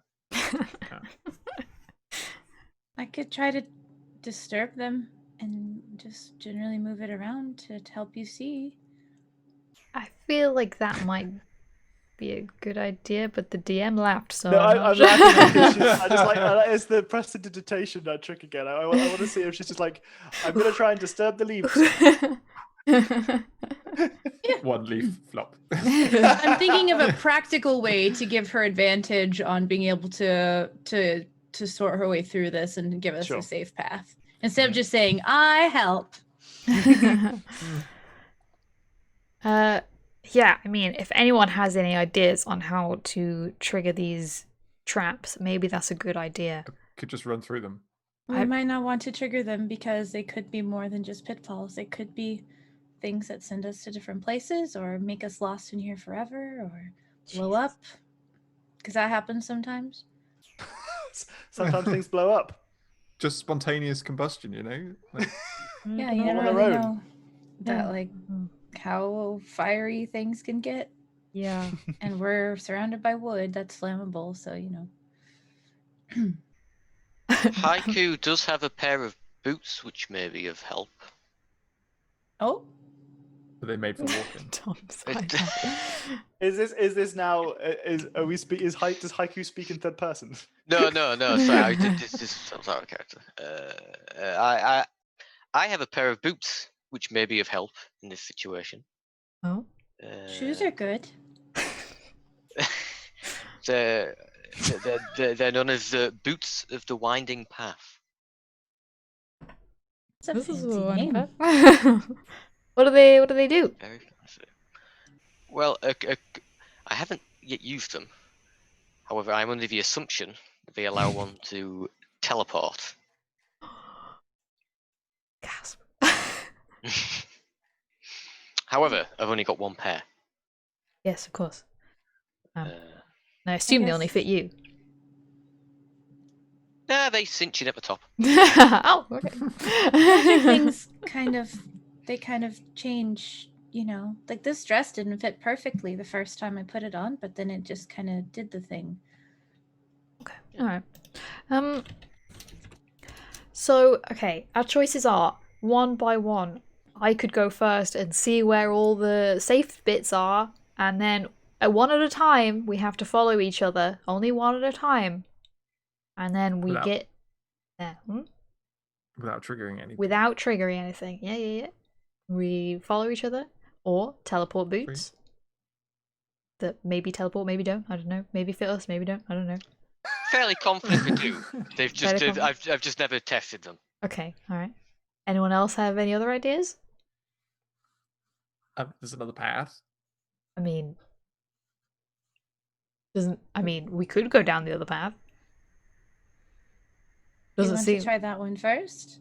Speaker 4: I could try to disturb them and just generally move it around to help you see.
Speaker 1: I feel like that might be a good idea, but the DM laughed, so
Speaker 2: No,
Speaker 1: I'm not
Speaker 2: I'm
Speaker 1: sure.
Speaker 2: laughing because I just like it's the prestidigitation trick again. I want to see if she's just like, I'm gonna try and disturb the leaves.
Speaker 3: One leaf flop.
Speaker 4: I'm thinking of a practical way to give her advantage on being able to sort her way through this and give us
Speaker 2: Sure.
Speaker 4: a safe path instead of just saying I help.
Speaker 1: Yeah, I mean, if anyone has any ideas on how to trigger these traps, maybe that's a good idea.
Speaker 3: Could just run through them.
Speaker 4: We might not want to trigger them because they could be more than just pitfalls. They could be things that send us to different places or make us lost in here forever or blow up. Because that happens sometimes.
Speaker 2: Sometimes things blow up.
Speaker 3: Just spontaneous combustion, you know? Like,
Speaker 4: Yeah, you
Speaker 2: All
Speaker 4: don't
Speaker 2: on their
Speaker 4: really
Speaker 2: own.
Speaker 4: know. that like how fiery things can get.
Speaker 1: Yeah.
Speaker 4: And we're surrounded by wood that's flammable, so you know.
Speaker 5: Haiku does have a pair of boots, which may be of help.
Speaker 4: Oh,
Speaker 3: Are they made for walking?
Speaker 1: Tom's
Speaker 5: It-
Speaker 1: hideout.
Speaker 2: Is this now? Is does Haiku speak in third person?
Speaker 5: No. Sorry, I did this was out of character. I have a pair of boots, which may be of help in this situation.
Speaker 1: Oh.
Speaker 4: shoes are good.
Speaker 5: they're known as the boots of the winding path.
Speaker 4: It's a
Speaker 1: This is
Speaker 4: fancy
Speaker 1: one
Speaker 4: name.
Speaker 1: pet. What do they do?
Speaker 5: Very fancy. Well, I haven't yet used them. However, I'm under the assumption that they allow one to teleport.
Speaker 1: Gasp.
Speaker 5: However, I've only got one pair.
Speaker 1: Yes, of course.
Speaker 5: Uh,
Speaker 1: And I assume they only
Speaker 4: guess-
Speaker 1: fit you.
Speaker 5: they cinch in at the top.
Speaker 1: Oh, okay.
Speaker 4: Magic things kind of change, you know. Like this dress didn't fit perfectly the first time I put it on, but then it just kind of did the thing.
Speaker 1: Okay. All right. So, okay, our choices are one by one. I could go first and see where all the safe bits are, and then one at a time, we have to follow each other. Only one at a time. And then we
Speaker 3: Without-
Speaker 1: get there.
Speaker 3: Without triggering anything.
Speaker 1: Without triggering anything. Yeah. We follow each other. Or teleport boots. That maybe teleport, maybe don't. I don't know. Maybe fit us, maybe don't. I don't know.
Speaker 5: Fairly confident we do. They've just
Speaker 1: Fairly
Speaker 5: I've just never tested them.
Speaker 1: Okay, alright. Anyone else have any other ideas?
Speaker 3: There's another path.
Speaker 1: I mean, we could go down the other path.
Speaker 4: Do you
Speaker 1: Doesn't
Speaker 4: want
Speaker 1: seem.
Speaker 4: to try that one first?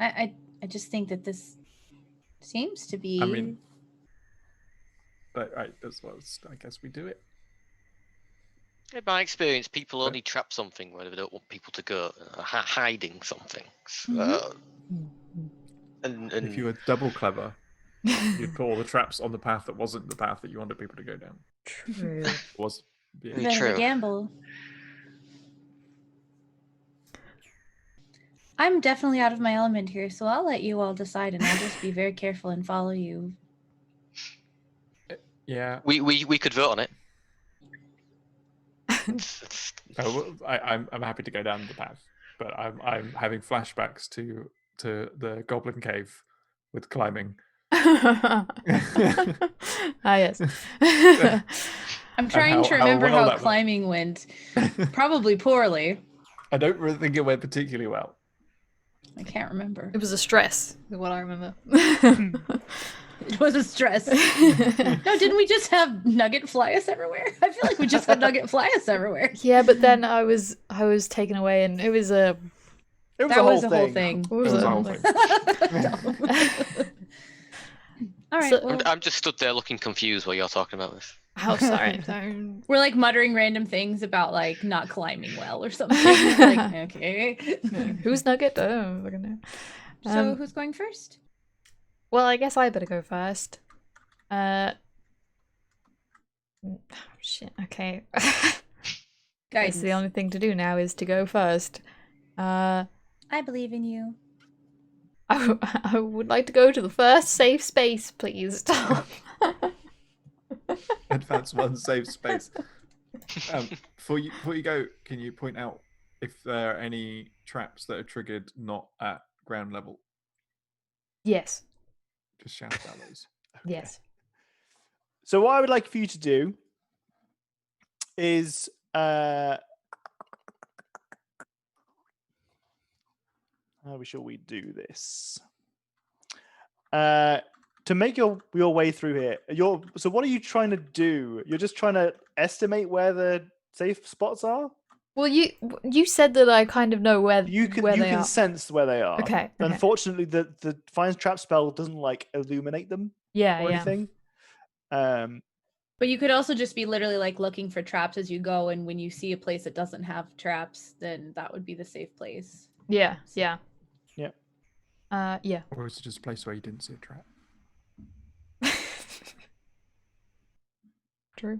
Speaker 4: I just think that this seems to be.
Speaker 3: I mean, but I guess we do it.
Speaker 5: In my experience, people only trap something where they don't want people to go, hiding something. And
Speaker 3: If you were double clever, you'd put all the traps on the path that wasn't the path that you wanted people to go down.
Speaker 1: True.
Speaker 3: Was yeah.
Speaker 5: Very
Speaker 4: bit of
Speaker 5: true.
Speaker 4: a gamble. I'm definitely out of my element here, so I'll let you all decide, and I'll just be very careful and follow you.
Speaker 3: Yeah.
Speaker 5: we could vote on it.
Speaker 3: I'm happy to go down the path, but I'm having flashbacks to the Goblin Cave with climbing.
Speaker 1: Ah, yes.
Speaker 4: I'm trying to
Speaker 3: how
Speaker 4: remember
Speaker 3: well
Speaker 4: how
Speaker 3: that went.
Speaker 4: climbing went. Probably poorly.
Speaker 3: I don't really think it went particularly well.
Speaker 4: I can't remember.
Speaker 1: It was a stress, is what I remember.
Speaker 4: It was a stress. No, didn't we just have Nugget fly us everywhere? I feel like we just had Nugget fly us everywhere.
Speaker 1: Yeah, but then I was taken away, and it was a.
Speaker 2: It was
Speaker 4: That
Speaker 2: a
Speaker 4: was
Speaker 2: whole
Speaker 4: the whole
Speaker 2: thing.
Speaker 4: thing.
Speaker 1: What was
Speaker 3: It was
Speaker 1: it?
Speaker 3: a whole thing.
Speaker 4: All right,
Speaker 1: So-
Speaker 4: well,
Speaker 5: I'm just stood there looking confused while you're talking about this.
Speaker 1: Oh, sorry.
Speaker 4: we're like muttering random things about like not climbing well or something. Like, okay.
Speaker 1: Who's Nugget? I don't fucking know.
Speaker 4: So who's going first?
Speaker 1: Well, I guess I better go first. Shit. Okay. Guess
Speaker 4: Guidance.
Speaker 1: the only thing to do now is to go first.
Speaker 4: I believe in you.
Speaker 1: I would like to go to the first safe space, please. Tom.
Speaker 3: Advance one safe space. Before you go, can you point out if there are any traps that are triggered not at ground level?
Speaker 1: Yes.
Speaker 3: Just shout about those.
Speaker 1: Yes.
Speaker 2: So what I would like for you to do is how shall we do this? To make your way through here, so what are you trying to do? You're just trying to estimate where the safe spots are?
Speaker 1: Well, you said that I kind of know where
Speaker 2: You can
Speaker 1: they are.
Speaker 2: sense where they are.
Speaker 1: Okay.
Speaker 2: Unfortunately, the find trap spell doesn't like illuminate them
Speaker 1: Yeah.
Speaker 2: or
Speaker 1: Yeah.
Speaker 2: anything.
Speaker 4: But you could also just be literally like looking for traps as you go, and when you see a place that doesn't have traps, then that would be the safe place.
Speaker 1: Yeah. Yeah.
Speaker 2: Yeah.
Speaker 1: Yeah.
Speaker 3: Or is it just a place where you didn't see a trap?
Speaker 1: True.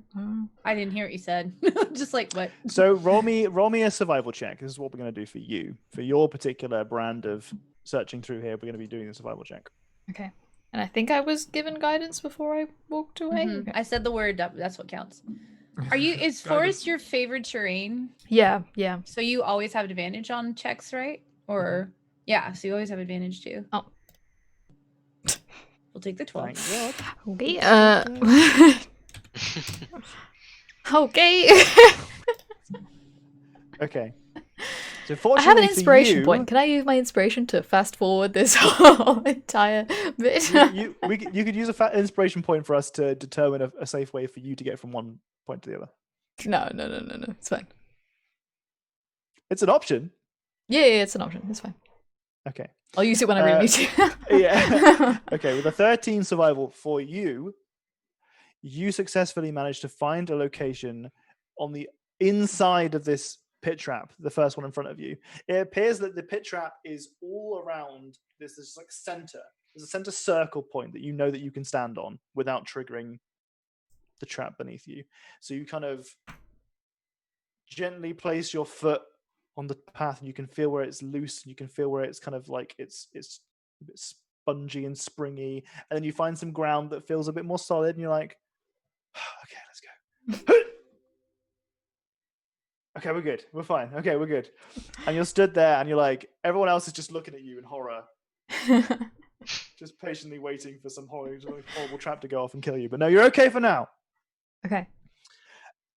Speaker 4: I didn't hear what you said. Just like what?
Speaker 2: So roll me a survival check. This is what we're going to do for you. For your particular brand of searching through here, we're going to be doing a survival check.
Speaker 1: Okay. And I think I was given guidance before I walked away.
Speaker 4: Mhm.
Speaker 1: Okay.
Speaker 4: I said the word. That's what counts. Are you? Is forest your favorite terrain?
Speaker 1: Yeah, yeah.
Speaker 4: So you always have advantage on checks, right? Or yeah, so you always have advantage too.
Speaker 1: Oh.
Speaker 4: We'll take the 12.
Speaker 2: Thank God.
Speaker 1: Okay. Okay.
Speaker 2: Okay. So
Speaker 1: I
Speaker 2: fortunately
Speaker 1: have an
Speaker 2: for
Speaker 1: inspiration
Speaker 2: you,
Speaker 1: point. Can I use my inspiration to fast forward this whole entire bit?
Speaker 2: you could use a inspiration point for us to determine a safe way for you to get from one point to the other.
Speaker 1: No. It's fine.
Speaker 2: It's an option.
Speaker 1: Yeah, it's an option. It's fine.
Speaker 2: Okay.
Speaker 1: I'll use it when I really need to.
Speaker 2: Yeah. Okay, with a 13 survival for you, you successfully managed to find a location on the inside of this pit trap, the first one in front of you. It appears that the pit trap is all around this like center. There's a center circle point that you know that you can stand on without triggering the trap beneath you. So you kind of gently place your foot on the path, and you can feel where it's loose, and you can feel where it's kind of like it's a bit spongy and springy, and then you find some ground that feels a bit more solid, and you're like, okay, let's go. Okay, we're good. We're fine. Okay, we're good. And you're stood there, and you're like, everyone else is just looking at you in horror, just patiently waiting for some horrible trap to go off and kill you. But no, you're okay for now.
Speaker 1: Okay.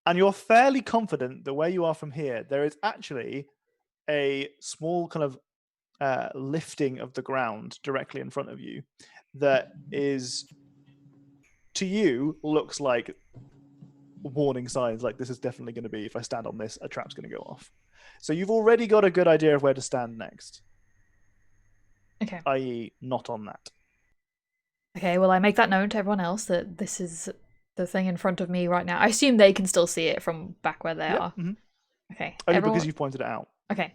Speaker 2: And you're fairly confident that where you are from here, there is actually a small kind of lifting of the ground directly in front of you that is, to you, looks like warning signs, like this is definitely going to be, if I stand on this, a trap's going to go off. So you've already got a good idea of where to stand next.
Speaker 1: Okay.
Speaker 2: I.e. not on that.
Speaker 1: Okay, well, I make that known to everyone else that this is the thing in front of me right now. I assume they can still see it from back where they are.
Speaker 2: Mm-hmm.
Speaker 1: Okay.
Speaker 2: Only because you've pointed it out.
Speaker 1: Okay.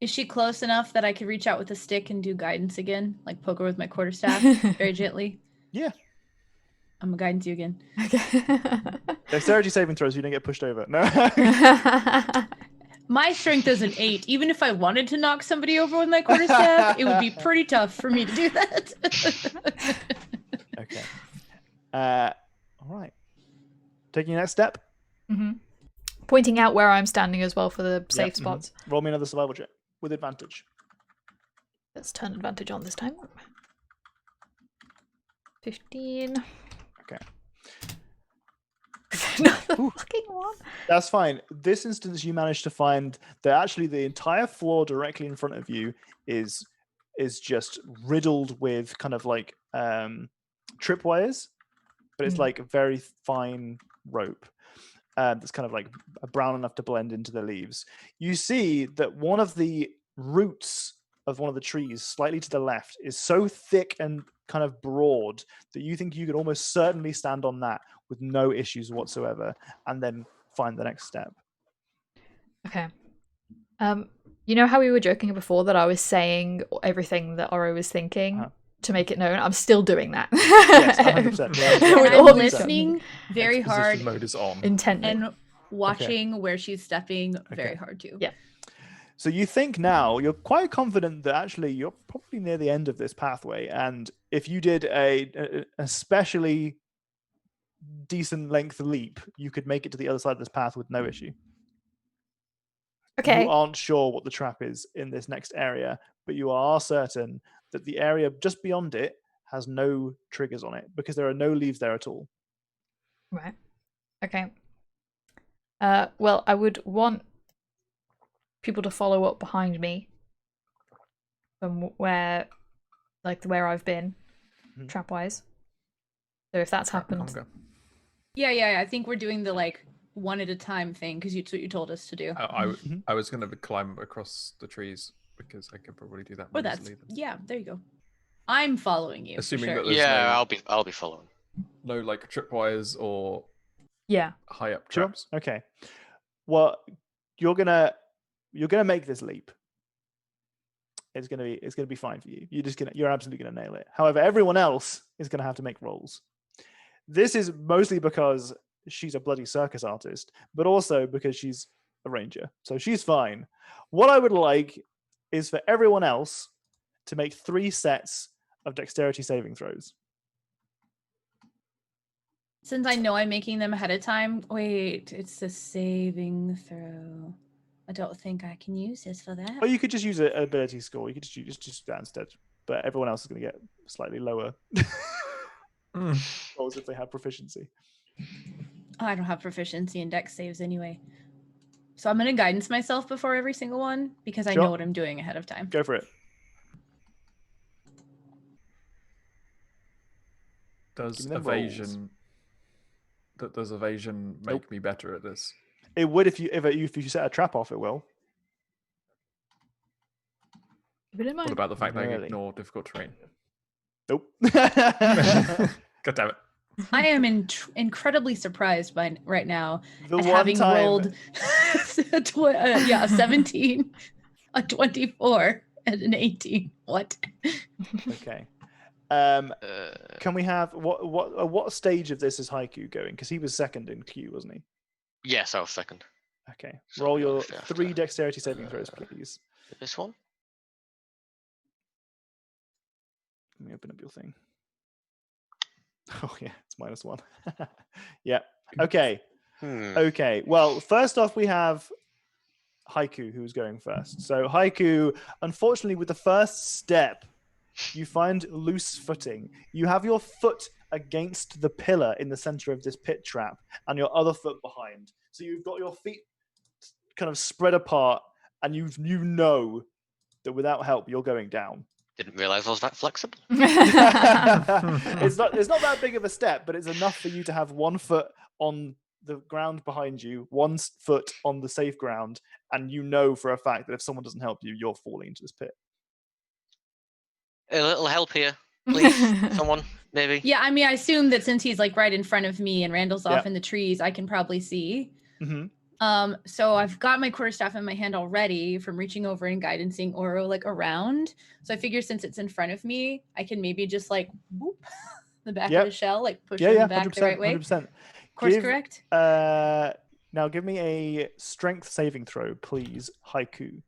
Speaker 4: Is she close enough that I could reach out with a stick and do guidance again? Like poke her with my quarterstaff very gently?
Speaker 2: Yeah.
Speaker 4: I'm gonna guidance you again.
Speaker 1: Okay.
Speaker 2: Dexterity saving throws, you don't get pushed over. No.
Speaker 4: My strength is an 8. Even if I wanted to knock somebody over with my quarterstaff, it would be pretty tough for me to do that.
Speaker 2: Okay. All right. Taking your next step.
Speaker 1: Mm-hmm. Pointing out where I'm standing as well for the safe
Speaker 2: Yep,
Speaker 1: spots.
Speaker 2: Roll me another survival check with advantage.
Speaker 1: Let's turn advantage on this time. 15.
Speaker 2: Okay.
Speaker 1: Another fucking one.
Speaker 2: That's fine. This instance, you managed to find that actually the entire floor directly in front of you is just riddled with kind of like tripwires, but it's like a very fine rope that's kind of like brown enough to blend into the leaves. You see that one of the roots of one of the trees slightly to the left is so thick and kind of broad that you think you could almost certainly stand on that with no issues whatsoever, and then find the next step.
Speaker 1: Okay. You know how we were joking before that I was saying everything that Oro was thinking to make it known? I'm still doing that.
Speaker 2: Yes, 100%.
Speaker 4: And
Speaker 1: With
Speaker 4: I'm
Speaker 1: all these
Speaker 4: listening very
Speaker 3: Exposition
Speaker 4: hard
Speaker 3: mode is on.
Speaker 1: intently.
Speaker 4: and watching where she's stepping very
Speaker 2: Okay.
Speaker 4: hard too.
Speaker 1: Yeah.
Speaker 2: So you think now, you're quite confident that actually you're probably near the end of this pathway, and if you did a especially decent length leap, you could make it to the other side of this path with no issue.
Speaker 1: Okay.
Speaker 2: You aren't sure what the trap is in this next area, but you are certain that the area just beyond it has no triggers on it because there are no leaves there at all.
Speaker 1: Right. Okay. Well, I would want people to follow up behind me from where I've been, trap-wise. So if that's happened,
Speaker 4: Yeah. I think we're doing the like one at a time thing because it's what you told us to do.
Speaker 3: I was going to climb across the trees because I could probably do that.
Speaker 4: Oh,
Speaker 3: more
Speaker 4: that's
Speaker 3: easily than-
Speaker 4: yeah. There you go. I'm following you.
Speaker 3: Assuming
Speaker 4: for sure.
Speaker 3: that there's
Speaker 5: Yeah,
Speaker 3: no,
Speaker 5: I'll be following.
Speaker 3: no like tripwires or
Speaker 1: yeah.
Speaker 3: high up
Speaker 2: Sure.
Speaker 3: traps.
Speaker 2: Okay. Well, you're gonna make this leap. It's gonna be fine for you. You're absolutely gonna nail it. However, everyone else is gonna have to make rolls. This is mostly because she's a bloody circus artist, but also because she's a ranger. So she's fine. What I would like is for everyone else to make 3 sets of dexterity saving throws.
Speaker 4: Since I know I'm making them ahead of time, wait, it's a saving throw. I don't think I can use this for that.
Speaker 2: Or you could just use an ability score. You could just that instead. But everyone else is going to get slightly lower rolls if they have proficiency.
Speaker 4: Oh, I don't have proficiency in dex saves anyway. So I'm going to guidance myself before every single one because I
Speaker 2: Sure.
Speaker 4: know what I'm doing ahead of time.
Speaker 2: Go for it.
Speaker 3: Does
Speaker 2: Give me them
Speaker 3: evasion does evasion make
Speaker 2: Nope.
Speaker 3: me better at this?
Speaker 2: It would if you set a trap off. It will.
Speaker 1: Keep it in
Speaker 3: What
Speaker 1: mind.
Speaker 3: about the fact that I
Speaker 2: Really?
Speaker 3: ignore difficult terrain?
Speaker 2: Nope.
Speaker 3: God damn it.
Speaker 4: I am incredibly surprised by right now
Speaker 2: The
Speaker 4: at
Speaker 2: one
Speaker 4: having
Speaker 2: time
Speaker 4: rolled a 17, a 24, and an 18. What?
Speaker 2: Okay. Can we have what stage of this is Haiku going? Because he was second in queue, wasn't he?
Speaker 5: Yes, I was second.
Speaker 2: Okay.
Speaker 5: So
Speaker 2: Roll
Speaker 5: we'll
Speaker 2: your
Speaker 5: go after.
Speaker 2: 3 dexterity saving throws, please.
Speaker 5: This one?
Speaker 2: Let me open up your thing. Oh yeah, it's -1. Yeah. Okay. Okay. Well, first off, we have Haiku, who's going first. So Haiku, unfortunately, with the first step, you find loose footing. You have your foot against the pillar in the center of this pit trap and your other foot behind. So you've got your feet kind of spread apart and you know that without help, you're going down.
Speaker 5: Didn't realize I was that flexible.
Speaker 2: It's not that big of a step, but it's enough for you to have one foot on the ground behind you, one foot on the safe ground, and you know for a fact that if someone doesn't help you, you're falling into this pit.
Speaker 5: A little help here, please. Someone, maybe.
Speaker 4: Yeah, I mean, I assume that since he's like right in front of me and Randall's off
Speaker 2: Yeah.
Speaker 4: in the trees, I can probably see.
Speaker 2: Mm-hmm.
Speaker 4: So I've got my quarterstaff in my hand already from reaching over and guidancing Oro like around. So I figure since it's in front of me, I can maybe just like whoop the back
Speaker 2: Yep.
Speaker 4: of the shell, like push
Speaker 2: Yeah,
Speaker 4: him
Speaker 2: yeah,
Speaker 4: back
Speaker 2: 100%,
Speaker 4: the right way.
Speaker 2: 100%.
Speaker 4: Course
Speaker 2: Give,
Speaker 4: correct.
Speaker 2: Now give me a strength saving throw, please, Haiku.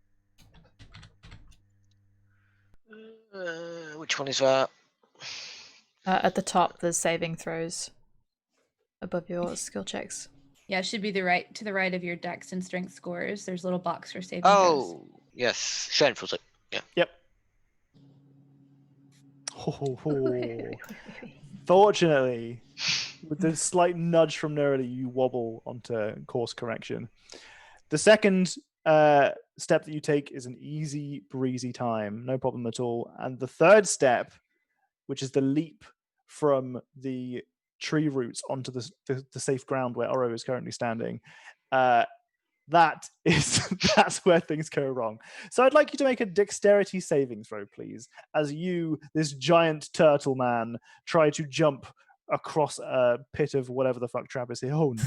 Speaker 5: Which one is that?
Speaker 1: At the top, there's saving throws above your skill checks.
Speaker 4: Yeah, it should be to the right of your dex and strength scores. There's a little box for saving throws.
Speaker 5: Oh, yes. Strength was it? Yeah.
Speaker 2: Yep. Fortunately, with the slight nudge from Nerdy, you wobble onto course correction. The second step that you take is an easy breezy time, no problem at all. And the third step, which is the leap from the tree roots onto the safe ground where Oro is currently standing, that's where things go wrong. So I'd like you to make a dexterity saving throw, please, as you, this giant turtle man, try to jump across a pit of whatever the fuck trap is here. Oh no.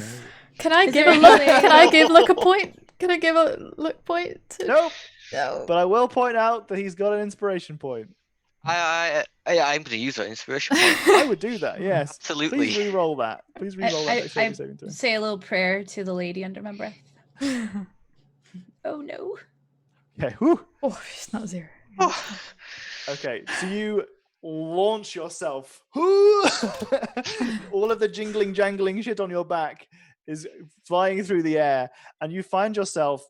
Speaker 1: Can I
Speaker 4: Is
Speaker 1: give
Speaker 4: there
Speaker 1: a look?
Speaker 4: any way-
Speaker 1: Can I give look a point? Can I give a look point?
Speaker 2: Nope.
Speaker 1: No.
Speaker 2: But I will point out that he's got an inspiration point.
Speaker 5: I'm going to use that inspiration point.
Speaker 2: I would do that, yes.
Speaker 5: Absolutely.
Speaker 2: Please re-roll that. Please re-roll that dexterity saving throw.
Speaker 4: Say a little prayer to the lady under my breath. Oh no.
Speaker 2: Okay, whew.
Speaker 1: Oh, it's not 0.
Speaker 2: Okay, so you launch yourself. All of the jingling, jangling shit on your back is flying through the air, and you find yourself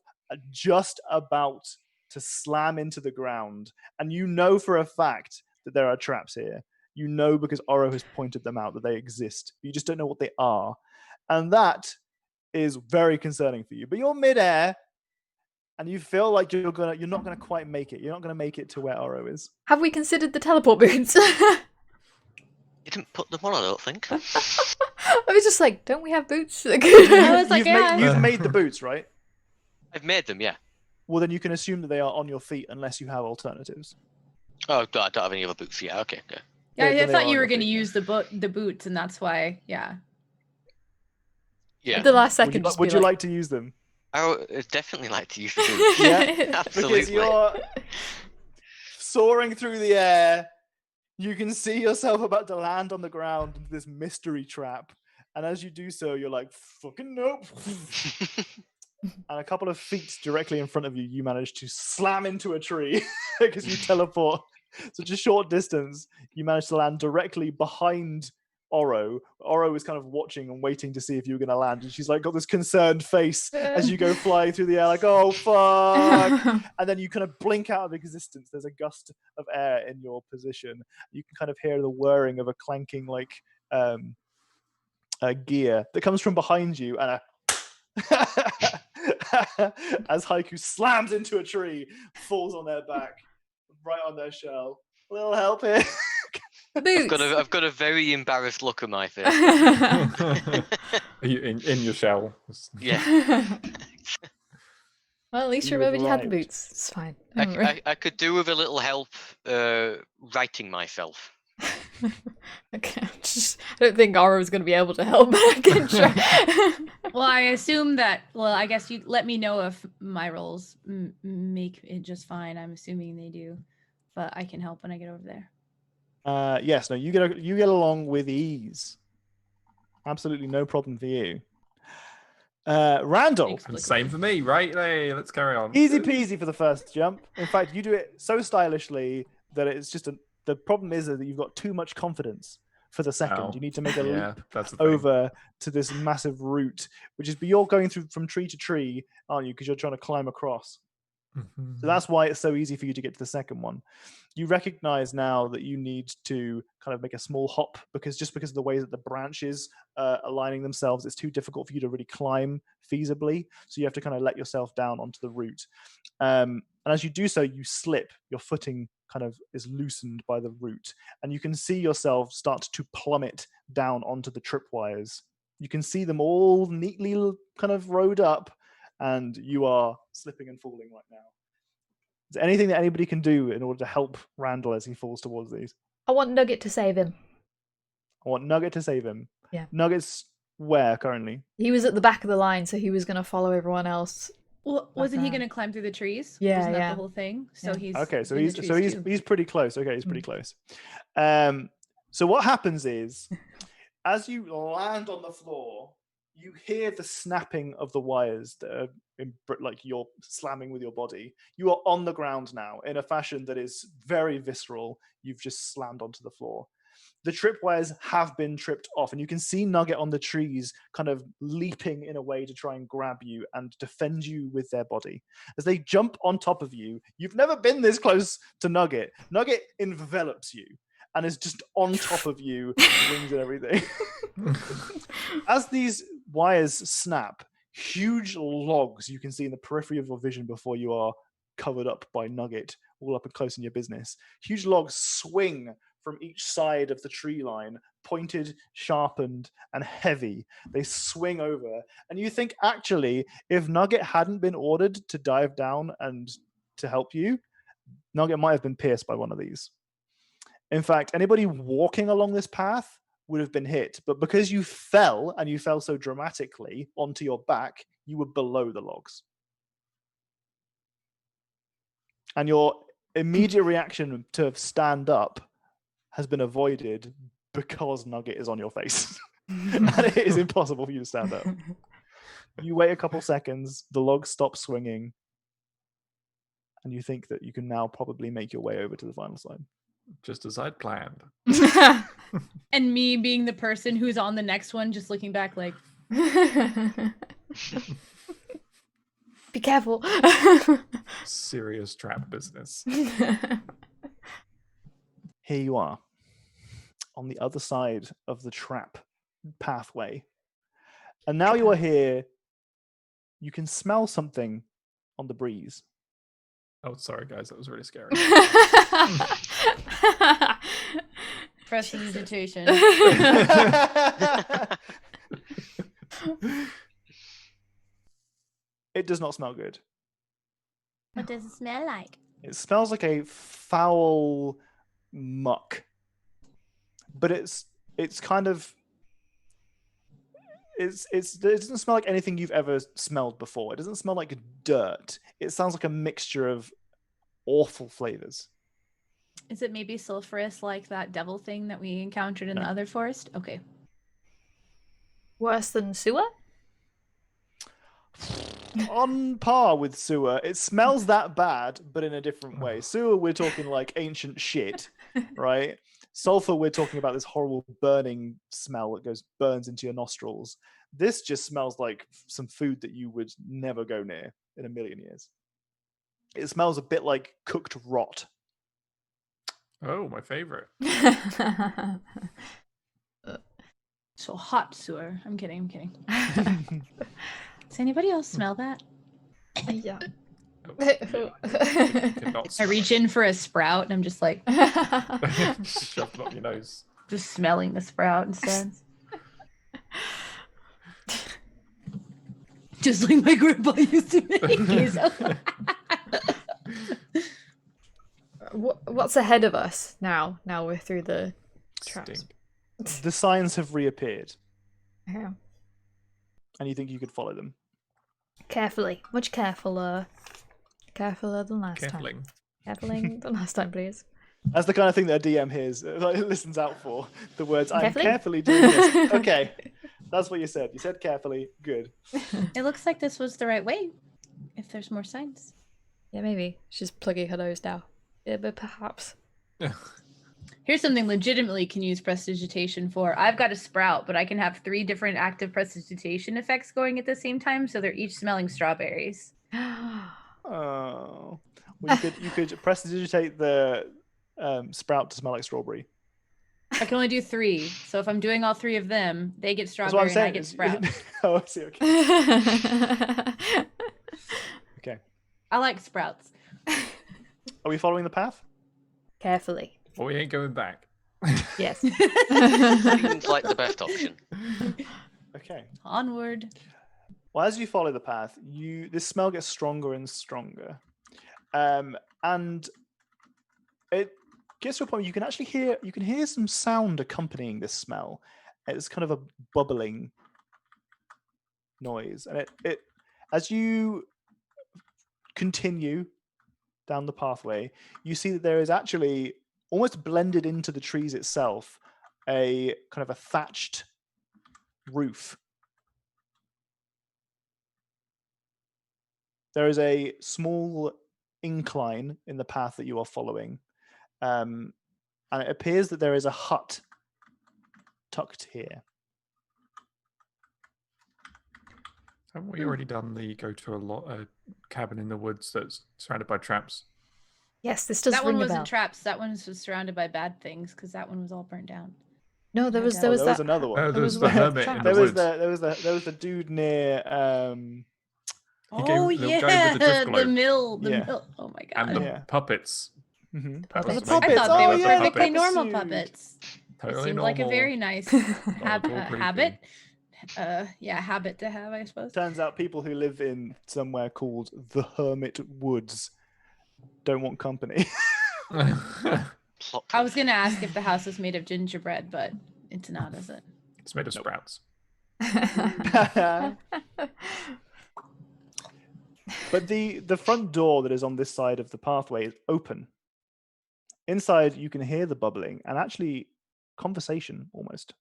Speaker 2: just about to slam into the ground. And you know for a fact that there are traps here. You know because Oro has pointed them out that they exist. You just don't know what they are. And that is very concerning for you. But you're midair, and you feel like you're not gonna quite make it. You're not gonna make it to where Oro is.
Speaker 1: Have we considered the teleport boots?
Speaker 5: You didn't put them on, I don't think.
Speaker 1: I was just like, don't we have boots?
Speaker 4: I was like,
Speaker 2: You've made the boots, right?
Speaker 5: I've made them, yeah.
Speaker 2: Well, then you can assume that they are on your feet unless you have alternatives.
Speaker 5: Oh, I don't have any other boots. Yeah, okay.
Speaker 4: Yeah,
Speaker 2: then
Speaker 4: I
Speaker 2: they
Speaker 4: thought
Speaker 2: are
Speaker 4: you
Speaker 2: on
Speaker 4: were
Speaker 2: your
Speaker 4: going to
Speaker 2: feet,
Speaker 4: use the boots, and that's why. Yeah.
Speaker 5: Yeah.
Speaker 1: The last second.
Speaker 2: Would you like to use them?
Speaker 5: I would definitely like to use the boots.
Speaker 2: Yeah,
Speaker 5: Absolutely.
Speaker 2: because you're soaring through the air. You can see yourself about to land on the ground into this mystery trap, And as you do so, you're like, fucking nope. And a couple of feet directly in front of you, you manage to slam into a tree because you teleport such a short distance. You manage to land directly behind Oro. Oro is kind of watching and waiting to see if you were going to land. And she's like got this concerned face as you go flying through the air, like, oh, fuck. And then you kind of blink out of existence. There's a gust of air in your position. You can kind of hear the whirring of a clanking, like, gear that comes from behind you, and as Haiku slams into a tree, falls on their back, right on their shell. A little help here.
Speaker 1: Boots.
Speaker 5: I've got a very embarrassed look on my face.
Speaker 3: Are you in your shell?
Speaker 5: Yeah.
Speaker 1: Well, at least
Speaker 2: You
Speaker 1: remembered you had the
Speaker 2: arrived.
Speaker 1: boots. It's fine. Don't worry.
Speaker 5: I could do with a little help writing myself.
Speaker 1: Okay, I don't think Ara's going to be able to help, but I can try.
Speaker 4: Well, I assume that. Well, I guess you let me know if my rolls make it just fine. I'm assuming they do, but I can help when I get over there.
Speaker 2: Yes, no, you get along with ease. Absolutely no problem for you. Randall,
Speaker 4: Thanks.
Speaker 3: Same for me, right? Hey, let's carry on.
Speaker 2: easy peasy for the first jump. In fact, you do it so stylishly that it's just the problem is that you've got too much confidence for the second.
Speaker 3: Oh,
Speaker 2: You need to make a leap
Speaker 3: that's the thing.
Speaker 2: over to this massive route, which is, but you're going through from tree to tree, aren't you? Because you're trying to climb across.
Speaker 3: Mhm.
Speaker 2: So that's why it's so easy for you to get to the second one. You recognize now that you need to kind of make a small hop because of the way that the branches are aligning themselves, it's too difficult for you to really climb feasibly. So you have to kind of let yourself down onto the route. And as you do so, you slip. Your footing kind of is loosened by the route. And you can see yourself start to plummet down onto the tripwires. You can see them all neatly kind of rowed up, and you are slipping and falling right now. Is there anything that anybody can do in order to help Randall as he falls towards these?
Speaker 1: I want Nugget to save him.
Speaker 2: I want Nugget to save him.
Speaker 1: Yeah.
Speaker 2: Nugget's where currently?
Speaker 1: He was at the back of the line, so he was going to follow everyone else.
Speaker 4: Well, wasn't he
Speaker 1: around.
Speaker 4: going to climb through the trees?
Speaker 1: Yeah,
Speaker 4: Wasn't that
Speaker 1: yeah.
Speaker 4: the whole thing? So
Speaker 1: Yeah.
Speaker 4: he's
Speaker 2: Okay, so
Speaker 4: in the
Speaker 2: he's
Speaker 4: trees too.
Speaker 2: he's pretty close. Okay, he's pretty close. So what happens is, as you land on the floor, you hear the snapping of the wires that are like you're slamming with your body. You are on the ground now in a fashion that is very visceral. You've just slammed onto the floor. The tripwires have been tripped off, and you can see Nugget on the trees kind of leaping in a way to try and grab you and defend you with their body. As they jump on top of you, you've never been this close to Nugget. Nugget envelops you and is just on top of you, wings and everything. As these wires snap, huge logs you can see in the periphery of your vision before you are covered up by Nugget, all up and close in your business. Huge logs swing from each side of the tree line, pointed, sharpened, and heavy. They swing over, and you think, actually, if Nugget hadn't been ordered to dive down and to help you, Nugget might have been pierced by one of these. In fact, anybody walking along this path would have been hit, but because you fell, and you fell so dramatically onto your back, you were below the logs. And your immediate reaction to stand up has been avoided because Nugget is on your face. And it is impossible for you to stand up. You wait a couple seconds, the logs stop swinging, and you think that you can now probably make your way over to the final side.
Speaker 3: Just as I'd planned.
Speaker 4: And me being the person who's on the next one, just looking back like,
Speaker 1: Be careful.
Speaker 3: Serious trap business.
Speaker 2: Here you are, on the other side of the trap pathway. And now you are here, you can smell something on the breeze.
Speaker 3: Oh, sorry, guys. That was really scary.
Speaker 4: prestidigitation.
Speaker 2: It does not smell good.
Speaker 4: What does it smell like?
Speaker 2: It smells like a foul muck. But it's kind of it doesn't smell like anything you've ever smelled before. It doesn't smell like dirt. It sounds like a mixture of awful flavors.
Speaker 4: Is it maybe sulfurous like that devil thing that we encountered in the other forest? Okay.
Speaker 1: Worse than sewer?
Speaker 2: On par with sewer. It smells that bad, but in a different way. Sewer, we're talking like ancient shit, right? Sulfur, we're talking about this horrible burning smell that burns into your nostrils. This just smells like some food that you would never go near in a million years. It smells a bit like cooked rot.
Speaker 3: Oh, my favorite.
Speaker 4: So hot sewer. I'm kidding. Does anybody else smell that?
Speaker 1: Yeah.
Speaker 3: Could not
Speaker 4: I
Speaker 3: smell
Speaker 4: reach
Speaker 3: it.
Speaker 4: in for a sprout and I'm just like
Speaker 3: Shove it up your nose.
Speaker 4: just smelling the sprout instead. Just like my grandpa used to make.
Speaker 1: What's ahead of us now? Now we're through the traps.
Speaker 3: Stink.
Speaker 2: The signs have reappeared,
Speaker 1: Yeah.
Speaker 2: and you think you could follow them.
Speaker 1: Carefully. Much carefuler. Carefuler than last time.
Speaker 3: Carefuling.
Speaker 1: Carefuling than last time, please.
Speaker 2: That's the kind of thing that a DM hears, listens out for. The words, I'm
Speaker 1: Carefully?
Speaker 2: carefully doing this. Okay, that's what you said. You said carefully. Good.
Speaker 4: It looks like this was the right way. If there's more signs.
Speaker 1: Yeah, maybe. She's plugging her nose now. Yeah, but perhaps.
Speaker 4: Here's something legitimately can use prestidigitation for. I've got a sprout, but I can have 3 different active prestidigitation effects going at the same time, so they're each smelling strawberries.
Speaker 2: Oh, well, you could prestidigitate the sprout to smell like strawberry.
Speaker 4: I can only do 3, so if I'm doing all 3 of them, they get
Speaker 2: That's what I'm
Speaker 4: strawberry and I
Speaker 2: saying.
Speaker 4: get sprout.
Speaker 2: Oh, I see. Okay. Okay.
Speaker 4: I like sprouts.
Speaker 2: Are we following the path?
Speaker 1: Carefully.
Speaker 3: Well, we ain't going back.
Speaker 1: Yes.
Speaker 5: Seems like the best option.
Speaker 2: Okay.
Speaker 4: Onward.
Speaker 2: Well, as you follow the path, this smell gets stronger and stronger, and it gets to a point where you can hear some sound accompanying this smell. It's kind of a bubbling noise, and it as you continue down the pathway, you see that there is actually almost blended into the trees itself a kind of a thatched roof. There is a small incline in the path that you are following, and it appears that there is a hut tucked here.
Speaker 3: Haven't we already done the go to a cabin in the woods that's surrounded by traps?
Speaker 1: Yes, this does
Speaker 4: That
Speaker 1: ring
Speaker 4: one
Speaker 1: a bell.
Speaker 4: wasn't traps. That one was surrounded by bad things because that one was all burnt down.
Speaker 1: No, there was
Speaker 4: Oh,
Speaker 1: that.
Speaker 2: There was another one.
Speaker 3: There was
Speaker 1: was
Speaker 3: the
Speaker 1: one
Speaker 3: hermit
Speaker 1: with
Speaker 3: in
Speaker 1: traps.
Speaker 3: the woods.
Speaker 2: There was the dude near
Speaker 3: He gave
Speaker 4: Oh
Speaker 3: the guy
Speaker 4: yeah,
Speaker 3: with the drift
Speaker 4: the
Speaker 3: globe.
Speaker 4: mill.
Speaker 2: Yeah.
Speaker 4: Mill. Oh my
Speaker 3: And
Speaker 4: god.
Speaker 3: the
Speaker 2: Yeah.
Speaker 3: puppets.
Speaker 2: mhm.
Speaker 3: That
Speaker 1: The
Speaker 3: was
Speaker 1: puppets.
Speaker 3: amazing.
Speaker 4: I thought they
Speaker 2: Oh,
Speaker 4: were
Speaker 2: yeah,
Speaker 4: perfectly
Speaker 2: puppet
Speaker 4: normal
Speaker 2: suit.
Speaker 4: puppets.
Speaker 3: Totally
Speaker 4: it seemed
Speaker 3: normal.
Speaker 4: like a very nice
Speaker 3: Not at all creepy.
Speaker 4: habit. Habit to have, I suppose.
Speaker 2: Turns out people who live in somewhere called the Hermit Woods don't want company.
Speaker 5: Plot
Speaker 4: I was
Speaker 5: twist.
Speaker 4: gonna ask if the house was made of gingerbread, but it's not, is it?
Speaker 3: It's made of
Speaker 2: Nope.
Speaker 3: sprouts.
Speaker 2: But the front door that is on this side of the pathway is open. Inside, you can hear the bubbling and actually conversation almost.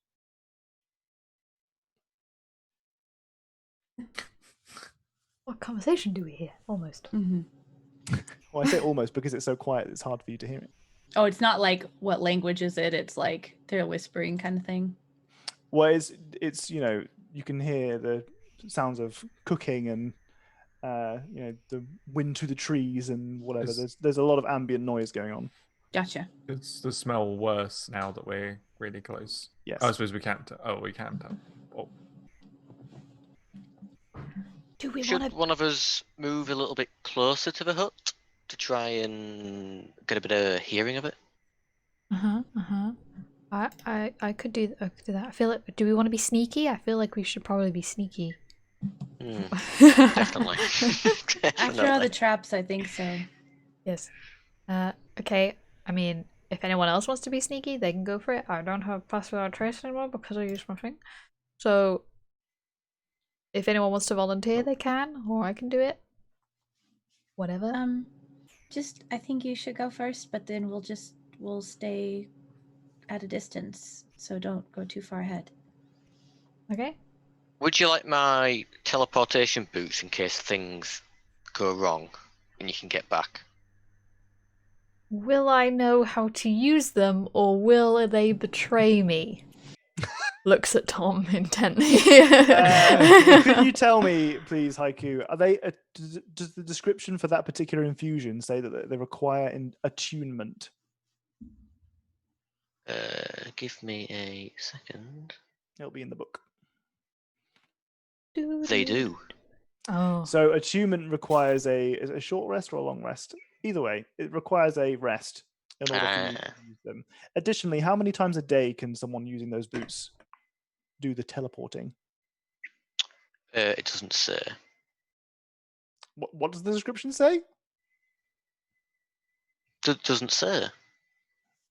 Speaker 1: What conversation do we hear? Almost.
Speaker 4: Mm-hmm.
Speaker 2: Well, I say almost because it's so quiet, it's hard for you to hear it.
Speaker 4: Oh, it's not like what language is it? It's like they're whispering kind of thing.
Speaker 2: Well, it's you can hear the sounds of cooking and the wind through the trees and whatever. There's a lot of ambient noise going on.
Speaker 4: Gotcha.
Speaker 3: It's the smell worse now that we're really close.
Speaker 2: Yes.
Speaker 3: Oh, I suppose we can't. We can tell. Oh,
Speaker 1: Do we
Speaker 5: Should
Speaker 1: want to?
Speaker 5: one of us move a little bit closer to the hut to try and get a bit of hearing of it?
Speaker 1: I could do that. I feel like. Do we want to be sneaky? I feel like we should probably be sneaky.
Speaker 5: Definitely.
Speaker 4: After all the traps, I think so.
Speaker 1: Yes. Okay. I mean, if anyone else wants to be sneaky, they can go for it. I don't have pass without trace anymore because I used my thing. So, if anyone wants to volunteer, they can, or I can do it. Whatever.
Speaker 4: I think you should go first, but then we'll stay at a distance, so don't go too far ahead.
Speaker 1: Okay.
Speaker 5: Would you like my teleportation boots in case things go wrong and you can get back?
Speaker 1: Will I know how to use them, or will they betray me? Looks at Tom intently.
Speaker 2: Could you tell me, please, Haiku, are they? Does the description for that particular infusion say that they require attunement?
Speaker 5: Give me a second.
Speaker 2: It'll be in the book.
Speaker 5: They do.
Speaker 1: Oh.
Speaker 2: So attunement requires a short rest or a long rest. Either way, it requires a rest in order for you to use them. Additionally, how many times a day can someone using those boots do the teleporting?
Speaker 5: It doesn't say.
Speaker 2: What does the description say?
Speaker 5: Doesn't say.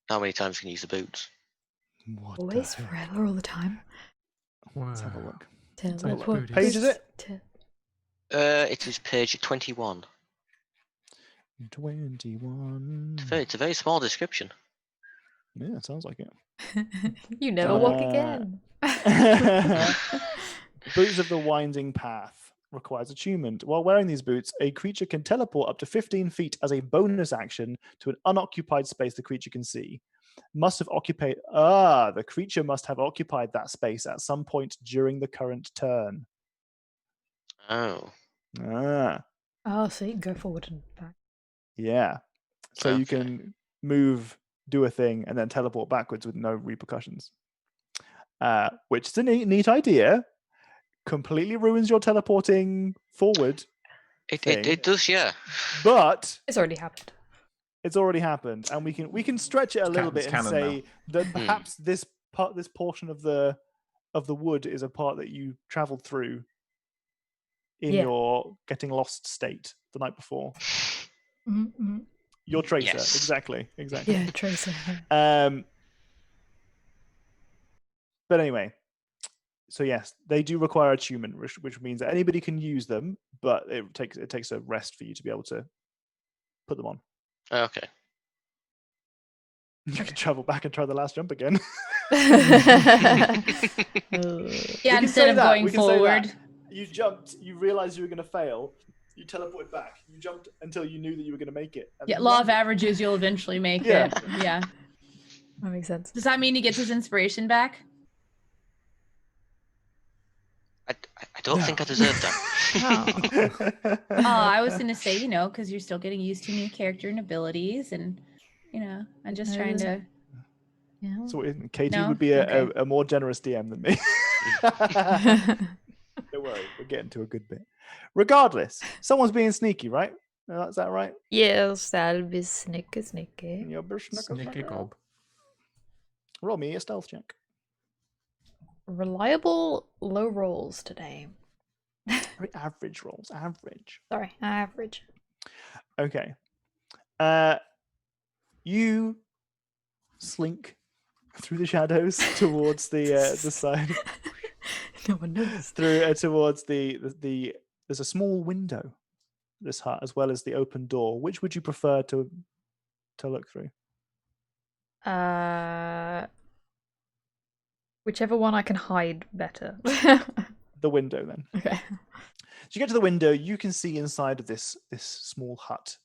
Speaker 5: How many times you can use the boots?
Speaker 2: What
Speaker 1: Always, forever, all the time.
Speaker 2: Let's have a look.
Speaker 1: Teleport
Speaker 2: What page is it?
Speaker 5: It is page 21.
Speaker 2: 21.
Speaker 5: It's a very small description.
Speaker 2: Yeah, it sounds like it.
Speaker 1: You never walk again.
Speaker 2: Boots of the Winding Path requires attunement. While wearing these boots, a creature can teleport up to 15 feet as a bonus action to an unoccupied space the creature can see. The creature must have occupied that space at some point during the current turn.
Speaker 5: Oh.
Speaker 1: Oh, so you can go forward and back.
Speaker 2: Yeah. So you
Speaker 5: Okay.
Speaker 2: can move, do a thing, and then teleport backwards with no repercussions. Which is a neat idea. Completely ruins your teleporting forward thing.
Speaker 5: It does, yeah.
Speaker 2: But
Speaker 1: It's already happened.
Speaker 2: it's already happened, and we can stretch it a little bit and
Speaker 3: canon
Speaker 2: say that
Speaker 5: Hmm.
Speaker 2: perhaps this portion of the wood is a part that you traveled through in
Speaker 1: Yeah.
Speaker 2: your getting lost state the night before.
Speaker 1: Mm-hmm.
Speaker 2: Your tracer,
Speaker 5: Yes.
Speaker 2: exactly.
Speaker 1: Yeah, Tracer.
Speaker 2: But anyway, so yes, they do require attunement, which means that anybody can use them, but it takes a rest for you to be able to put them on.
Speaker 5: Okay.
Speaker 2: You can travel back and try the last jump again.
Speaker 4: Yeah,
Speaker 2: can
Speaker 4: instead
Speaker 2: say
Speaker 4: of
Speaker 2: that,
Speaker 4: going
Speaker 2: we can say that.
Speaker 4: forward.
Speaker 2: You jumped, you realized you were going to fail, you teleported back, you jumped until you knew that you were going to make it. And
Speaker 4: Yeah,
Speaker 2: then
Speaker 4: law
Speaker 2: you
Speaker 4: of
Speaker 2: landed.
Speaker 4: averages, you'll eventually make
Speaker 2: Yeah.
Speaker 4: it. Yeah.
Speaker 1: That makes sense.
Speaker 4: Does that mean he gets his inspiration back?
Speaker 5: I don't think I deserve that.
Speaker 4: Oh, I was gonna say, because you're still getting used to new character and abilities, and I'm just trying to.
Speaker 1: Yeah.
Speaker 2: So Katie
Speaker 4: No?
Speaker 2: would be
Speaker 4: Okay.
Speaker 2: a more generous DM than me. Don't worry, we're getting to a good bit. Regardless, someone's being sneaky, right? Is that right?
Speaker 1: Yes, that'll be sneaky.
Speaker 2: You're
Speaker 3: Snicky gob.
Speaker 2: Roll me a stealth check.
Speaker 1: Reliable low rolls today.
Speaker 2: Very average rolls. Average.
Speaker 1: Sorry, average.
Speaker 2: Okay. You slink through the shadows towards the side.
Speaker 1: No one knows.
Speaker 2: Through towards the there's a small window, this hut, as well as the open door. Which would you prefer to look through?
Speaker 1: Whichever one I can hide better.
Speaker 2: The window, then.
Speaker 1: Okay.
Speaker 2: As you get to the window, you can see inside of this small hut.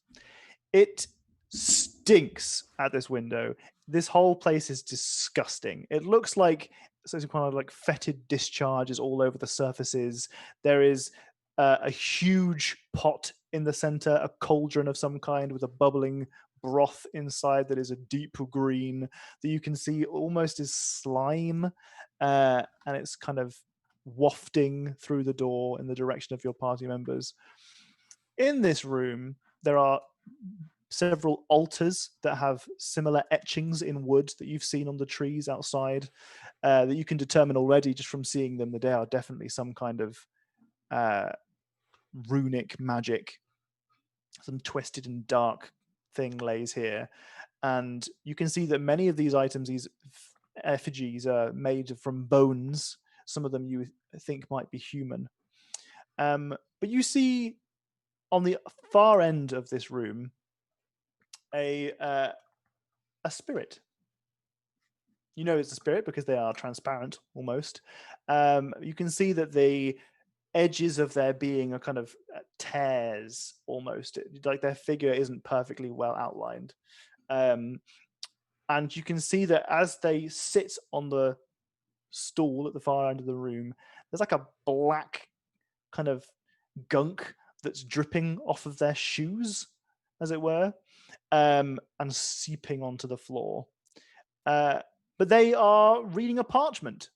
Speaker 2: It stinks at this window. This whole place is disgusting. It looks like some kind of like fetid discharges all over the surfaces. There is a huge pot in the center, a cauldron of some kind with a bubbling broth inside that is a deep green that you can see almost is slime, and it's kind of wafting through the door in the direction of your party members. In this room, there are several altars that have similar etchings in wood that you've seen on the trees outside, that you can determine already just from seeing them that they are definitely some kind of runic magic. Some twisted and dark thing lays here. And you can see that many of these items, these effigies, are made from bones. Some of them you think might be human. But you see on the far end of this room a spirit. you know it's a spirit because they are transparent almost. You can see that the edges of their being are kind of tears almost, like their figure isn't perfectly well outlined. And you can see that as they sit on the stool at the far end of the room, there's like a black kind of gunk that's dripping off of their shoes, as it were, and seeping onto the floor. But they are reading a parchment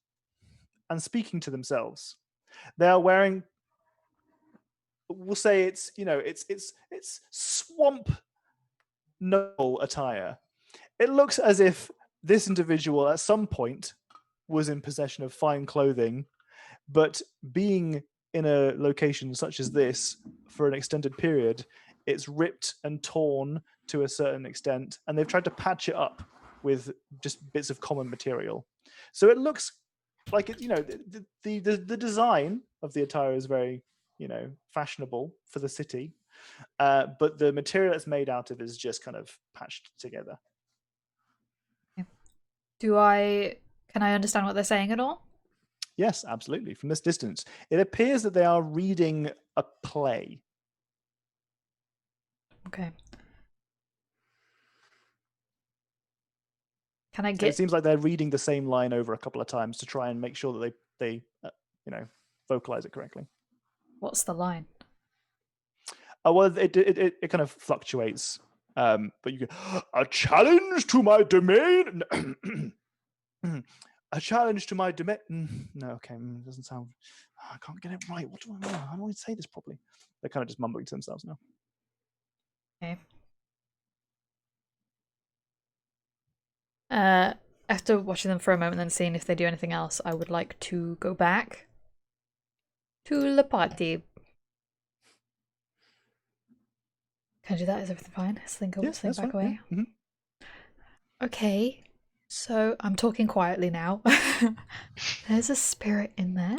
Speaker 2: and speaking to themselves. They are wearing, we'll say it's swamp noble attire. It looks as if this individual at some point was in possession of fine clothing, but being in a location such as this for an extended period, it's ripped and torn to a certain extent, and they've tried to patch it up with just bits of common material. So it looks like it, the design of the attire is very, fashionable for the city, but the material it's made out of is just kind of patched together.
Speaker 1: Can I understand what they're saying at all?
Speaker 2: Yes, absolutely. From this distance, it appears that they are reading a play.
Speaker 1: Okay. Can I
Speaker 2: It
Speaker 1: get?
Speaker 2: seems like they're reading the same line over a couple of times to try and make sure that they vocalize it correctly.
Speaker 1: What's the line?
Speaker 2: Well, it kind of fluctuates. But you get a challenge to my domain. A challenge to my domain. No, okay, doesn't sound. I can't get it right. What do I know? How do I say this properly? They're kind of just mumbling to themselves now.
Speaker 1: Okay. After watching them for a moment and seeing if they do anything else, I would like to go back to the party. Can I do that? Is everything fine? Slink over, slink back away.
Speaker 2: Yeah. Mm-hmm.
Speaker 1: Okay. So I'm talking quietly now. There's a spirit in there.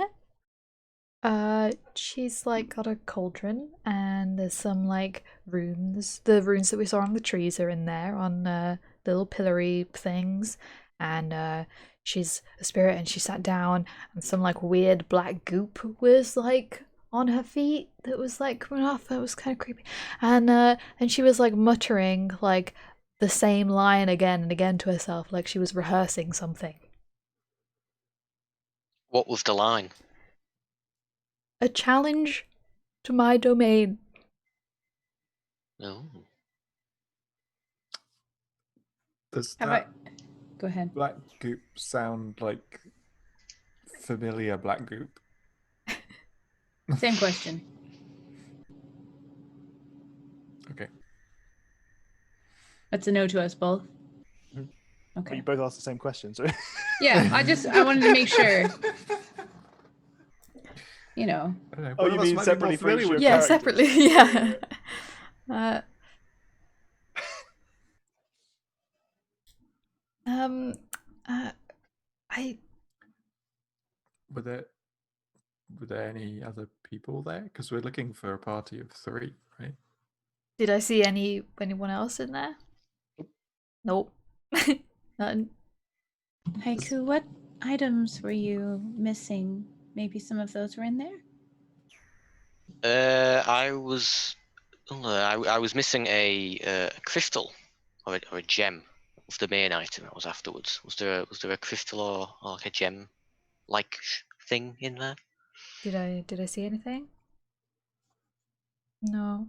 Speaker 1: She's like got a cauldron, and there's some like runes. The runes that we saw on the trees are in there on little pillory things, and she's a spirit, and she sat down, and some like weird black goop was like on her feet that was like coming off. That was kind of creepy, and she was like muttering like the same line again and again to herself, like she was rehearsing something.
Speaker 5: What was the line?
Speaker 1: A challenge to my domain.
Speaker 5: No.
Speaker 3: Does
Speaker 4: Have
Speaker 3: that
Speaker 4: Go ahead.
Speaker 3: black goop sound like familiar black goop?
Speaker 4: Same question.
Speaker 3: Okay.
Speaker 4: That's a no to us both.
Speaker 2: Well,
Speaker 4: Okay.
Speaker 2: you both asked the same question, so.
Speaker 4: Yeah, I wanted to make sure. You know.
Speaker 3: I don't know.
Speaker 2: Oh,
Speaker 3: One
Speaker 2: you
Speaker 3: of us
Speaker 2: mean
Speaker 3: might be more
Speaker 2: separately for
Speaker 3: familiar
Speaker 2: each
Speaker 3: with
Speaker 1: Yeah,
Speaker 2: characters.
Speaker 1: separately. Yeah. I
Speaker 3: Were there any other people there? Because we're looking for a party of 3, right?
Speaker 1: did I see anyone else in there? Nope. Nothing.
Speaker 4: Haiku, what items were you missing? Maybe some of those were in there?
Speaker 5: I was missing a crystal or a gem of the main item that was afterwards. Was there a crystal or like a gem like thing in there?
Speaker 1: Did I see anything? No.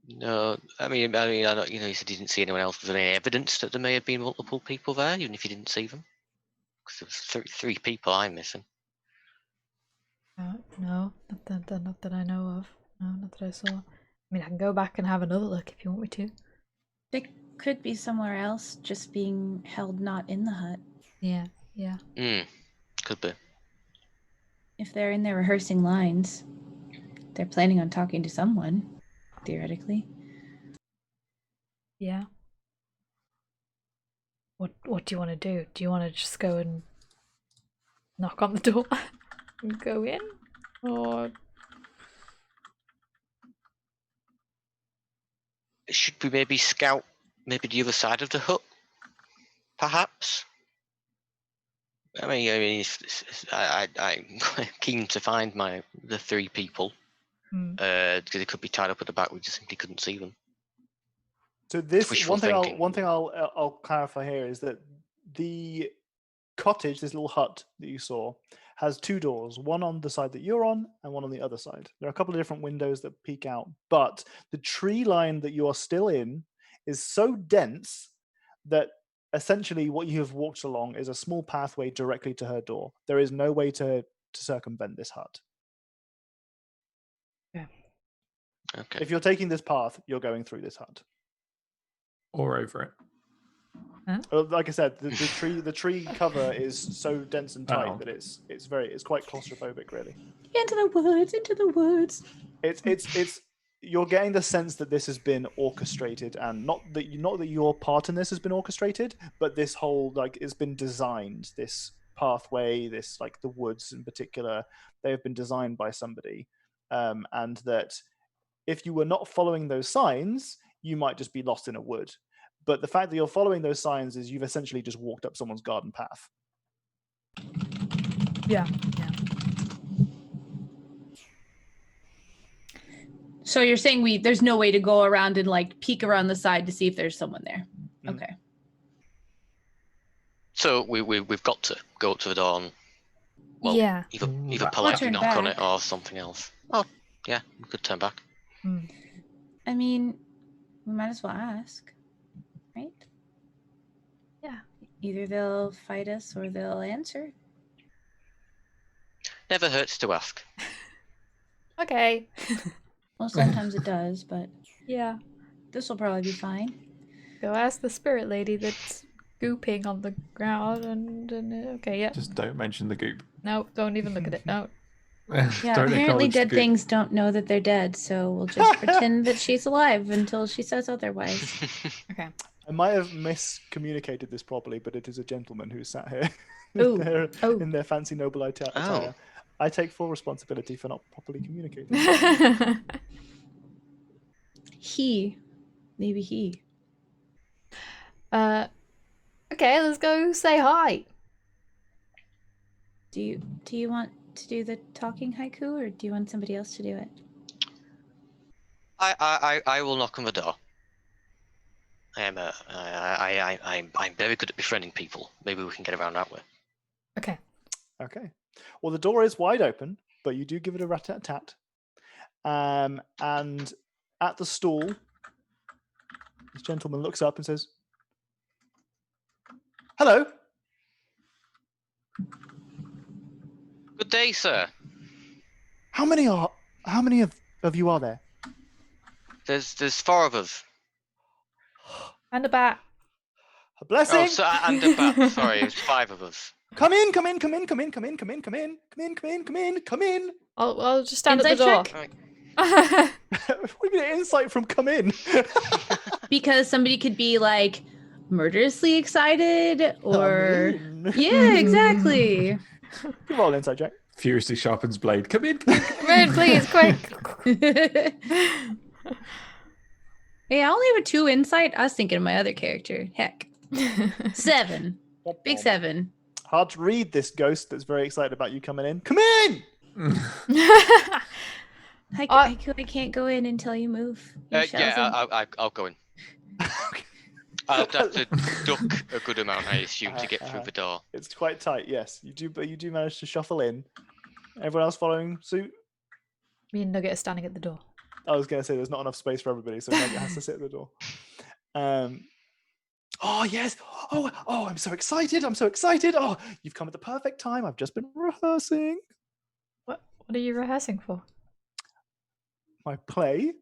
Speaker 5: No, I mean, I know, you said you didn't see anyone else. Was there any evidence that there may have been multiple people there, even if you didn't see them? Because there was three people I'm missing.
Speaker 1: No, not that I know of. No, not that I saw. I mean, I can go back and have another look if you want me to.
Speaker 4: They could be somewhere else, just being held not in the hut.
Speaker 1: Yeah.
Speaker 5: Could be.
Speaker 4: If they're in there rehearsing lines, they're planning on talking to someone, theoretically.
Speaker 1: Yeah. What do you want to do? Do you want to just go and knock on the door and go in? Or
Speaker 5: Should we maybe scout maybe the other side of the hut? Perhaps? I mean, I'm keen to find the 3 people.
Speaker 1: Hmm.
Speaker 5: Because they could be tied up at the back. We just simply couldn't see them.
Speaker 2: So this
Speaker 5: Wishful
Speaker 2: one thing
Speaker 5: thinking.
Speaker 2: I'll clarify here is that the cottage, this little hut that you saw, has 2 doors, one on the side that you're on and one on the other side. There are a couple of different windows that peek out, but the tree line that you are still in is so dense that essentially what you have walked along is a small pathway directly to her door. There is no way to circumvent this hut.
Speaker 5: Okay.
Speaker 2: If you're taking this path, you're going through this hut.
Speaker 3: Or over it.
Speaker 2: Like I said, the tree cover is so dense and tight
Speaker 3: Oh.
Speaker 2: that it's quite claustrophobic, really.
Speaker 4: Into the woods.
Speaker 2: It's you're getting the sense that this has been orchestrated, and not that your part in this has been orchestrated, but this whole it's been designed. This pathway, this the woods in particular, they have been designed by somebody, and that if you were not following those signs, you might just be lost in a wood. But the fact that you're following those signs is you've essentially just walked up someone's garden path.
Speaker 1: Yeah.
Speaker 4: So you're saying there's no way to go around and peek around the side to see if there's someone there.
Speaker 2: Mm.
Speaker 4: Okay.
Speaker 5: So we've got to go up to the door and
Speaker 1: Yeah.
Speaker 5: either politely
Speaker 4: turn
Speaker 5: knock on
Speaker 4: back.
Speaker 5: it or something else. Oh, yeah, we could turn back.
Speaker 1: Hmm.
Speaker 4: I mean, we might as well ask, right?
Speaker 1: Yeah.
Speaker 4: Either they'll fight us or they'll answer.
Speaker 5: Never hurts to ask.
Speaker 1: Okay.
Speaker 4: Well, sometimes it does, but
Speaker 1: Yeah.
Speaker 4: this will probably be fine.
Speaker 1: Go ask the spirit lady that's gooping on the ground and okay, yeah.
Speaker 3: Just don't mention the goop.
Speaker 1: No, don't even look at it. No.
Speaker 4: Yeah,
Speaker 3: Don't
Speaker 4: apparently
Speaker 3: acknowledge the
Speaker 4: dead
Speaker 3: goop.
Speaker 4: things don't know that they're dead, so we'll just pretend that she's alive until she says otherwise.
Speaker 1: Okay.
Speaker 2: I might have miscommunicated this properly, but it is a gentleman who sat here
Speaker 4: Ooh.
Speaker 2: in their fancy noble attire.
Speaker 5: Oh.
Speaker 2: I take full responsibility for not properly communicating.
Speaker 4: Maybe he.
Speaker 1: Okay, let's go say hi.
Speaker 4: Do you want to do the talking haiku, or do you want somebody else to do it?
Speaker 5: I will knock on the door. I'm very good at befriending people. Maybe we can get around that way.
Speaker 1: Okay.
Speaker 2: Okay. Well, the door is wide open, but you do give it a rat-tat-tat. And at the stall, this gentleman looks up and says, "Hello."
Speaker 5: Good day, sir.
Speaker 2: How many of you are there?
Speaker 5: There's 4 of us.
Speaker 1: And a bat.
Speaker 2: A blessing.
Speaker 5: Oh, so, and a bat. Sorry, it's 5 of us.
Speaker 2: Come in, come in, come in, come in, come in, come in, come in, come in, come in, come in, come in.
Speaker 1: I'll just stand at the
Speaker 4: Inside
Speaker 1: door.
Speaker 4: check?
Speaker 2: We get insight from come in.
Speaker 4: Because somebody could be murderously excited, or
Speaker 2: Come in.
Speaker 4: yeah, exactly.
Speaker 2: You roll inside check.
Speaker 3: Furiously sharpens blade. Come in, come in.
Speaker 1: Come in, please, quick.
Speaker 4: Hey, I only have a 2 insight. I was thinking of my other character. Heck, 7. Big 7.
Speaker 2: Hard to read this ghost that's very excited about you coming in. Come in.
Speaker 4: I can't go in until you move.
Speaker 5: I'll go in. I'll have to duck a good amount, I assume, to get through the door.
Speaker 2: It's quite tight, yes. You do, but you do manage to shuffle in. Everyone else following suit?
Speaker 1: Me and Nugget are standing at the door.
Speaker 2: I was going to say there's not enough space for everybody, so Nugget has to sit at the door. Oh, yes. Oh, I'm so excited. I'm so excited. Oh, you've come at the perfect time. I've just been rehearsing
Speaker 1: What are you rehearsing for?
Speaker 2: my play.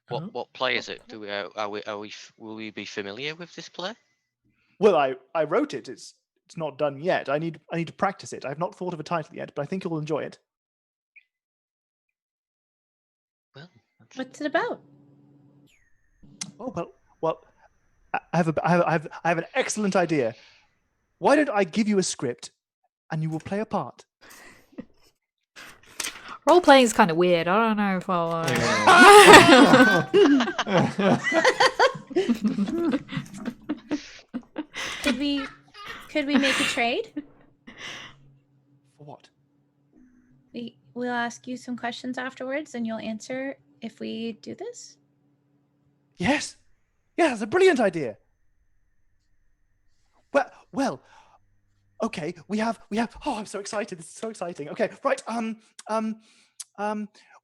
Speaker 5: What play is it? Will we be familiar with this play?
Speaker 2: Well, I wrote it. It's not done yet. I need to practice it. I've not thought of a title yet, but I think you'll enjoy it.
Speaker 5: Well,
Speaker 4: What's it about?
Speaker 2: Oh well. I have an excellent idea. Why don't I give you a script, and you will play a part?
Speaker 1: Role playing is kind of weird. I don't know if I'll.
Speaker 4: Could we make a trade?
Speaker 2: For what?
Speaker 4: We'll ask you some questions afterwards, and you'll answer if we do this.
Speaker 2: Yes. Yeah, that's a brilliant idea. Well. Okay, we have. Oh, I'm so excited! This is so exciting. Okay, right.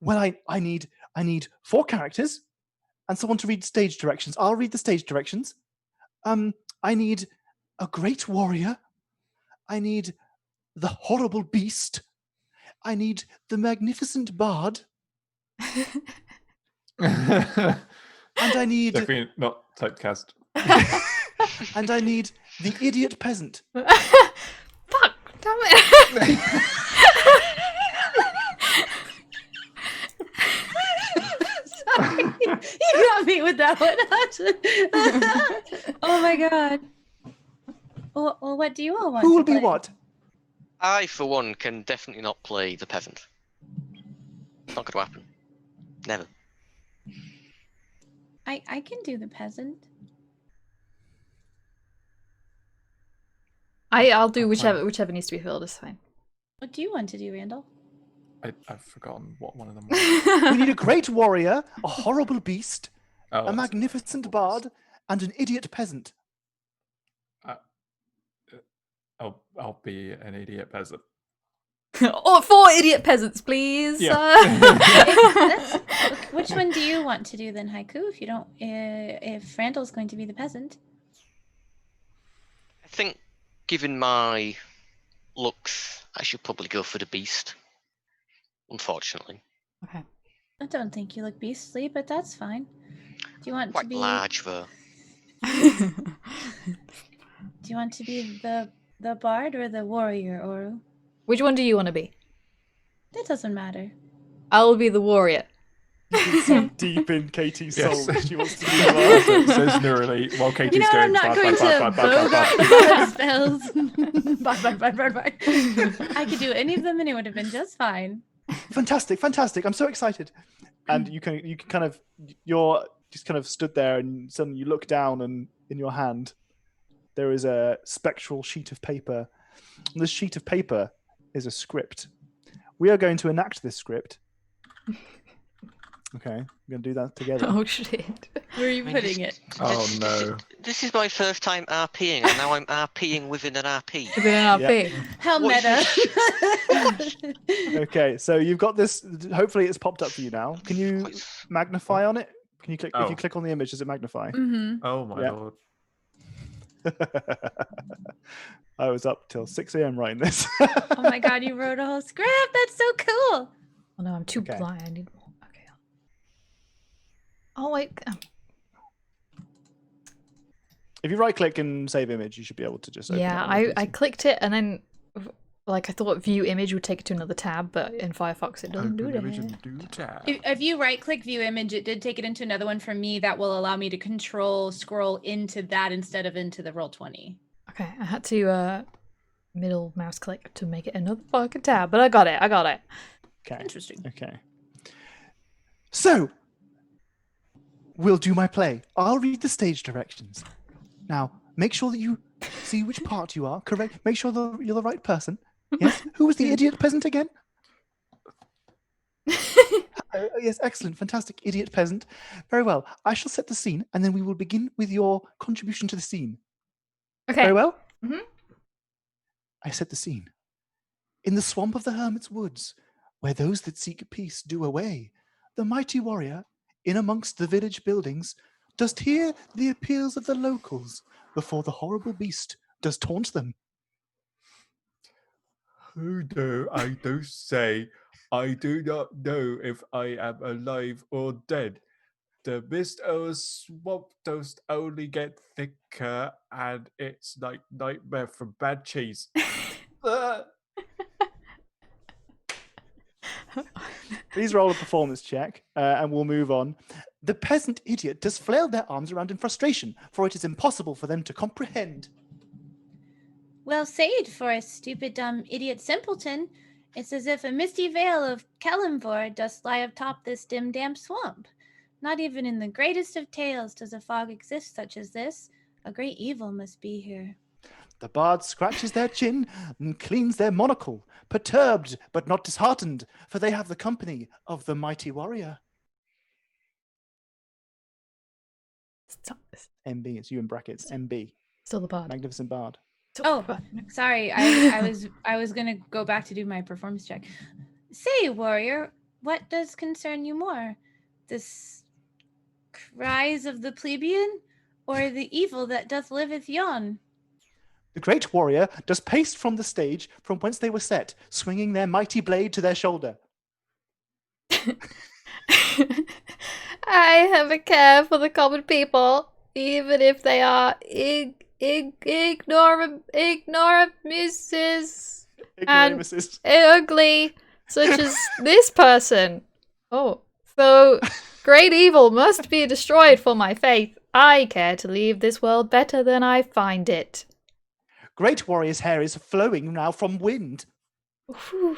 Speaker 2: Well, I need 4 characters and someone to read stage directions. I'll read the stage directions. I need a great warrior. I need the horrible beast. I need the magnificent bard. And I need
Speaker 3: Definitely not typecast.
Speaker 2: and I need the idiot peasant.
Speaker 1: Fuck, damn it.
Speaker 4: Sorry, you got me with that one. Oh my god. Well, what do you all want?
Speaker 2: Who
Speaker 4: to
Speaker 2: will be
Speaker 4: play?
Speaker 2: what?
Speaker 5: I, for one, can definitely not play the peasant. Not going to happen. Never.
Speaker 4: I can do the peasant.
Speaker 1: I'll do
Speaker 3: Oh, fine.
Speaker 1: whichever needs to be filled. Is fine.
Speaker 4: What do you want to do, Randall?
Speaker 3: I've forgotten what one of them was.
Speaker 2: We need a great warrior, a horrible beast,
Speaker 3: Oh,
Speaker 2: a
Speaker 3: that's-
Speaker 2: magnificent bard, and an idiot peasant.
Speaker 3: I'll be an idiot peasant.
Speaker 1: Oh, 4 idiot peasants, please.
Speaker 4: Which one do you want to do then, Haiku? If you don't, if Randall's going to be the peasant.
Speaker 5: I think, given my looks, I should probably go for the beast. Unfortunately.
Speaker 1: Okay.
Speaker 4: I don't think you look beastly, but that's fine. Do you want
Speaker 5: Quite
Speaker 4: to be
Speaker 5: large, though.
Speaker 4: Do you want to be the bard or the warrior, Oru?
Speaker 1: Which one do you want to be?
Speaker 4: That doesn't matter.
Speaker 1: I'll be the warrior.
Speaker 2: You can see deep in Katie's soul
Speaker 3: Yes.
Speaker 2: that she wants to be the bard.
Speaker 3: Says Nurali while Katie's
Speaker 4: You know what?
Speaker 3: going.
Speaker 4: I'm not
Speaker 3: "Bad,
Speaker 4: going
Speaker 3: bad,
Speaker 4: to
Speaker 3: bad, bad, bad,
Speaker 4: bogart
Speaker 3: bad,
Speaker 4: the spells. Bye. I could do any of them and it would have been just fine.
Speaker 2: Fantastic! I'm so excited. And you can kind of you're just kind of stood there, and suddenly you look down, and in your hand there is a spectral sheet of paper. And this sheet of paper is a script. We are going to enact this script. Okay, we're going to do that together.
Speaker 1: Oh shit.
Speaker 4: Where are you putting it?
Speaker 3: Oh no.
Speaker 5: This is my first time RPing, and now I'm RPing within an RP.
Speaker 1: Is it an RP?
Speaker 4: How
Speaker 5: What
Speaker 4: meta.
Speaker 2: Okay, so you've got this. Hopefully, it's popped up for you now. Can you
Speaker 5: Quite-
Speaker 2: magnify on it? Can you click? If
Speaker 3: Oh.
Speaker 2: you click on the image, does it magnify?
Speaker 4: Mm-hmm.
Speaker 3: Oh my
Speaker 2: Yeah.
Speaker 3: lord.
Speaker 2: I was up till 6 a.m. writing this.
Speaker 4: Oh my god, you wrote a whole script. That's so cool.
Speaker 1: Oh no, I'm too
Speaker 2: Okay.
Speaker 1: blind. I need more. Okay. Oh wait.
Speaker 2: If you right click and save image, you should be able to just open it
Speaker 1: Yeah,
Speaker 2: on your
Speaker 1: I
Speaker 2: PC.
Speaker 1: clicked it and then like I thought view image would take it to another tab, but in Firefox it doesn't do
Speaker 3: Open image
Speaker 1: that.
Speaker 3: and do tab.
Speaker 4: If you right click view image, it did take it into another one for me that will allow me to control scroll into that instead of into the Roll20.
Speaker 1: Okay, I had to middle mouse click to make it another fucking tab, but I got it.
Speaker 2: Okay.
Speaker 4: Interesting.
Speaker 2: Okay. So, we'll do my play. I'll read the stage directions. Now, make sure that you see which part you are. Correct. Make sure that you're the right person. Yes. Who was the idiot peasant again? Yes, excellent, fantastic, idiot peasant. Very well. I shall set the scene, and then we will begin with your contribution to the scene.
Speaker 1: Okay.
Speaker 2: Very well.
Speaker 1: Mhm.
Speaker 2: I set the scene. In the swamp of the hermit's woods, where those that seek peace do away, the mighty warrior, in amongst the village buildings, dost hear the appeals of the locals before the horrible beast does taunt them.
Speaker 3: Who do I do say? I do not know if I am alive or dead. The mist over swamp does only get thicker, and it's like nightmare from bad cheese.
Speaker 2: Please roll a performance check, and we'll move on. The peasant idiot does flail their arms around in frustration, for it is impossible for them to comprehend.
Speaker 4: Well said for a stupid, dumb, idiot simpleton. It's as if a misty veil of Kalimvor does lie atop this dim, damp swamp. Not even in the greatest of tales does a fog exist such as this. A great evil must be here.
Speaker 2: The bard scratches their chin and cleans their monocle, perturbed but not disheartened, for they have the company of the mighty warrior. MB, it's you in brackets. MB,
Speaker 1: Still the bard.
Speaker 2: magnificent bard.
Speaker 1: Still the
Speaker 4: Oh,
Speaker 1: bard.
Speaker 4: sorry. I was gonna go back to do my performance check. Say, warrior, what does concern you more? This cries of the plebeian, or the evil that doth liveth yon?
Speaker 2: The great warrior does pace from the stage from whence they were set, swinging their mighty blade to their shoulder.
Speaker 1: I have a care for the common people, even if they are ignoramuses and
Speaker 2: Ignoramuses.
Speaker 1: ugly, such as this person. Oh, so great evil must be destroyed for my faith. I care to leave this world better than I find it.
Speaker 2: Great warrior's hair is flowing now from wind.
Speaker 1: Whew.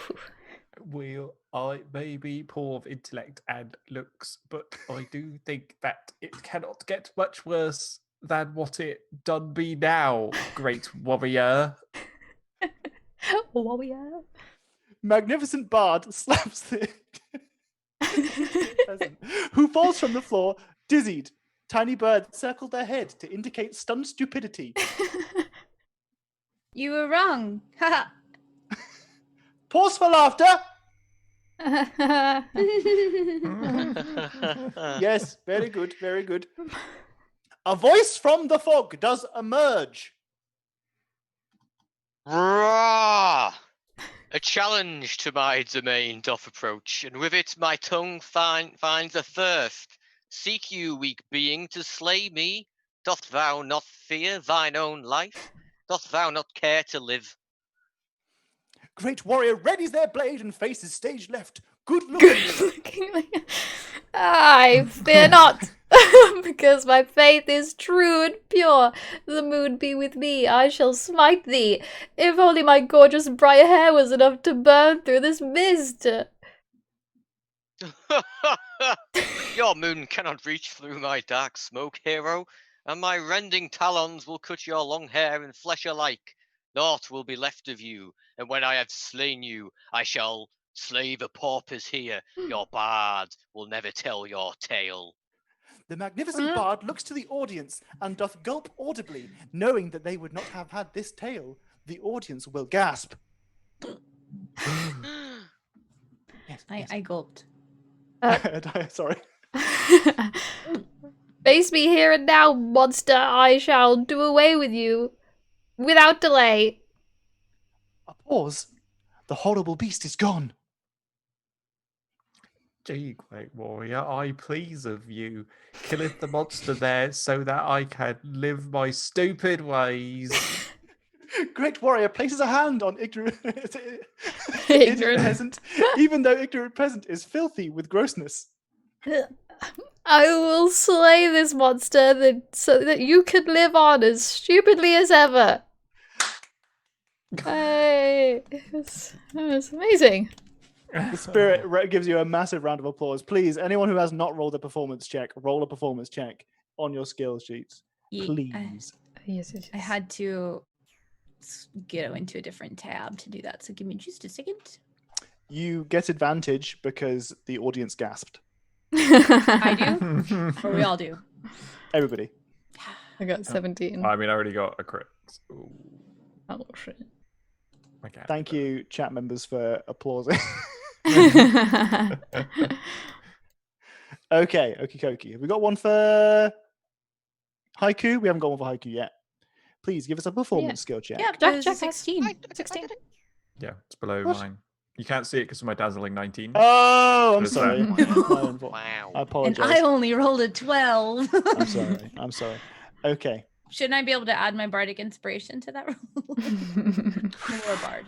Speaker 3: I may be poor of intellect and looks, but I do think that it cannot get much worse than what it done be now, great warrior.
Speaker 1: Warrior.
Speaker 2: Magnificent bard slaps the peasant, who falls from the floor, dizzied. Tiny birds circle their head to indicate stunned stupidity.
Speaker 4: You were wrong. Haha.
Speaker 2: Pause for laughter. Yes, very good, very good. A voice from the fog does emerge.
Speaker 5: Rah! A challenge to my domain doth approach, and with it my tongue finds a thirst. Seek you, weak being, to slay me? Dost thou not fear thine own life? Dost thou not care to live?
Speaker 2: Great warrior readies their blade and faces stage left. Good
Speaker 1: Good
Speaker 2: looking.
Speaker 1: looking. I fear not, because my faith is true and pure. The moon be with me, I shall smite thee. If only my gorgeous bright hair was enough to burn through this mist.
Speaker 5: Your moon cannot reach through my dark smoke, hero, and my rending talons will cut your long hair and flesh alike. Naught will be left of you, and when I have slain you, I shall slay the paupers here. Your bard will never tell your tale.
Speaker 2: The magnificent bard looks to the audience and doth gulp audibly, knowing that they would not have had this tale. The audience will gasp. Yes,
Speaker 4: I gulped.
Speaker 2: Sorry.
Speaker 1: Face me here and now, monster. I shall do away with you without delay.
Speaker 2: A pause. The horrible beast is gone.
Speaker 3: Gee, great warrior, I please of you. Killeth the monster there so that I can live my stupid ways.
Speaker 2: Great warrior places a hand on ignorant
Speaker 1: Ignorant.
Speaker 2: peasant, even though ignorant peasant is filthy with grossness.
Speaker 1: I will slay this monster so that you can live on as stupidly as ever. It was amazing.
Speaker 2: The spirit gives you a massive round of applause. Please, anyone who has not rolled a performance check, roll a performance check on your skills sheets. Please.
Speaker 1: Yes.
Speaker 4: I had to go into a different tab to do that, so give me just a second.
Speaker 2: You get advantage because the audience gasped.
Speaker 4: I do? Or we all do?
Speaker 2: Everybody.
Speaker 1: I got 17.
Speaker 3: I mean, I already got a crit. Ooh,
Speaker 1: Oh shit.
Speaker 3: okay.
Speaker 2: Thank you, chat members, for applauding. Okay, okie dokie. Have we got one for haiku? We haven't got one for haiku yet. Please give us a performance skill check.
Speaker 4: Yeah,
Speaker 1: Jack,
Speaker 4: that was
Speaker 1: Jack,
Speaker 4: a 16.
Speaker 1: 16.
Speaker 3: Yeah, it's below
Speaker 2: What?
Speaker 3: mine. You can't see it because of my dazzling 19.
Speaker 2: Oh, I'm
Speaker 3: It's
Speaker 2: sorry.
Speaker 3: that.
Speaker 2: My fault.
Speaker 5: Wow.
Speaker 2: I
Speaker 4: And
Speaker 2: apologize.
Speaker 4: I only rolled a 12.
Speaker 2: I'm sorry. I'm sorry. Okay.
Speaker 4: Shouldn't I be able to add my bardic inspiration to that roll? Or a bard.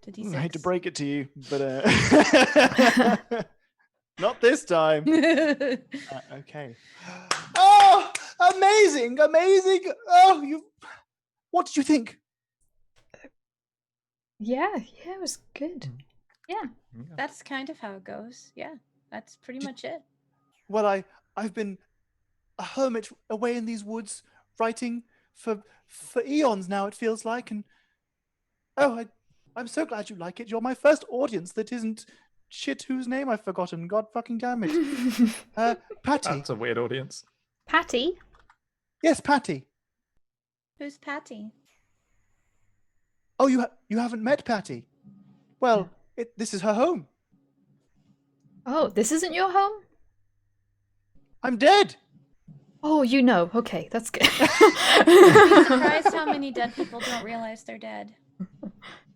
Speaker 4: To D6.
Speaker 2: I hate to break it to you, but not this time. Okay. Oh, amazing, amazing. Oh, what did you think?
Speaker 1: Yeah, it was good.
Speaker 3: Yeah.
Speaker 4: That's kind of how it goes. Yeah, that's pretty much it.
Speaker 2: Well, I've been a hermit away in these woods, writing for eons now. It feels like, and I'm so glad you like it. You're my first audience that isn't shit whose name I've forgotten. God fucking damn it. Patty.
Speaker 3: That's a weird audience.
Speaker 1: Patty?
Speaker 2: Yes, Patty.
Speaker 4: Who's Patty?
Speaker 2: Oh, you haven't met Patty? Well, this is her home.
Speaker 1: Oh, this isn't your home?
Speaker 2: I'm dead.
Speaker 1: Oh, you know. Okay, that's good.
Speaker 4: I'm surprised how many dead people don't realize they're dead.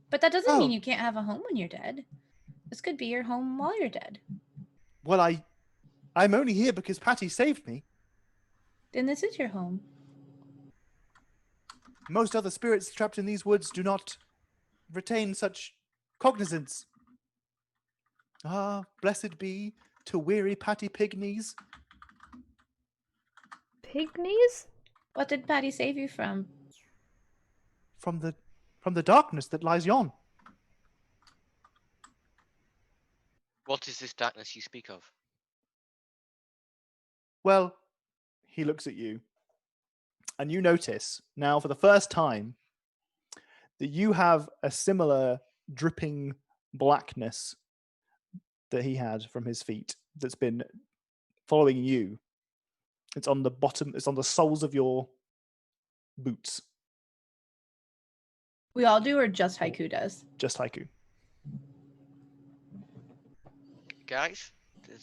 Speaker 4: But that doesn't mean you can't have a home when you're dead. This could be your home while you're dead.
Speaker 2: Well, I'm only here because Patty saved me.
Speaker 4: Then this is your home.
Speaker 2: Most other spirits trapped in these woods do not retain such cognizance. Ah, blessed be to weary Patty Pygmies.
Speaker 1: Pygmies?
Speaker 4: What did Patty save you from?
Speaker 2: From the darkness that lies yon.
Speaker 5: What is this darkness you speak of?
Speaker 2: Well, he looks at you, and you notice now for the first time that you have a similar dripping blackness that he had from his feet that's been following you. It's on the bottom, it's on the soles of your boots.
Speaker 4: We all do, or just Haiku does?
Speaker 2: Just Haiku.
Speaker 5: Guys,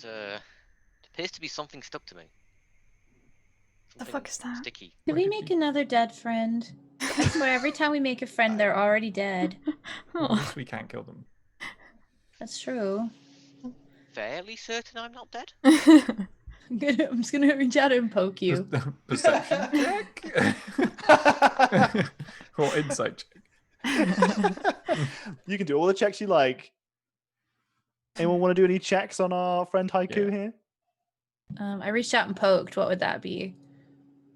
Speaker 5: there appears to be something stuck to me.
Speaker 1: The fuck is that?
Speaker 5: Sticky.
Speaker 4: Did we make another dead friend? I swear, every time we make a friend, they're already dead.
Speaker 3: Well, at
Speaker 1: Oh.
Speaker 3: least we can't kill them.
Speaker 4: That's true.
Speaker 5: Fairly certain I'm not dead.
Speaker 4: I'm just gonna reach out and poke you.
Speaker 3: Perception check? Or insight check?
Speaker 2: You can do all the checks you like. Anyone want to do any checks on our friend Haiku here?
Speaker 4: I reached out and poked. What would that be?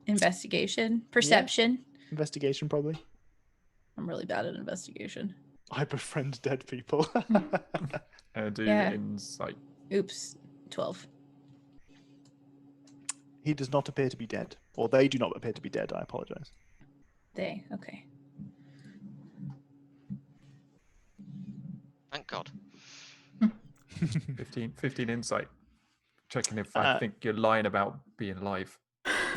Speaker 4: Investigation? Perception?
Speaker 2: Investigation, probably.
Speaker 4: I'm really bad at investigation.
Speaker 2: I befriend dead people.
Speaker 3: Do
Speaker 4: Yeah.
Speaker 3: insight.
Speaker 4: Oops. 12.
Speaker 2: He does not appear to be dead. Or they do not appear to be dead. I apologize.
Speaker 4: They. Okay.
Speaker 5: Thank God.
Speaker 3: 15 insight. Checking if I think you're lying about being alive.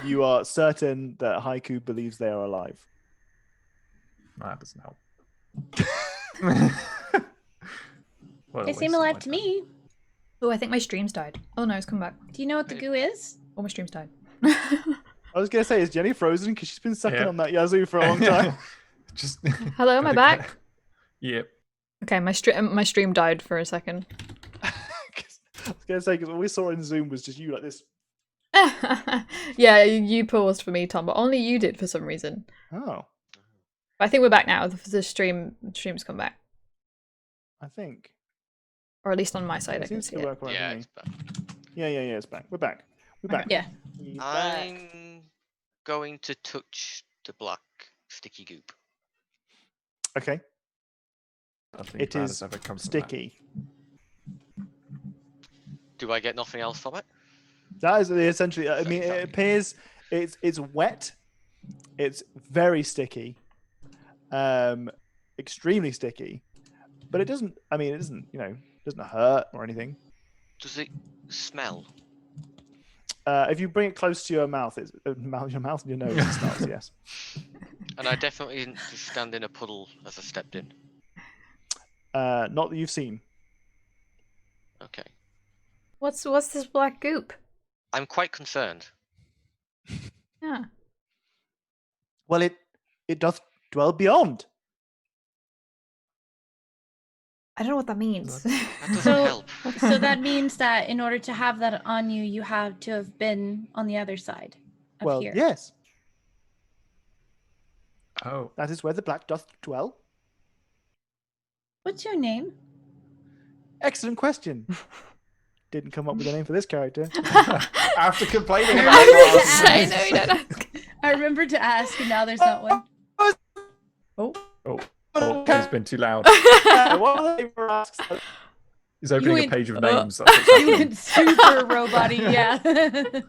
Speaker 2: You are certain that Haiku believes they are alive.
Speaker 3: That doesn't help. What a
Speaker 4: They
Speaker 3: waste
Speaker 4: seem
Speaker 3: of
Speaker 4: alive
Speaker 3: my
Speaker 4: to
Speaker 3: time.
Speaker 4: me.
Speaker 1: Oh, I think my stream's died. Oh no, it's come back.
Speaker 4: Do you know what the goo is?
Speaker 1: Oh, my stream's died.
Speaker 2: I was going to say, is Jenny frozen? Because she's been sucking
Speaker 3: Yeah.
Speaker 2: on that Yazoo for a long time.
Speaker 3: Just
Speaker 1: Hello, am I
Speaker 3: gotta
Speaker 1: back?
Speaker 3: get- Yep.
Speaker 1: Okay, my stream died for a second.
Speaker 2: I was going to say, because all we saw in Zoom was just you like this.
Speaker 1: Yeah, you paused for me, Tom, but only you did for some reason.
Speaker 2: Oh,
Speaker 1: But I think we're back now. The stream's come back,
Speaker 2: I think.
Speaker 1: or at least on my side,
Speaker 2: It
Speaker 1: I can
Speaker 2: seems
Speaker 1: see
Speaker 2: to
Speaker 1: it.
Speaker 2: work well
Speaker 5: Yeah,
Speaker 2: for me.
Speaker 5: it's bad.
Speaker 2: Yeah, it's back. We're back. We're back.
Speaker 4: Yeah.
Speaker 2: We're back.
Speaker 5: I'm going to touch the black sticky goop.
Speaker 2: Okay,
Speaker 3: Nothing
Speaker 2: it
Speaker 3: bad
Speaker 2: is
Speaker 3: has ever come from that.
Speaker 2: sticky.
Speaker 5: Do I get nothing else from it?
Speaker 2: That is essentially. I mean, it
Speaker 5: Exactly.
Speaker 2: appears it's wet. It's very sticky, extremely sticky, but it doesn't. I mean, it doesn't. Doesn't hurt or anything.
Speaker 5: Does it smell?
Speaker 2: If you bring it close to your mouth, it's your mouth and your nose. It smells. Yes.
Speaker 5: And I definitely didn't just stand in a puddle as I stepped in.
Speaker 2: Not that you've seen.
Speaker 5: Okay.
Speaker 1: What's this black goop?
Speaker 5: I'm quite concerned.
Speaker 1: Yeah.
Speaker 2: Well, it doth dwell beyond.
Speaker 1: I don't know what that means.
Speaker 5: That doesn't
Speaker 4: So-
Speaker 5: help.
Speaker 4: So that means that in order to have that on you, you have to have been on the other side of
Speaker 2: Well,
Speaker 4: here.
Speaker 2: yes,
Speaker 3: Oh,
Speaker 2: that is where the black doth dwell.
Speaker 4: What's your name?
Speaker 2: Excellent question. Didn't come up with a name for this character.
Speaker 3: after complaining
Speaker 4: I
Speaker 3: about
Speaker 4: remember
Speaker 3: last
Speaker 4: to
Speaker 1: I
Speaker 4: ask.
Speaker 1: know you don't ask.
Speaker 4: I remembered to ask, and now there's not one.
Speaker 1: Oh.
Speaker 3: Oh, it's been too loud.
Speaker 2: What ever asks,
Speaker 3: He's opening a
Speaker 4: went-
Speaker 3: page of
Speaker 1: Oh.
Speaker 3: names. That's what's
Speaker 4: You
Speaker 3: happening.
Speaker 4: went super robot-y, yeah.
Speaker 3: download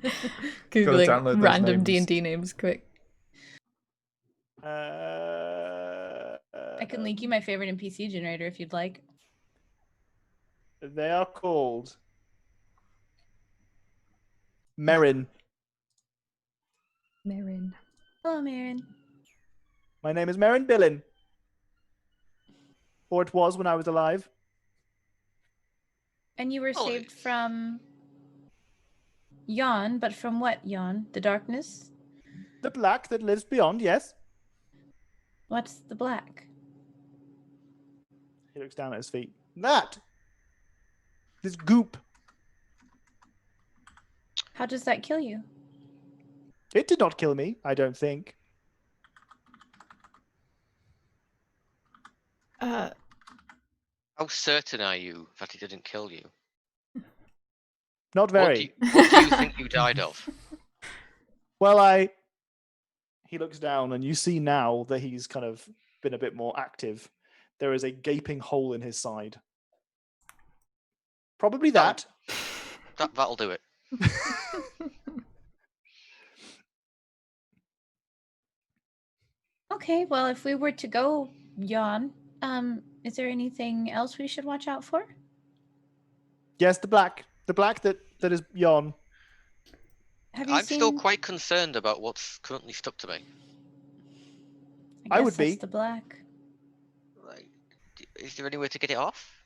Speaker 1: Googling
Speaker 3: those
Speaker 1: random
Speaker 3: names.
Speaker 1: D&D names quick.
Speaker 4: I can link you my favorite NPC generator if you'd like.
Speaker 2: They are called Merrin.
Speaker 1: Marin.
Speaker 4: Hello, Marin.
Speaker 2: My name is Merrin Billin. Or it was when I was alive.
Speaker 4: And you were
Speaker 5: Oh,
Speaker 4: saved from Yawn, but from what, Yawn? The darkness?
Speaker 2: The black that lives beyond, yes.
Speaker 4: What's the black?
Speaker 2: He looks down at his feet. That! This goop.
Speaker 4: How does that kill you?
Speaker 2: It did not kill me, I don't think.
Speaker 5: How certain are you that it didn't kill you?
Speaker 2: Not very.
Speaker 5: What do you think you died of?
Speaker 2: Well, he looks down and you see now that he's kind of been a bit more active. There is a gaping hole in his side. Probably that.
Speaker 5: That'll do it.
Speaker 4: Okay, well, if we were to go Yawn, is there anything else we should watch out for?
Speaker 2: Yes, the black. The black that is yon.
Speaker 4: Have you
Speaker 5: I'm
Speaker 4: seen...
Speaker 5: still quite concerned about what's currently stuck to me.
Speaker 2: I
Speaker 4: guess
Speaker 2: would be.
Speaker 4: that's the black.
Speaker 5: Like, is there any way to get it off?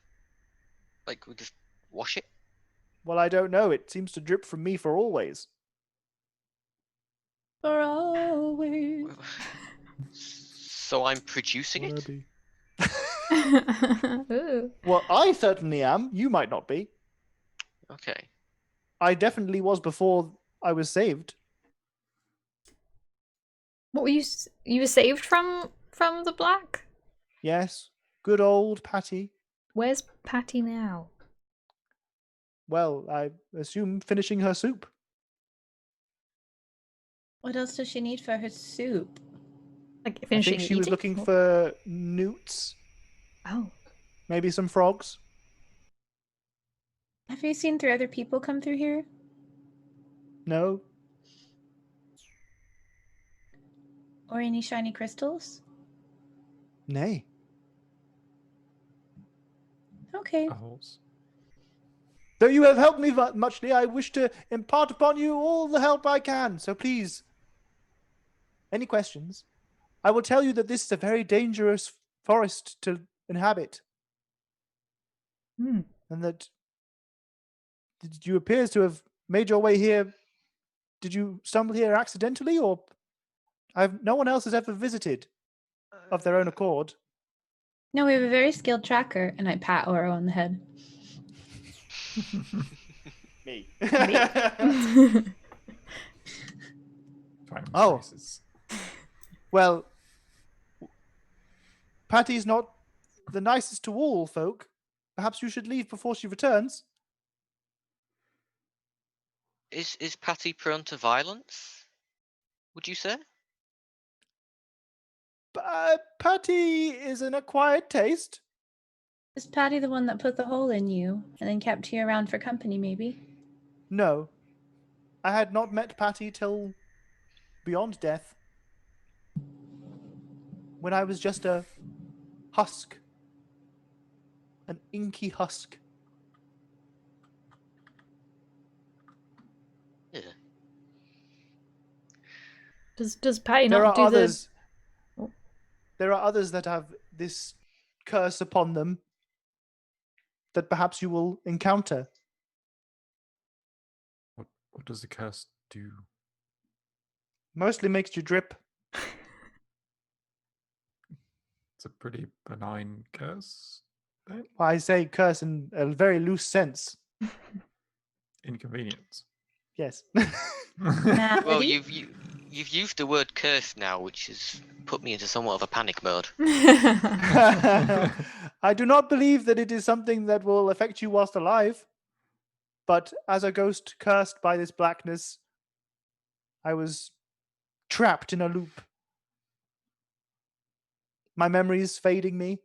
Speaker 5: Like, we just wash it?
Speaker 2: Well, I don't know. It seems to drip from me for always.
Speaker 4: For always.
Speaker 5: So I'm producing it?
Speaker 1: Ooh.
Speaker 2: Well, I certainly am. You might not be.
Speaker 5: Okay.
Speaker 2: I definitely was before I was saved.
Speaker 1: What were you? You were saved from the black?
Speaker 2: Yes. Good old Patty.
Speaker 1: Where's Patty now?
Speaker 2: Well, I assume finishing her soup.
Speaker 4: What else does she need for her soup?
Speaker 1: Like
Speaker 2: I
Speaker 1: finishing
Speaker 2: think she was
Speaker 1: eating?
Speaker 2: looking for newts,
Speaker 1: Oh,
Speaker 2: maybe some frogs.
Speaker 4: Have you seen 3 other people come through here?
Speaker 2: No.
Speaker 4: Or any shiny crystals?
Speaker 2: Nay.
Speaker 4: Okay.
Speaker 3: Holes.
Speaker 2: Though you have helped me muchly, I wish to impart upon you all the help I can. So please, any questions? I will tell you that this is a very dangerous forest to inhabit.
Speaker 1: hmm.
Speaker 2: And that you appear to have made your way here. Did you stumble here accidentally, or no one else has ever visited of their own accord?
Speaker 4: No, we have a very skilled tracker, and I pat Oro on the head.
Speaker 2: Me.
Speaker 3: Trying
Speaker 2: Oh.
Speaker 3: races.
Speaker 2: Well, Patty's not the nicest to all folk. Perhaps you should leave before she returns.
Speaker 5: Is Patty prone to violence? Would you say?
Speaker 2: Patty is an acquired taste.
Speaker 4: Is Patty the one that put the hole in you and then kept you around for company, maybe?
Speaker 2: No. I had not met Patty till beyond death. When I was just a husk. An inky husk.
Speaker 5: Yeah.
Speaker 1: Does Patty
Speaker 2: There
Speaker 1: not
Speaker 2: are
Speaker 1: do
Speaker 2: others.
Speaker 1: Oh.
Speaker 2: There are others that have this curse upon them that perhaps you will encounter.
Speaker 3: What does the curse do?
Speaker 2: Mostly makes you drip.
Speaker 3: It's a pretty benign curse. Then
Speaker 2: I say curse in a very loose sense.
Speaker 3: inconvenience.
Speaker 2: Yes.
Speaker 4: Malady?
Speaker 5: Well, you've used the word curse now, which has put me into somewhat of a panic mode.
Speaker 1: the?
Speaker 2: I do not believe that it is something that will affect you whilst alive. But as a ghost cursed by this blackness, I was trapped in a loop. My memory is fading me.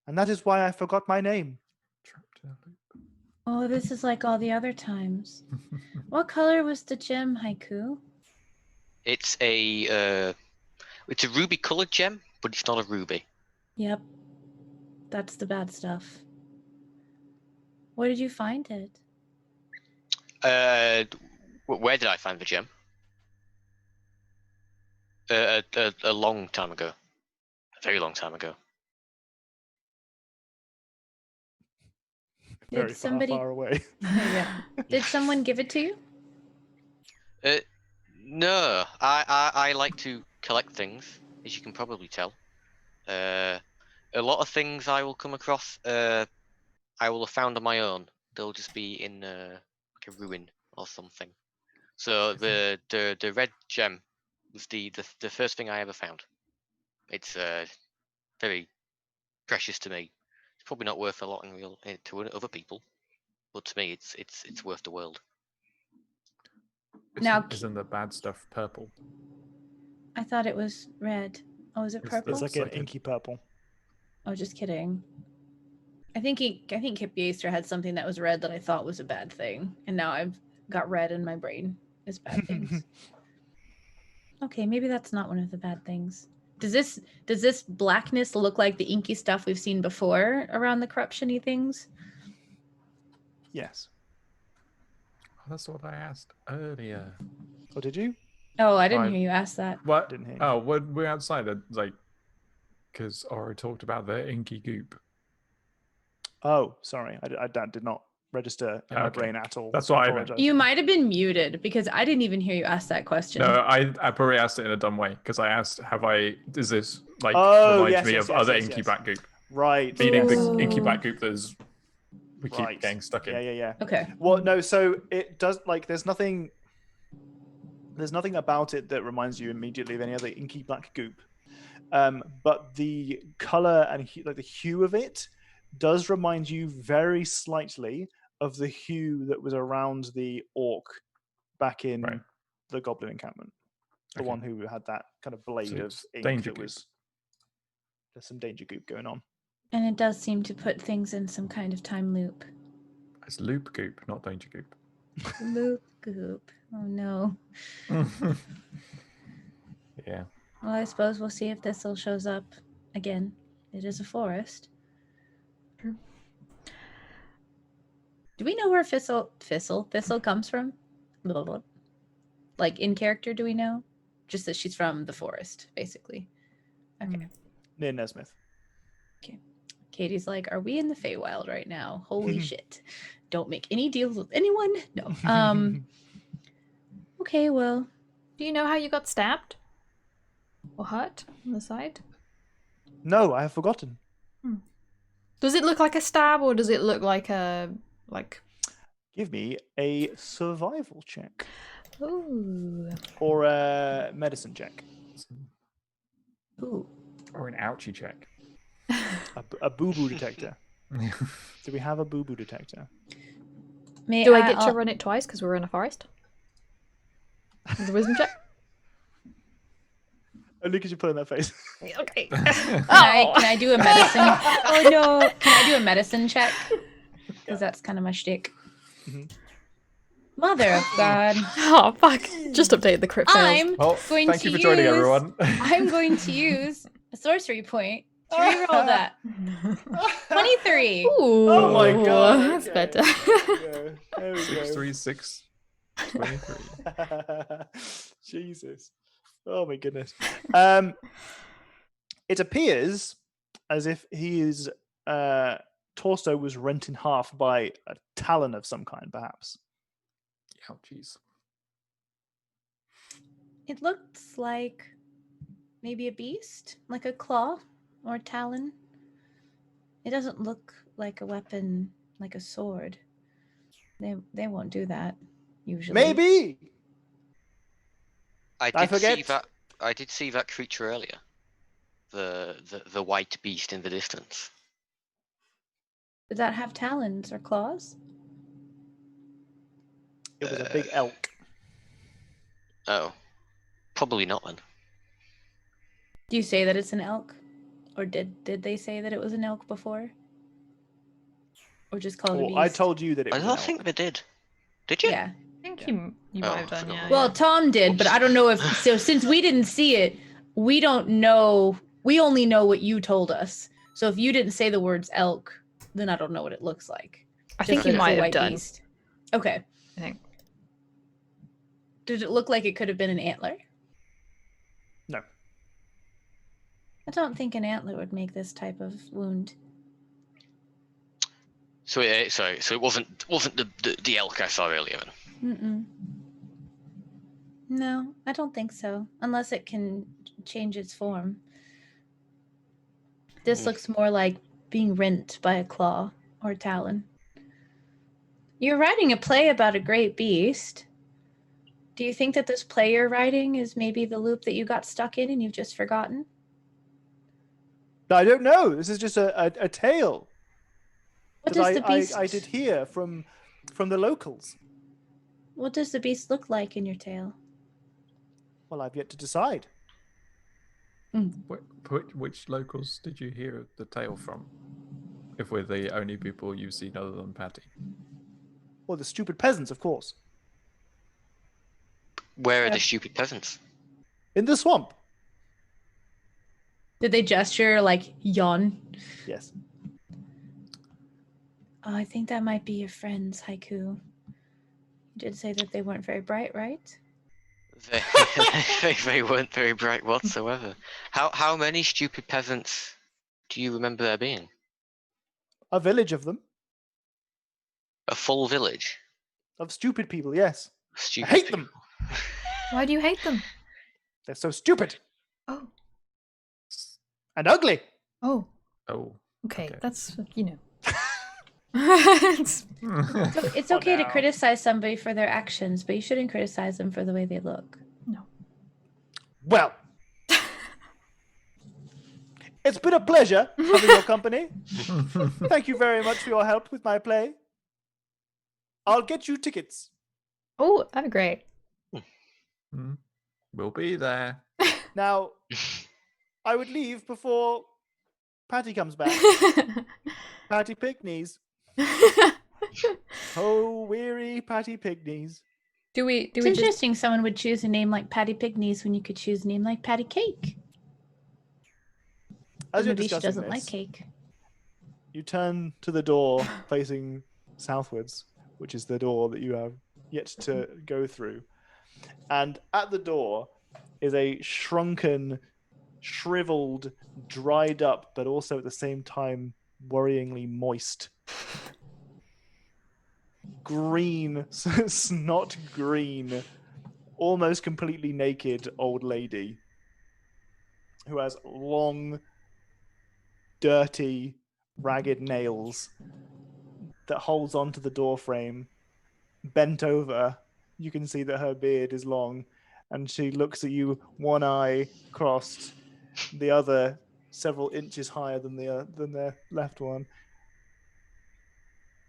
Speaker 2: And that is why I forgot my name.
Speaker 3: Trapped in a loop.
Speaker 4: Oh, this is like all the other times. What color was the gem, Haiku?
Speaker 5: It's a It's a ruby-colored gem, but it's not a ruby.
Speaker 4: Yep. That's the bad stuff. Where did you find it?
Speaker 5: Where did I find the gem? A long time ago. A very long time ago.
Speaker 4: Did
Speaker 2: Very
Speaker 4: somebody-
Speaker 2: far away.
Speaker 4: Yeah. Did someone give it to you?
Speaker 5: No, I like to collect things, as you can probably tell. A lot of things I will come across, I will have found on my own. They'll just be in like a ruin or something. So the red gem was the first thing I ever found. It's very precious to me. It's probably not worth a lot to other people, but to me, it's worth the world.
Speaker 4: Now-
Speaker 3: Isn't the bad stuff purple?
Speaker 4: I thought it was red. Oh, is it
Speaker 3: It's
Speaker 4: purple?
Speaker 2: It's like
Speaker 3: Looks
Speaker 2: an
Speaker 3: like it.
Speaker 2: inky purple.
Speaker 4: Oh, just kidding. I think Kip Yeaster had something that was red that I thought was a bad thing, and now I've got red in my brain as bad things. Okay, maybe that's not one of the bad things. Does this blackness look like the inky stuff we've seen before around the corruption-y things?
Speaker 2: Yes.
Speaker 3: Oh, that's what I asked earlier.
Speaker 2: Oh, did you?
Speaker 4: Oh, I didn't
Speaker 3: Fine.
Speaker 4: hear you ask that.
Speaker 3: What?
Speaker 2: Didn't hear you.
Speaker 3: Oh, when we're outside, like, because Ora talked about the inky goop.
Speaker 2: Oh, sorry. That did not register in my
Speaker 3: Okay.
Speaker 2: brain at all.
Speaker 3: That's what I meant.
Speaker 2: apologize.
Speaker 4: You might have been muted because I didn't even hear you ask that question.
Speaker 3: No, I probably asked it in a dumb way because I asked, does this like
Speaker 2: Oh,
Speaker 3: remind
Speaker 2: yes,
Speaker 3: me
Speaker 2: yes,
Speaker 3: of
Speaker 2: yes,
Speaker 3: other
Speaker 2: yes,
Speaker 3: inky
Speaker 2: yes.
Speaker 3: bat goop?
Speaker 2: Right.
Speaker 3: Meaning
Speaker 2: yes.
Speaker 3: the inky
Speaker 4: Ooh.
Speaker 3: bat goop that we keep
Speaker 2: Right.
Speaker 3: getting stuck in.
Speaker 2: Yeah.
Speaker 4: Okay.
Speaker 2: Well, no. So it does like there's nothing about it that reminds you immediately of any other inky black goop. But the color and like the hue of it does remind you very slightly of the hue that was around the orc back in
Speaker 3: Right.
Speaker 2: the goblin encampment. The
Speaker 3: Okay.
Speaker 2: one who had that kind of blade of
Speaker 3: it's
Speaker 2: ink
Speaker 3: danger
Speaker 2: that
Speaker 3: goop.
Speaker 2: was. There's some danger goop going on.
Speaker 4: And it does seem to put things in some kind of time loop.
Speaker 3: It's loop goop, not danger goop.
Speaker 4: Loop goop. Oh no.
Speaker 3: Yeah.
Speaker 4: Well, I suppose we'll see if Thistle shows up again. It is a forest.
Speaker 1: True.
Speaker 4: Do we know where Thistle comes from? Blah, blah, blah. Like in character, do we know? Just that she's from the forest, basically. Okay.
Speaker 2: Near Nesmith.
Speaker 4: Katie's like, "Are we in the Feywild right now? Holy shit! Don't make any deals with anyone." No. Okay. Well,
Speaker 1: Do you know how you got stabbed? Or hurt on the side?
Speaker 2: No, I have forgotten.
Speaker 1: Does it look like a stab or does it look like a
Speaker 2: Give me a survival check
Speaker 1: ooh.
Speaker 2: or a medicine check.
Speaker 4: ooh,
Speaker 3: Or an ouchie check.
Speaker 2: A boo-boo detector. Do we have a boo-boo detector?
Speaker 4: may
Speaker 1: Do I get to
Speaker 4: I'll-
Speaker 1: run it twice because we're in a forest? With a wisdom check?
Speaker 2: Oh, look at you pulling that face.
Speaker 1: Okay.
Speaker 4: Can I do a medicine? Oh no! Can I do a medicine check? Because that's kind of my shtick.
Speaker 2: Mhm.
Speaker 4: Mother of God!
Speaker 1: Oh fuck. Just updated the crit fails.
Speaker 4: I'm
Speaker 3: Well,
Speaker 4: going
Speaker 3: thank
Speaker 4: to
Speaker 3: you for joining,
Speaker 4: use-
Speaker 3: everyone.
Speaker 4: I'm going to use a sorcery point to reroll that. 23.
Speaker 1: Ooh,
Speaker 2: Oh my god.
Speaker 1: That's
Speaker 2: okay.
Speaker 1: better.
Speaker 2: There we go.
Speaker 3: 636 23.
Speaker 2: Jesus. Oh my goodness. It appears as if his torso was rent in half by a talon of some kind, perhaps.
Speaker 3: Oh, jeez.
Speaker 4: It looks like maybe a beast, like a claw or talon. It doesn't look like a weapon, like a sword. They won't do that usually.
Speaker 2: Maybe.
Speaker 5: I
Speaker 2: I
Speaker 5: did see
Speaker 2: forget.
Speaker 5: that. I did see that creature earlier. The white beast in the distance.
Speaker 4: Did that have talons or claws?
Speaker 2: It was a big elk.
Speaker 5: Oh, probably not then.
Speaker 4: Do you say that it's an elk, or did they say that it was an elk before, or just call it a
Speaker 2: Well,
Speaker 4: beast?
Speaker 2: I told you that it
Speaker 5: I
Speaker 2: was an
Speaker 5: don't
Speaker 2: elk.
Speaker 5: think they did. Did you?
Speaker 4: Yeah.
Speaker 1: I think
Speaker 2: Yeah.
Speaker 1: you
Speaker 5: Oh,
Speaker 1: might have
Speaker 5: I
Speaker 1: done,
Speaker 5: forgot
Speaker 1: yeah.
Speaker 5: about
Speaker 4: Well,
Speaker 1: yeah.
Speaker 4: Tom did, but I don't know if so. Since we didn't see it, we don't know. We only know what you told us. So if you didn't say the words elk, then I don't know what it looks like.
Speaker 1: I
Speaker 4: Just
Speaker 1: think
Speaker 4: that
Speaker 1: you
Speaker 4: it's a
Speaker 1: might have
Speaker 4: white
Speaker 1: done.
Speaker 4: beast. Okay.
Speaker 1: I think.
Speaker 4: Did it look like it could have been an antler?
Speaker 2: No.
Speaker 4: I don't think an antler would make this type of wound.
Speaker 5: So it wasn't the elk I saw earlier.
Speaker 4: Mm-mm. No, I don't think so. Unless it can change its form. This looks more like being rent by a claw or talon. You're writing a play about a great beast. Do you think that this play you're writing is maybe the loop that you got stuck in and you've just forgotten?
Speaker 2: I don't know. This is just a tale
Speaker 4: What
Speaker 2: that
Speaker 4: does the beast
Speaker 2: I did hear from the locals.
Speaker 4: What does the beast look like in your tale?
Speaker 2: Well, I've yet to decide.
Speaker 3: Which locals did you hear the tale from? If we're the only people you've seen other than Patty.
Speaker 2: Well, the stupid peasants, of course.
Speaker 5: Where are the stupid peasants?
Speaker 2: In the swamp.
Speaker 4: Did they gesture like yawn?
Speaker 2: Yes.
Speaker 4: Oh, I think that might be your friends, Haiku. You did say that they weren't very bright, right?
Speaker 5: They weren't very bright whatsoever. How many stupid peasants do you remember there being?
Speaker 2: A village of them.
Speaker 5: A full village?
Speaker 2: Of stupid people, yes.
Speaker 5: Stupid
Speaker 2: I hate
Speaker 5: people.
Speaker 2: them.
Speaker 1: Why do you hate them?
Speaker 2: They're so stupid
Speaker 1: Oh.
Speaker 2: and ugly.
Speaker 1: Oh.
Speaker 3: Oh.
Speaker 1: Okay.
Speaker 3: Okay.
Speaker 1: That's, you know. It's-
Speaker 4: So it's
Speaker 2: Oh,
Speaker 4: okay to
Speaker 2: no.
Speaker 4: criticize somebody for their actions, but you shouldn't criticize them for the way they look.
Speaker 1: no.
Speaker 2: Well, it's been a pleasure having your company. Thank you very much for your help with my play. I'll get you tickets.
Speaker 1: Oh, that'd be great.
Speaker 3: We'll be there.
Speaker 2: Now, I would leave before Patty comes back. Patty Pickneys. Oh, weary Patty Pickneys.
Speaker 1: do we
Speaker 4: It's
Speaker 1: just
Speaker 4: interesting someone would choose a name like Patty Pigneys when you could choose a name like Patty Cake.
Speaker 2: As you're
Speaker 4: Maybe she
Speaker 2: discussing
Speaker 4: doesn't
Speaker 2: this,
Speaker 4: like cake.
Speaker 2: you turn to the door facing southwards, which is the door that you have yet to go through. And at the door is a shrunken, shriveled, dried up, but also at the same time worryingly moist, green, snot green, almost completely naked old lady who has long, dirty, ragged nails that holds onto the door frame. Bent over, you can see that her beard is long, and she looks at you, one eye crossed, the other several inches higher than the left one.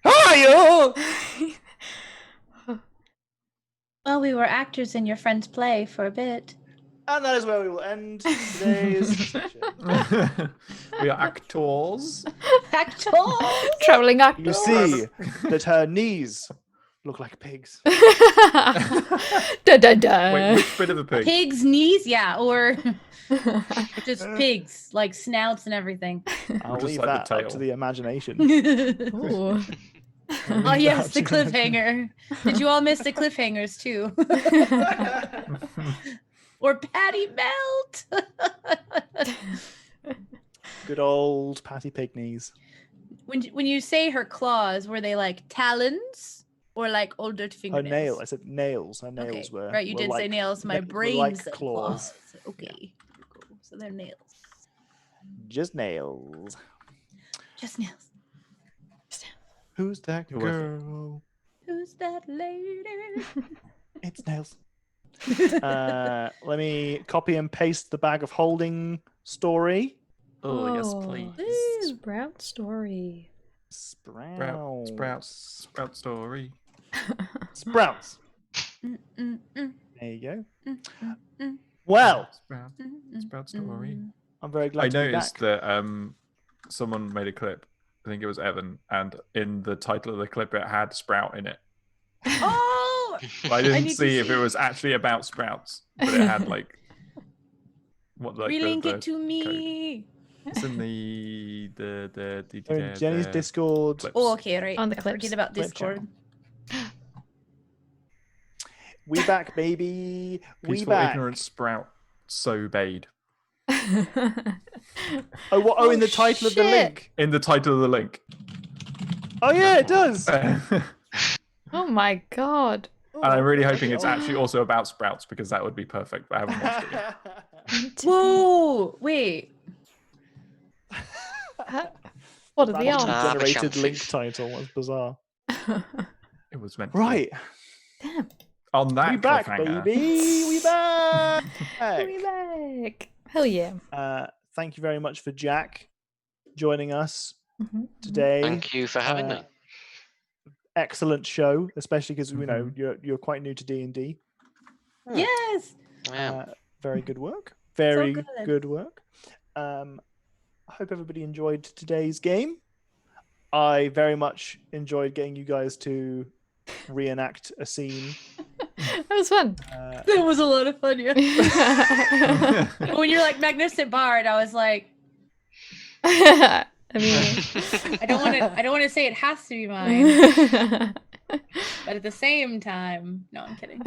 Speaker 2: Who are you?
Speaker 4: Well, we were actors in your friend's play for a bit.
Speaker 2: And that is where we will end today's session.
Speaker 3: We are actors.
Speaker 4: Actors!
Speaker 1: traveling actors?
Speaker 2: You see that her knees look like pigs.
Speaker 1: Dun, dun, dun.
Speaker 3: Wait, which bit of a pig?
Speaker 4: Pigs' knees? Yeah, or just pigs, like snouts and everything.
Speaker 2: I'll
Speaker 3: Just
Speaker 2: leave
Speaker 3: like the
Speaker 2: that up to
Speaker 3: tail.
Speaker 2: the imagination.
Speaker 1: Ooh.
Speaker 4: Oh yes, the cliffhanger. Did you all miss the cliffhangers too? Or Patty Melt?
Speaker 2: Good old Patty Pigneys.
Speaker 4: When you say her claws, were they like talons or like old dirty
Speaker 2: Her
Speaker 4: fingernails?
Speaker 2: nail. I said nails. Her nails
Speaker 4: Okay,
Speaker 2: were
Speaker 4: right. You
Speaker 2: were
Speaker 4: did say
Speaker 2: like-
Speaker 4: nails. My
Speaker 2: were
Speaker 4: brain
Speaker 2: like
Speaker 4: said
Speaker 2: claws.
Speaker 4: claws. Okay, cool. So they're nails.
Speaker 2: Just nails.
Speaker 4: Just nails.
Speaker 2: Who's that
Speaker 3: You're worth it.
Speaker 2: girl?
Speaker 4: Who's that lady?
Speaker 2: It's nails. Let me copy and paste the bag of holding story.
Speaker 3: Oh, yes,
Speaker 1: Oh,
Speaker 3: please.
Speaker 1: Sprout story.
Speaker 2: Sprouts.
Speaker 3: Sprout story.
Speaker 2: Sprouts.
Speaker 4: Mm, mm, mm,
Speaker 2: There you go.
Speaker 4: mm, mm, mm,
Speaker 2: Well,
Speaker 3: Sprout
Speaker 4: mm,
Speaker 3: Sprout story.
Speaker 4: mm.
Speaker 2: I'm very glad
Speaker 3: I
Speaker 2: to be
Speaker 3: noticed
Speaker 2: back.
Speaker 3: that someone made a clip. I think it was Evan, and in the title of the clip, it had Sprout in it.
Speaker 4: Oh!
Speaker 3: But I
Speaker 4: I
Speaker 3: didn't
Speaker 4: need to
Speaker 3: see if it
Speaker 4: see.
Speaker 3: was actually about sprouts, but it had like What like
Speaker 4: Relink
Speaker 3: the
Speaker 4: it to
Speaker 3: code.
Speaker 4: me.
Speaker 3: It's in the
Speaker 2: We're in Jenny's Discord.
Speaker 3: clips.
Speaker 4: Oh, okay, right.
Speaker 1: On the
Speaker 4: I
Speaker 1: clips.
Speaker 4: forget about
Speaker 2: Clip
Speaker 4: Discord.
Speaker 2: channel. We back, baby. We
Speaker 3: Peaceful
Speaker 2: back.
Speaker 3: ignorant sprout so bade.
Speaker 2: Oh, what? Oh, in the title of the
Speaker 1: shit.
Speaker 2: link.
Speaker 3: In the title of the link.
Speaker 2: Oh yeah, it does.
Speaker 3: And
Speaker 1: Oh my god.
Speaker 3: I'm really hoping it's actually also about sprouts because that would be perfect, but I haven't watched it yet.
Speaker 4: Whoa! Wait.
Speaker 1: What are
Speaker 2: That
Speaker 1: the
Speaker 2: actually
Speaker 5: Ah,
Speaker 1: odds?
Speaker 5: but
Speaker 2: generated link
Speaker 5: chances.
Speaker 2: title. That's bizarre.
Speaker 3: It was meant to.
Speaker 2: Right.
Speaker 1: Damn.
Speaker 3: On that
Speaker 2: We back,
Speaker 3: cliffhanger.
Speaker 2: baby. We back.
Speaker 1: We back. Hell yeah.
Speaker 2: Thank you very much for Jack joining us
Speaker 1: Mhm.
Speaker 2: today.
Speaker 5: Thank you for having me.
Speaker 2: Excellent show, especially because you know you're quite new to D&D.
Speaker 4: Yes.
Speaker 5: Yeah.
Speaker 2: Very good work. Very
Speaker 4: good.
Speaker 2: good work. I hope everybody enjoyed today's game. I very much enjoyed getting you guys to reenact a scene.
Speaker 1: That was fun.
Speaker 4: That was a lot of fun, yeah. When you're like Magnificent Bard, I was like,
Speaker 1: I mean,
Speaker 4: I don't want to say it has to be mine, but at the same time, no, I'm kidding.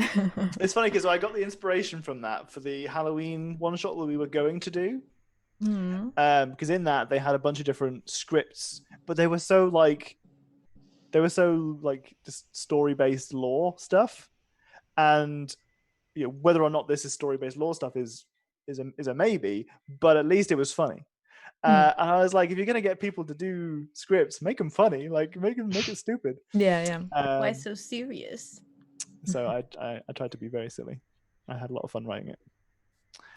Speaker 2: It's funny because I got the inspiration from that for the Halloween one shot that we were going to do. Because in that they had a bunch of different scripts, but they were so just story-based lore stuff, and whether or not this is story-based lore stuff is a maybe, but at least it was funny. And I was like, if you're gonna get people to do scripts, make them funny, like make it stupid.
Speaker 1: yeah.
Speaker 4: Why so serious?
Speaker 2: So I tried to be very silly. I had a lot of fun writing it.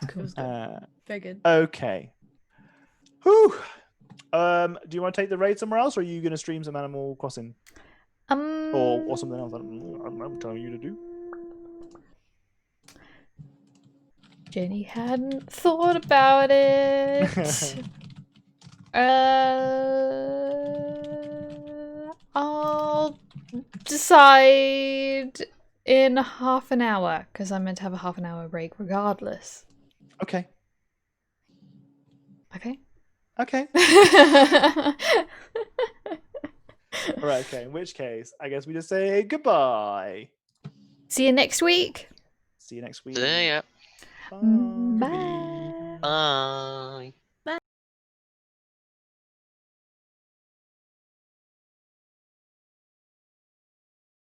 Speaker 4: It was good. Very good.
Speaker 2: Okay. Whew. Do you want to take the raid somewhere else, or are you going to stream some Animal Crossing or something else? I'm telling you to do.
Speaker 1: Jenny hadn't thought about it. I'll decide in half an hour because I'm meant to have a half an hour break regardless.
Speaker 2: Okay.
Speaker 1: Okay.
Speaker 2: Okay. All right. Okay. In which case, I guess we just say goodbye.
Speaker 1: See you next week.
Speaker 2: See you next week.
Speaker 5: See ya.
Speaker 2: Bye.
Speaker 1: Bye.
Speaker 5: Bye.